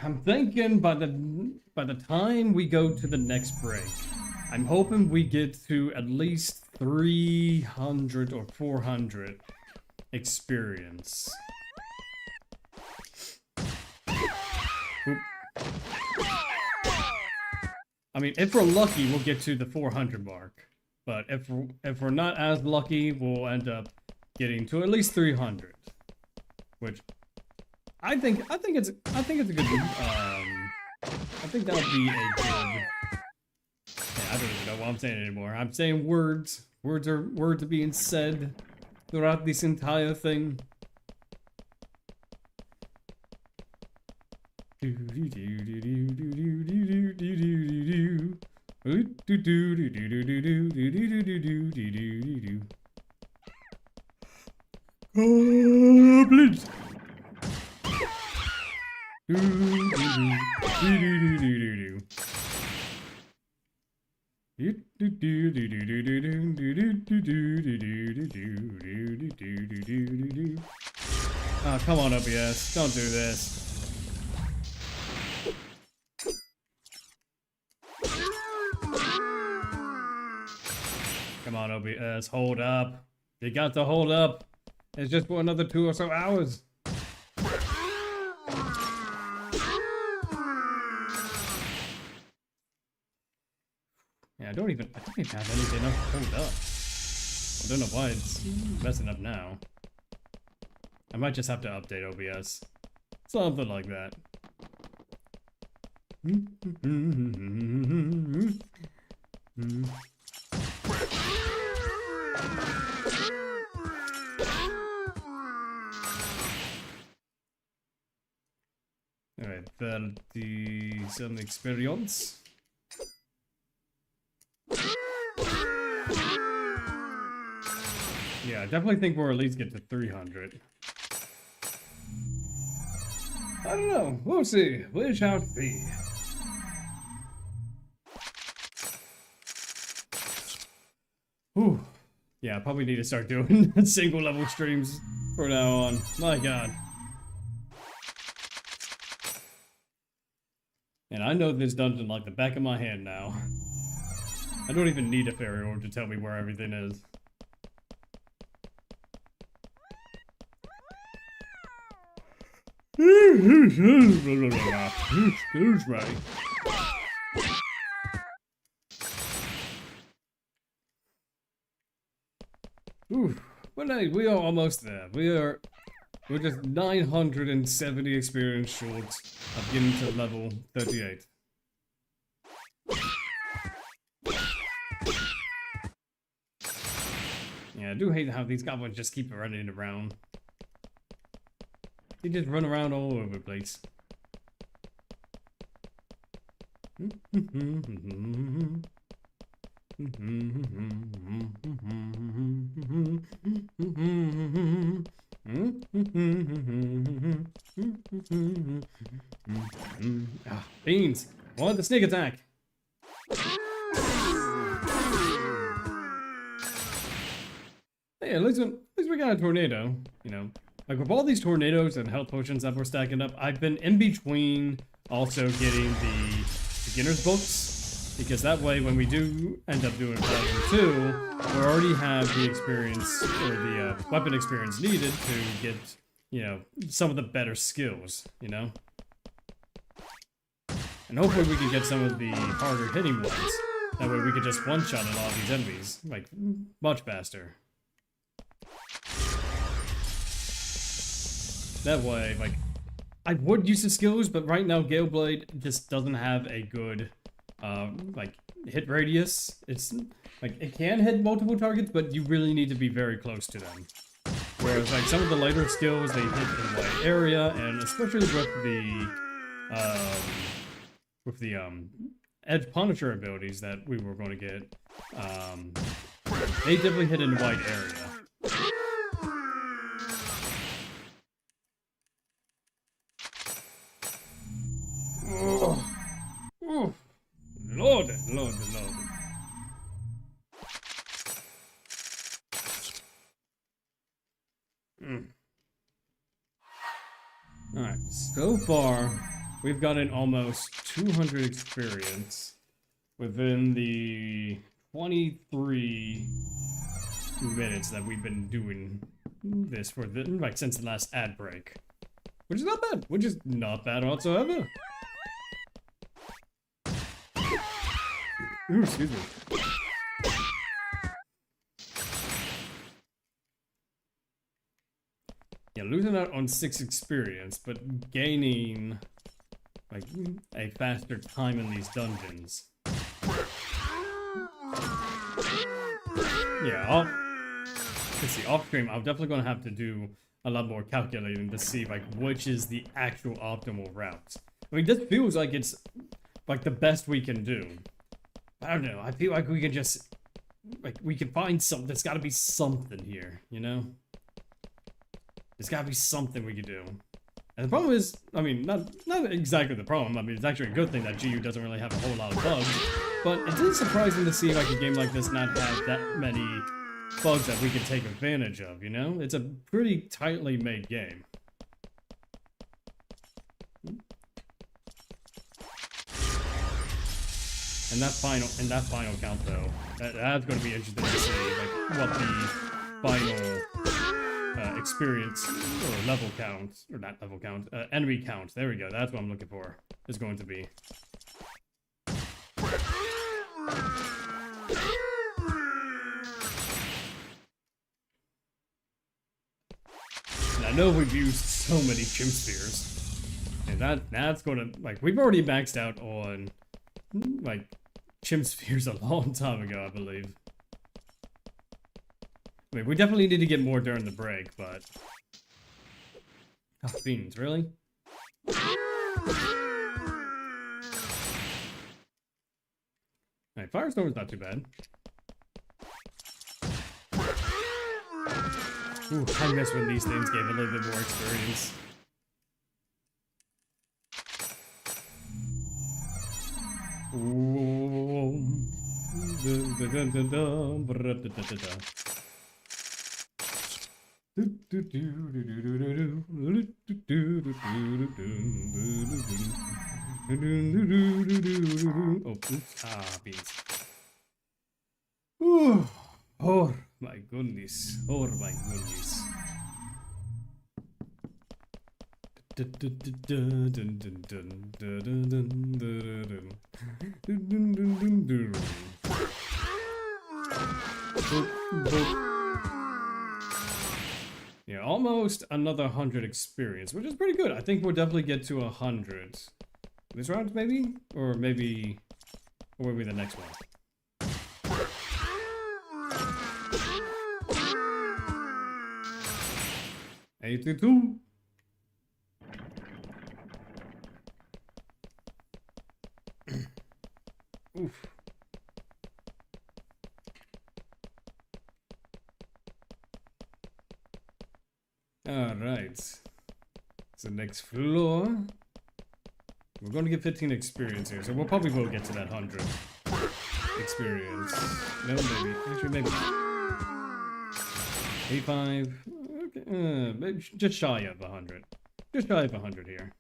S1: I'm thinking by the time we go to the next break, I'm hoping we get to at least 300 or 400 experience. Oop. I mean, if we're lucky, we'll get to the 400 mark. But if we're not as lucky, we'll end up getting to at least 300, which I think it's a good. I think that would be a good. Yeah, I don't even know what I'm saying anymore. I'm saying words. Words are being said throughout this entire thing. Goblins. Oh, come on, OBS. Don't do this. Come on, OBS. Hold up. You got to hold up. It's just for another 2 or so hours. Yeah, I don't even have anything else to hold up. I don't know why it's messing up now. I might just have to update OBS. Something like that. Alright, some experience. Yeah, I definitely think we'll at least get to 300. I don't know. We'll see. We shall see. Whew. Yeah, I probably need to start doing single level streams from now on. My god. And I know this dungeon like the back of my hand now. I don't even need a fairy orb to tell me where everything is. Excuse me. Ooh, but hey, we are almost there. We're just 970 experience short of getting to level 38. Yeah, I do hate how these goblins just keep running around. They just run around all over the place. Ah, beans! I want the sneak attack! Hey, at least we got a tornado, you know. Like, with all these tornadoes and health potions that we're stacking up, I've been in between also getting the beginner's books, because that way when we do end up doing Volume 2, we already have the experience, or the weapon experience needed to get, you know, some of the better skills, you know? And hopefully we can get some of the harder hitting ones. That way we could just one-shot a lot of these enemies, like, much faster. That way, like, I would use the skills, but right now Galeblade just doesn't have a good, like, hit radius. It's, like, it can hit multiple targets, but you really need to be very close to them. Whereas, like, some of the later skills, they hit in a wide area, and especially with the Edge Punisher abilities that we were going to get, they definitely hit in a wide area. Oh, Lord. Alright, so far, we've gotten almost 200 experience within the 23 minutes that we've been doing this for, like, since the last ad break. Which is not bad. Which is not bad whatsoever. Ooh, excuse me. Yeah, losing out on 6 experience, but gaining, like, a faster time in these dungeons. Yeah, let's see, off stream, I'm definitely going to have to do a lot more calculating to see, like, which is the actual optimal route. I mean, this feels like it's, like, the best we can do. I don't know, I feel like we can just, like, we can find something. There's gotta be something here, you know? There's gotta be something we can do. And the problem is, I mean, not exactly the problem. I mean, it's actually a good thing that GU doesn't really have a whole lot of bugs. But it is surprising to see, like, a game like this not have that many bugs that we can take advantage of, you know? It's a pretty tightly made game. And that final count, though, that's going to be interesting to see, like, what the final experience or level count, or not level count, enemy count. There we go. That's what I'm looking for. Is going to be. And I know we've used so many chimp spears, and that's going to, like, we've already maxed out on, like, chimp spears a long time ago, I believe. I mean, we definitely need to get more during the break, but... Oh, beans, really? Alright, Firestorm's not too bad. Ooh, I miss when these things gave a little bit more experience. Oh, oops. Ah, beans. Ooh. Oh my goodness. Oh my goodness. Yeah, almost another 100 experience, which is pretty good. I think we'll definitely get to 100 this round, maybe, or maybe the next one. 82. Oof. Alright. So next floor. We're going to get 15 experience here, so we'll probably will get to that 100 experience. No, maybe. Actually, maybe. 85. Okay, maybe just shy of 100. Just shy of 100 here.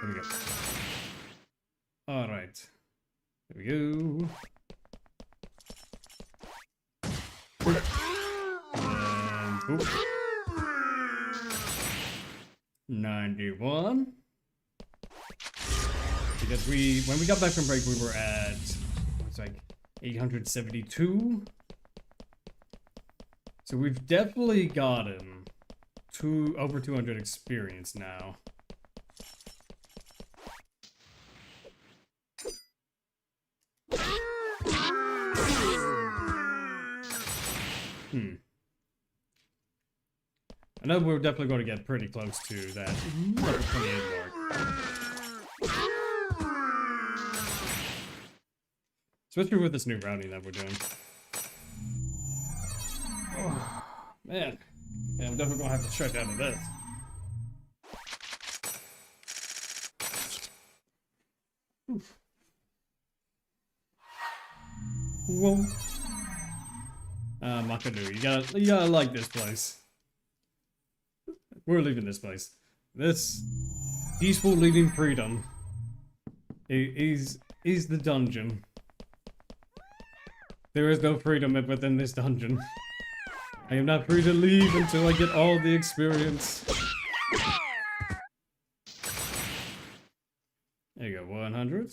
S1: There we go. Alright. There we go. And boop. 91. Because when we got back from break, we were at, it's like 872. So we've definitely gotten over 200 experience now. I know we're definitely going to get pretty close to that level 28 mark. Especially with this new routing that we're doing. Oh, man. Yeah, I'm definitely going to have to stretch out of this. Oof. Whoa. Makadu, you gotta like this place. We're leaving this place. This peaceful leaving freedom is the dungeon. There is no freedom within this dungeon. I am not free to leave until I get all the experience. There you go, 100.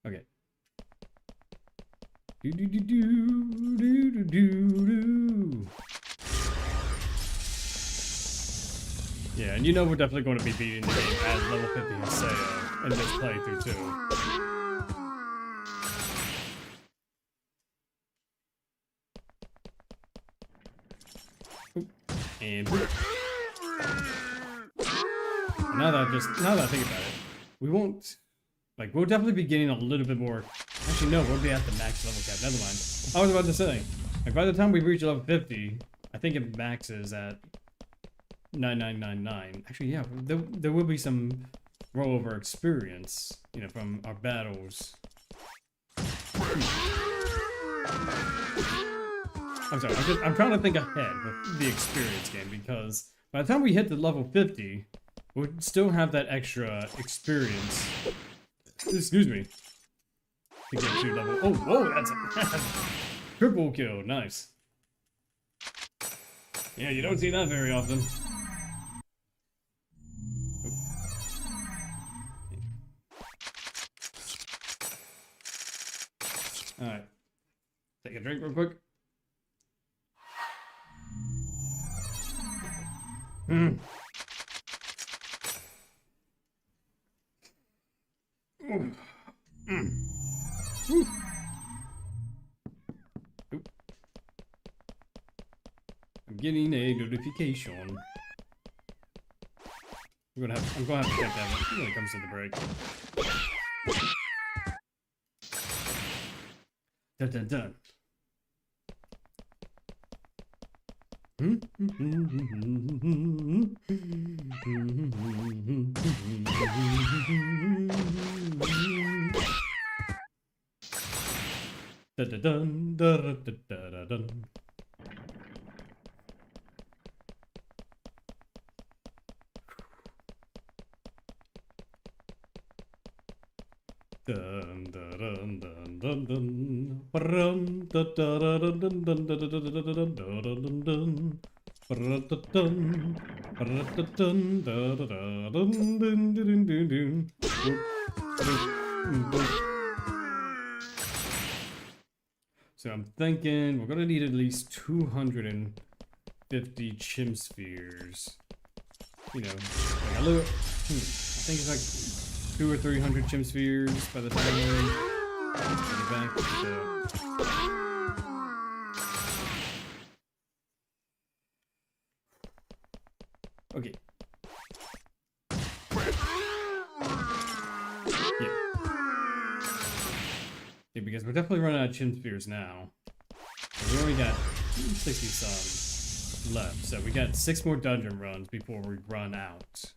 S1: Okay. Yeah, and you know we're definitely going to be beating the game as level 50 Haseo in this playthrough too. And now that I think about it, we won't, like, we'll definitely be getting a little bit more. Actually, no, we'll be at the max level cap. Never mind. I was about to say, like, by the time we reach level 50, I think it maxes at 9999. Actually, yeah, there will be some rollover experience, you know, from our battles. I'm sorry, I'm trying to think ahead with the experience game, because by the time we hit the level 50, we'll still have that extra experience. Excuse me. To get to level. Oh, whoa, that's a triple kill. Nice. Yeah, you don't see that very often. Alright. Take a drink real quick. Mm. Mm. Woo. I'm getting a notification. I'm gonna have to take that when it comes to the break. Dun dun dun. Dun dun dun dun dun dun dun. Dun dun dun dun dun dun dun dun dun dun dun dun. So I'm thinking we're gonna need at least 250 chim spheres. You know, like a little. I think it's like 200 or 300 chim spheres by the time we get back. So. Okay. Yeah, because we're definitely running out of chim spheres now. We only got 60 some left, so we got 6 more dungeon runs before we run out.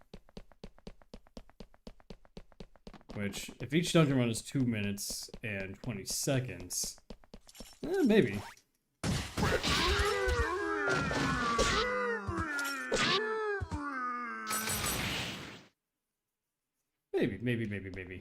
S1: Which, if each dungeon run is 2 minutes and 20 seconds, maybe. Maybe.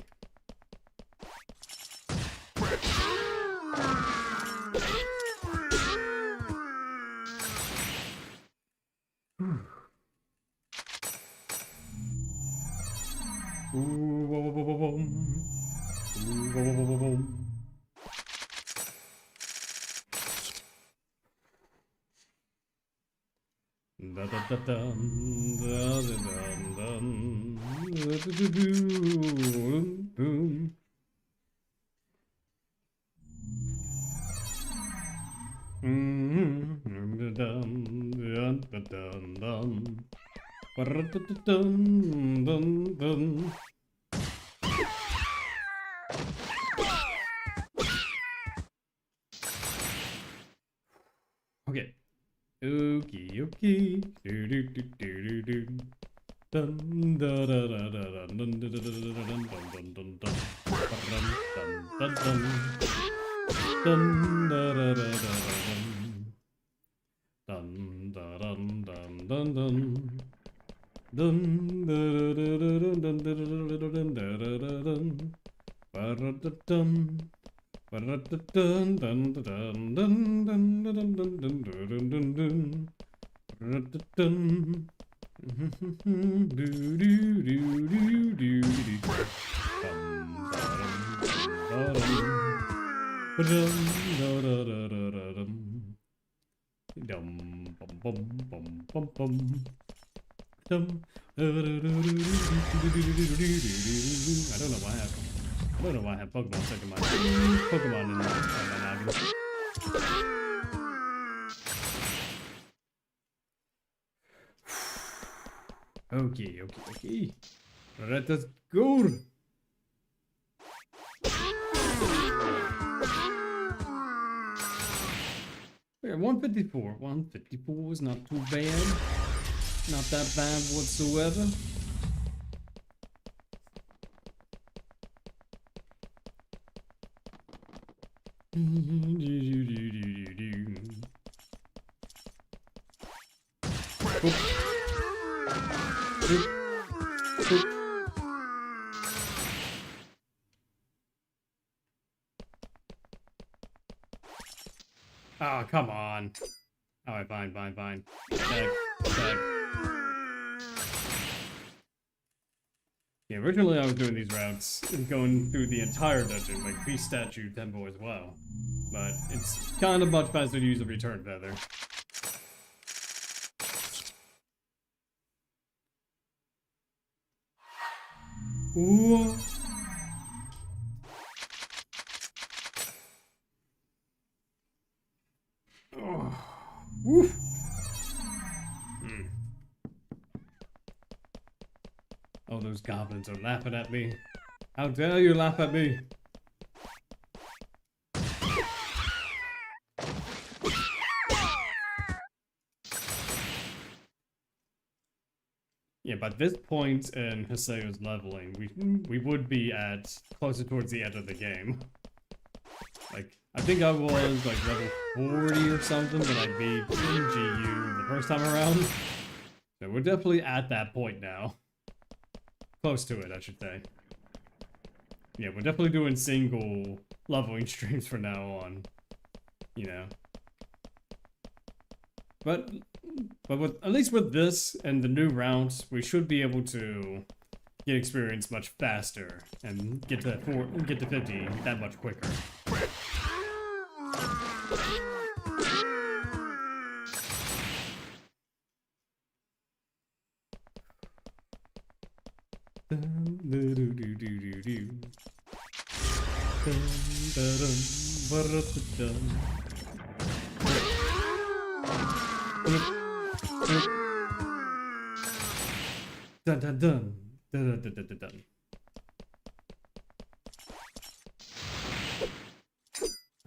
S1: Okay. Okay. Dun dun dun dun dun dun dun dun dun dun dun dun I don't know why I have Pokemon stuck in my Pokemon in my noggin. Okay. Let us go. Yeah, 154. 154 is not too bad. Not that bad whatsoever. Oh, come on. Alright, fine. Back. Yeah, originally I was doing these routes and going through the entire dungeon, like Beast Statue Temple as well. But it's kind of much faster to use a return feather. Ooh. Oh. Woof. goblins are laughing at me. How dare you laugh at me? Yeah, but this point in Haseo's leveling, we would be at closer towards the end of the game. Like, I think I was like level 40 or something when I beat GU the first time around. So we're definitely at that point now. Close to it, I should say. Yeah, we're definitely doing single leveling streams from now on. You know. But with, at least with this and the new rounds, we should be able to get experience much faster and get to 50 that much quicker. Dun dun dun dun dun dun dun dun.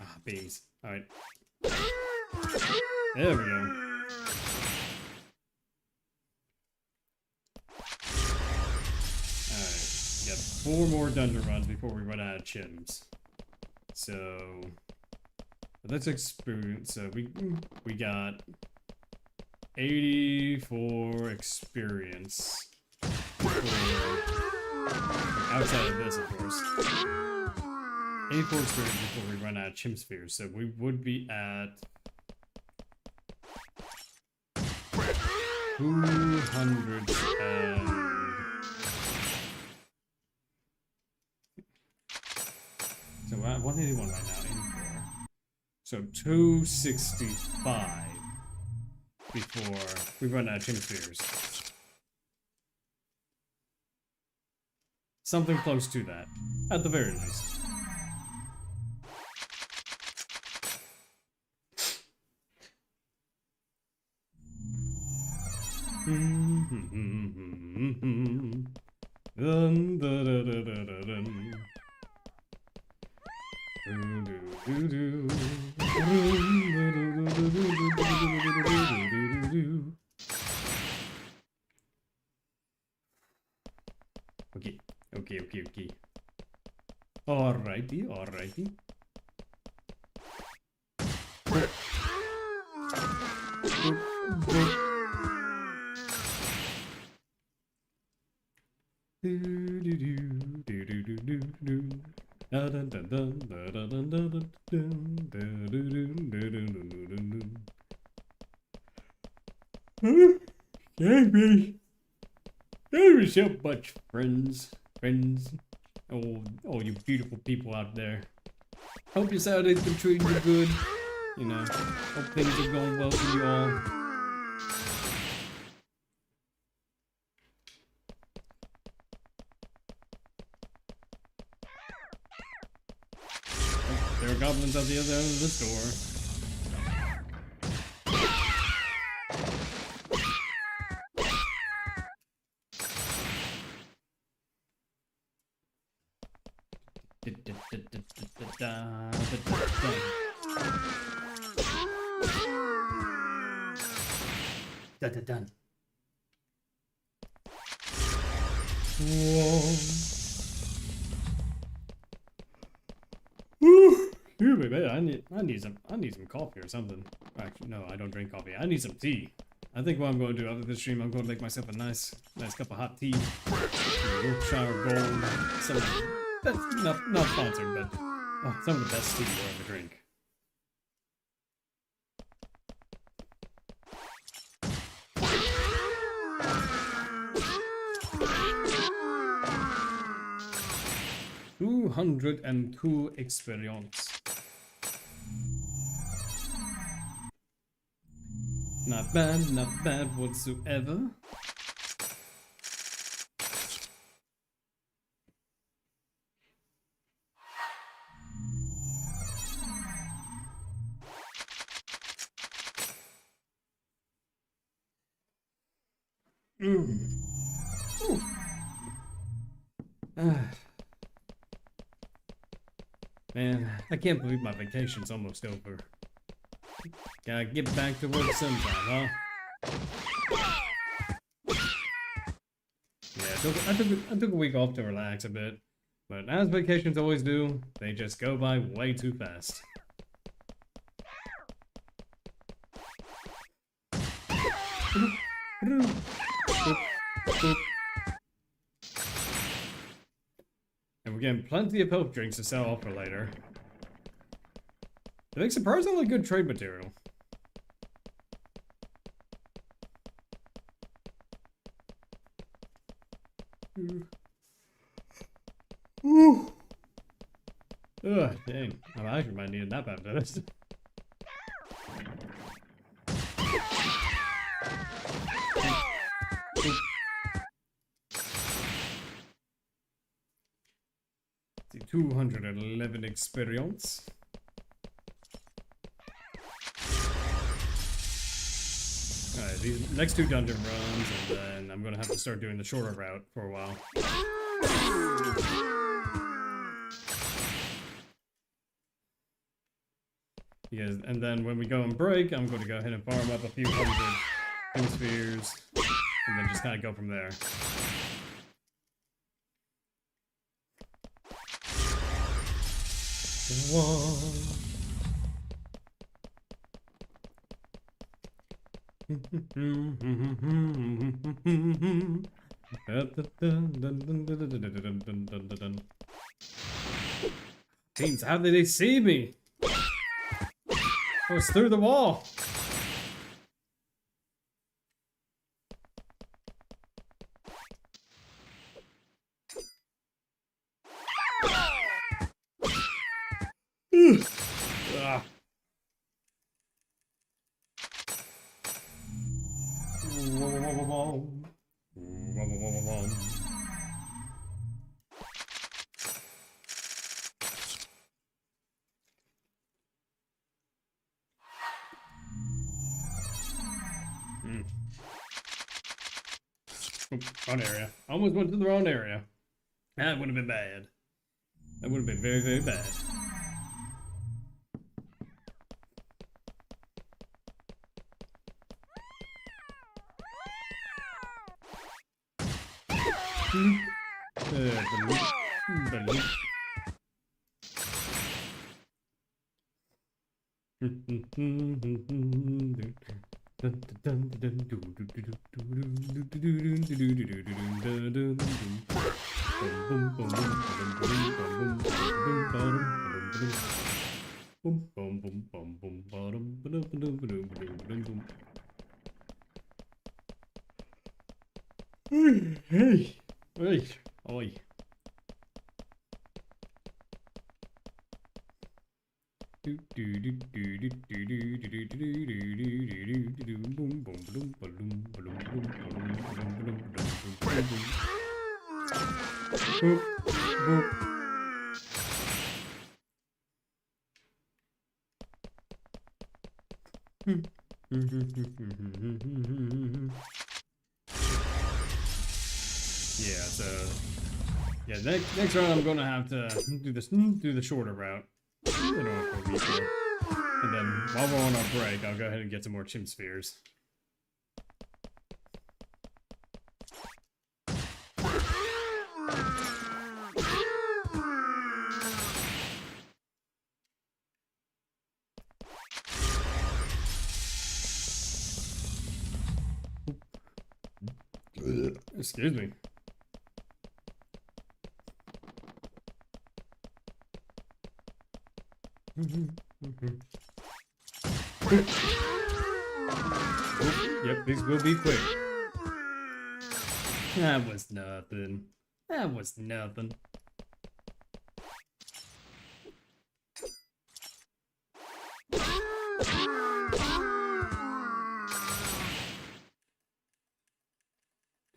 S1: Ah, beams. Alright. There we go. Alright. We got 4 more dungeon runs before we run out of chims. So let's experience. So we got 84 experience. Outside of this, of course. 84 experience before we run out of chim spheres, so we would be at 200 and... So we're at 181 right now, 84. So 265 before we run out of chim spheres. Something close to that, at the very least. Okay. Alrighty. There is so much friends. Oh, you beautiful people out there. Hope your Saturday's been treating you good. You know, hope things are going well for you all. Oh, there are goblins at the other end of this door. Dun. Whoa. Excuse me, I need some coffee or something. Actually, no, I don't drink coffee. I need some tea. I think what I'm going to do after this stream, I'm going to make myself a nice cup of hot tea. Yorkshire Gold. That's not sponsored, but some of the best tea you'll ever drink. $202 experience. Not bad whatsoever. Man, I can't believe my vacation's almost over. Gotta get back to work sometime, huh? Yeah, I took a week off to relax a bit. But as vacations always do, they just go by way too fast. And we're getting plenty of health drinks to sell off for later. They make surprisingly good trade material. Ooh. Ugh, dang. I actually might need a nap after this. See, 211 experience. Alright, these next two dungeon runs, and then I'm gonna have to start doing the shorter route for a while. Yes, and then when we go on break, I'm going to go ahead and farm up a few hundred spheres, and then just kind of go from there. Teams, how did they see me? I was through the wall. Ah. Wrong area. Almost went to the wrong area. That would have been bad. That would have been very, very bad. Hey, hey, oi. Yeah, so yeah, next round I'm gonna have to do the shorter route. And then while we're on our break, I'll go ahead and get some more chimp spheres. Excuse me. Oh, yep, these will be quick. That was nothing. That was nothing.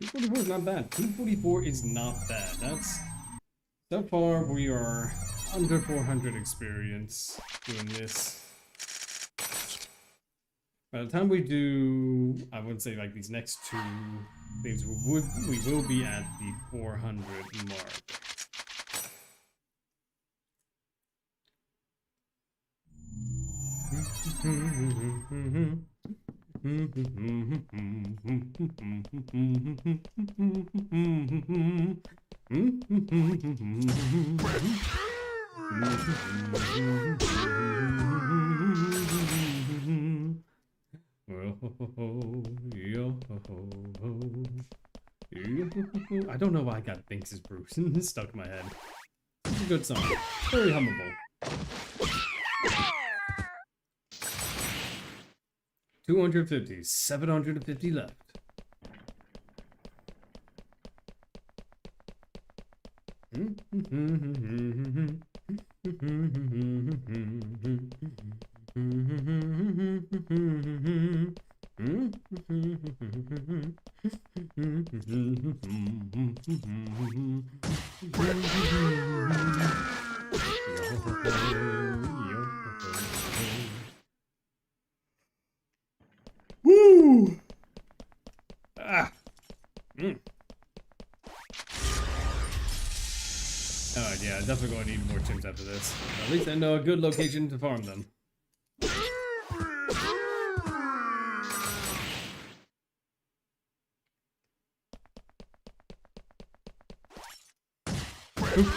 S1: $244 is not bad. 244 is not bad. That's so far we are under 400 experience doing this. By the time we do, I would say like these next two things, we will be at the 400 mark. I don't know why I got Binks' Bruce stuck in my head. It's a good song. Very hummable. 250, 750 left. Woo! Ah. Alright, yeah, definitely going to need more chimps after this. At least I know a good location to farm them. Oop.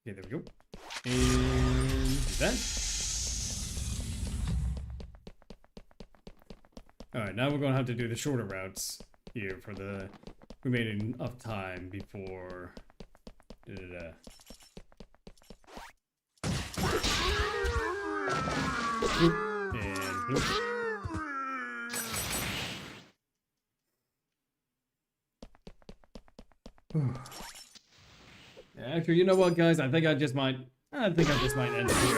S1: Okay, there we go. And that. Alright, now we're going to have to do the shorter routes here for the remaining of time before... And... Actually, you know what, guys? I think I just might end it here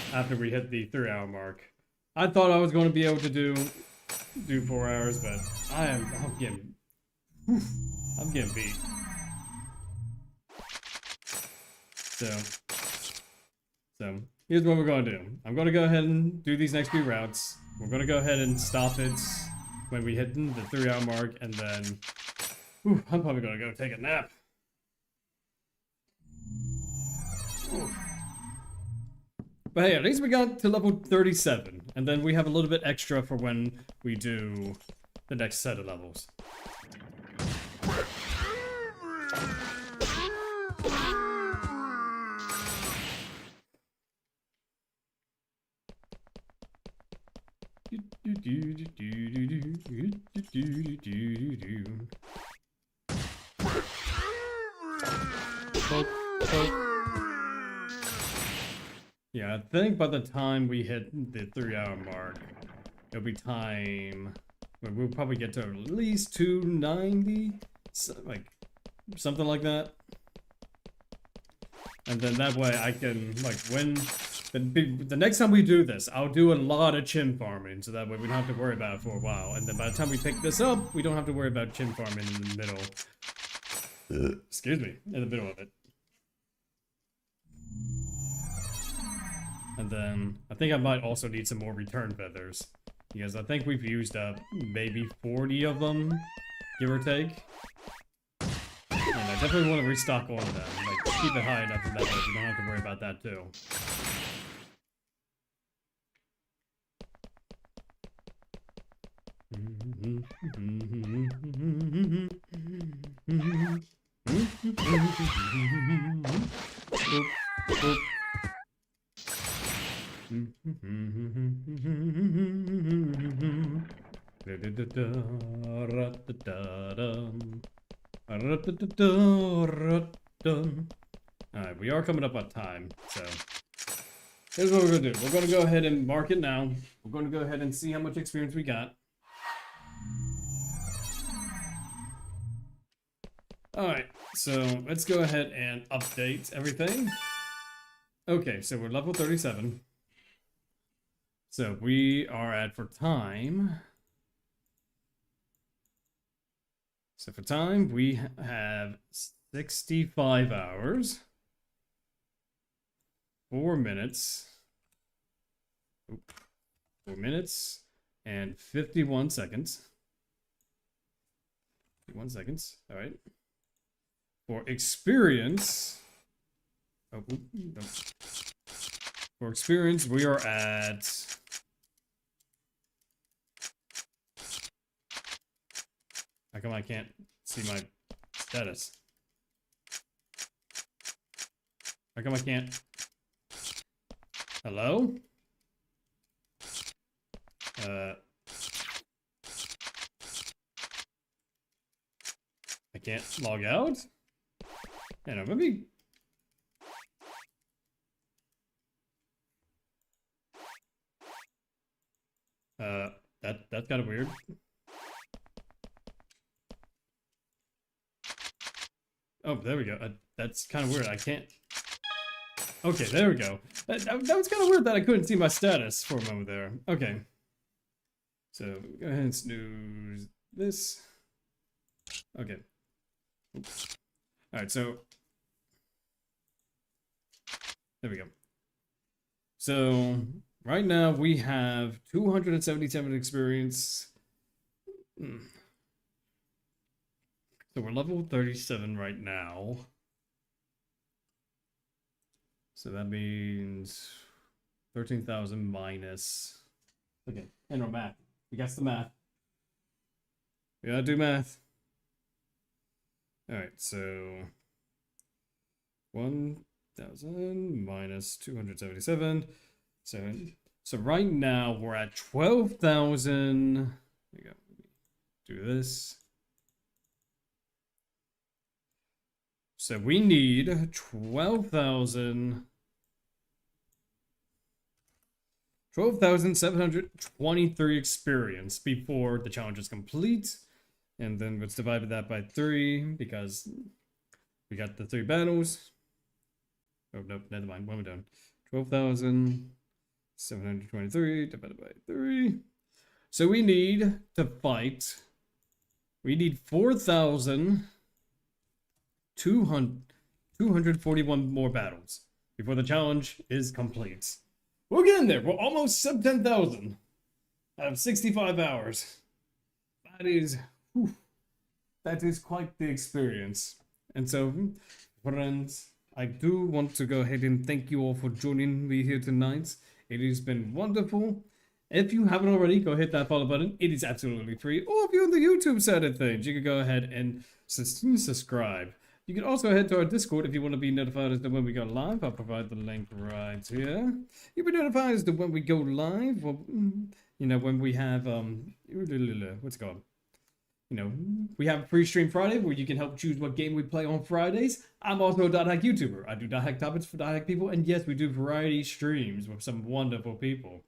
S1: after we hit the 3-hour mark. I thought I was going to be able to do 4 hours, but I'm getting beat. So here's what we're going to do. I'm going to go ahead and do these next few routes. We're going to go ahead and stop it when we hit the 3-hour mark, and then I'm probably going to go take a nap. But hey, at least we got to level 37, and then we have a little bit extra for when we do the next set of levels. Yeah, I think by the time we hit the 3-hour mark, it'll be time where we'll probably get to at least 290, like something like that. And then that way I can, like, when the next time we do this, I'll do a lot of chim farming, so that way we don't have to worry about it for a while. And then by the time we pick this up, we don't have to worry about chim farming in the middle. Excuse me, in the middle of it. And then I think I might also need some more return feathers, because I think we've used up maybe 40 of them, give or take. And I definitely want to restock on them, like keep it high enough so that way we don't have to worry about that too. Alright, we are coming up on time, so here's what we're gonna do. We're gonna go ahead and mark it now. We're gonna go ahead and see how much experience we got. Alright, so let's go ahead and update everything. Okay, so we're level 37. So we are at, for time. So for time, we have 65 hours. 4 minutes. 4 minutes and 51 seconds. 51 seconds, all right. For experience... Oh, no. For experience, we are at... How come I can't see my status? How come I can't? Hello? I can't log out? Yeah, no, maybe... That's kind of weird. Oh, there we go. That's kind of weird. I can't... Okay, there we go. That was kind of weird that I couldn't see my status for a moment there. Okay. So, go ahead and snooze this. Okay. Alright, so... There we go. So, right now we have 277 experience. So we're level 37 right now. So that means 13,000 minus... Okay, and our math. We got the math. We gotta do math. Alright, so... 1,000 minus 277. So right now we're at 12,000. There you go. Do this. So we need 12,723 experience before the challenge is complete. And then let's divide that by 3 because we got the 3 battles. Oh, nope, never mind. When we're done. 12,723 divided by 3. So we need to fight. We need 4,241 more battles before the challenge is complete. We're getting there. We're almost sub 10,000 out of 65 hours. That is quite the experience. And so, friends, I do want to go ahead and thank you all for joining me here tonight. It has been wonderful. If you haven't already, go hit that follow button. It is absolutely free. Or if you're on the YouTube side of things, you can go ahead and subscribe. You can also head to our Discord if you want to be notified as to when we go live. I'll provide the link right here. You'll be notified as to when we go live. Well, you know, when we have, what's it called? You know, we have a free stream Friday where you can help choose what game we play on Fridays. I'm also a .hack YouTuber. I do .hack topics for .hack people. And yes, we do variety streams with some wonderful people.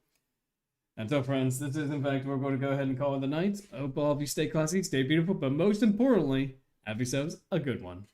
S1: And so, friends, this is, in fact, we're going to go ahead and call it the night. I hope all of you stay classy, stay beautiful, but most importantly, have yourselves a good one.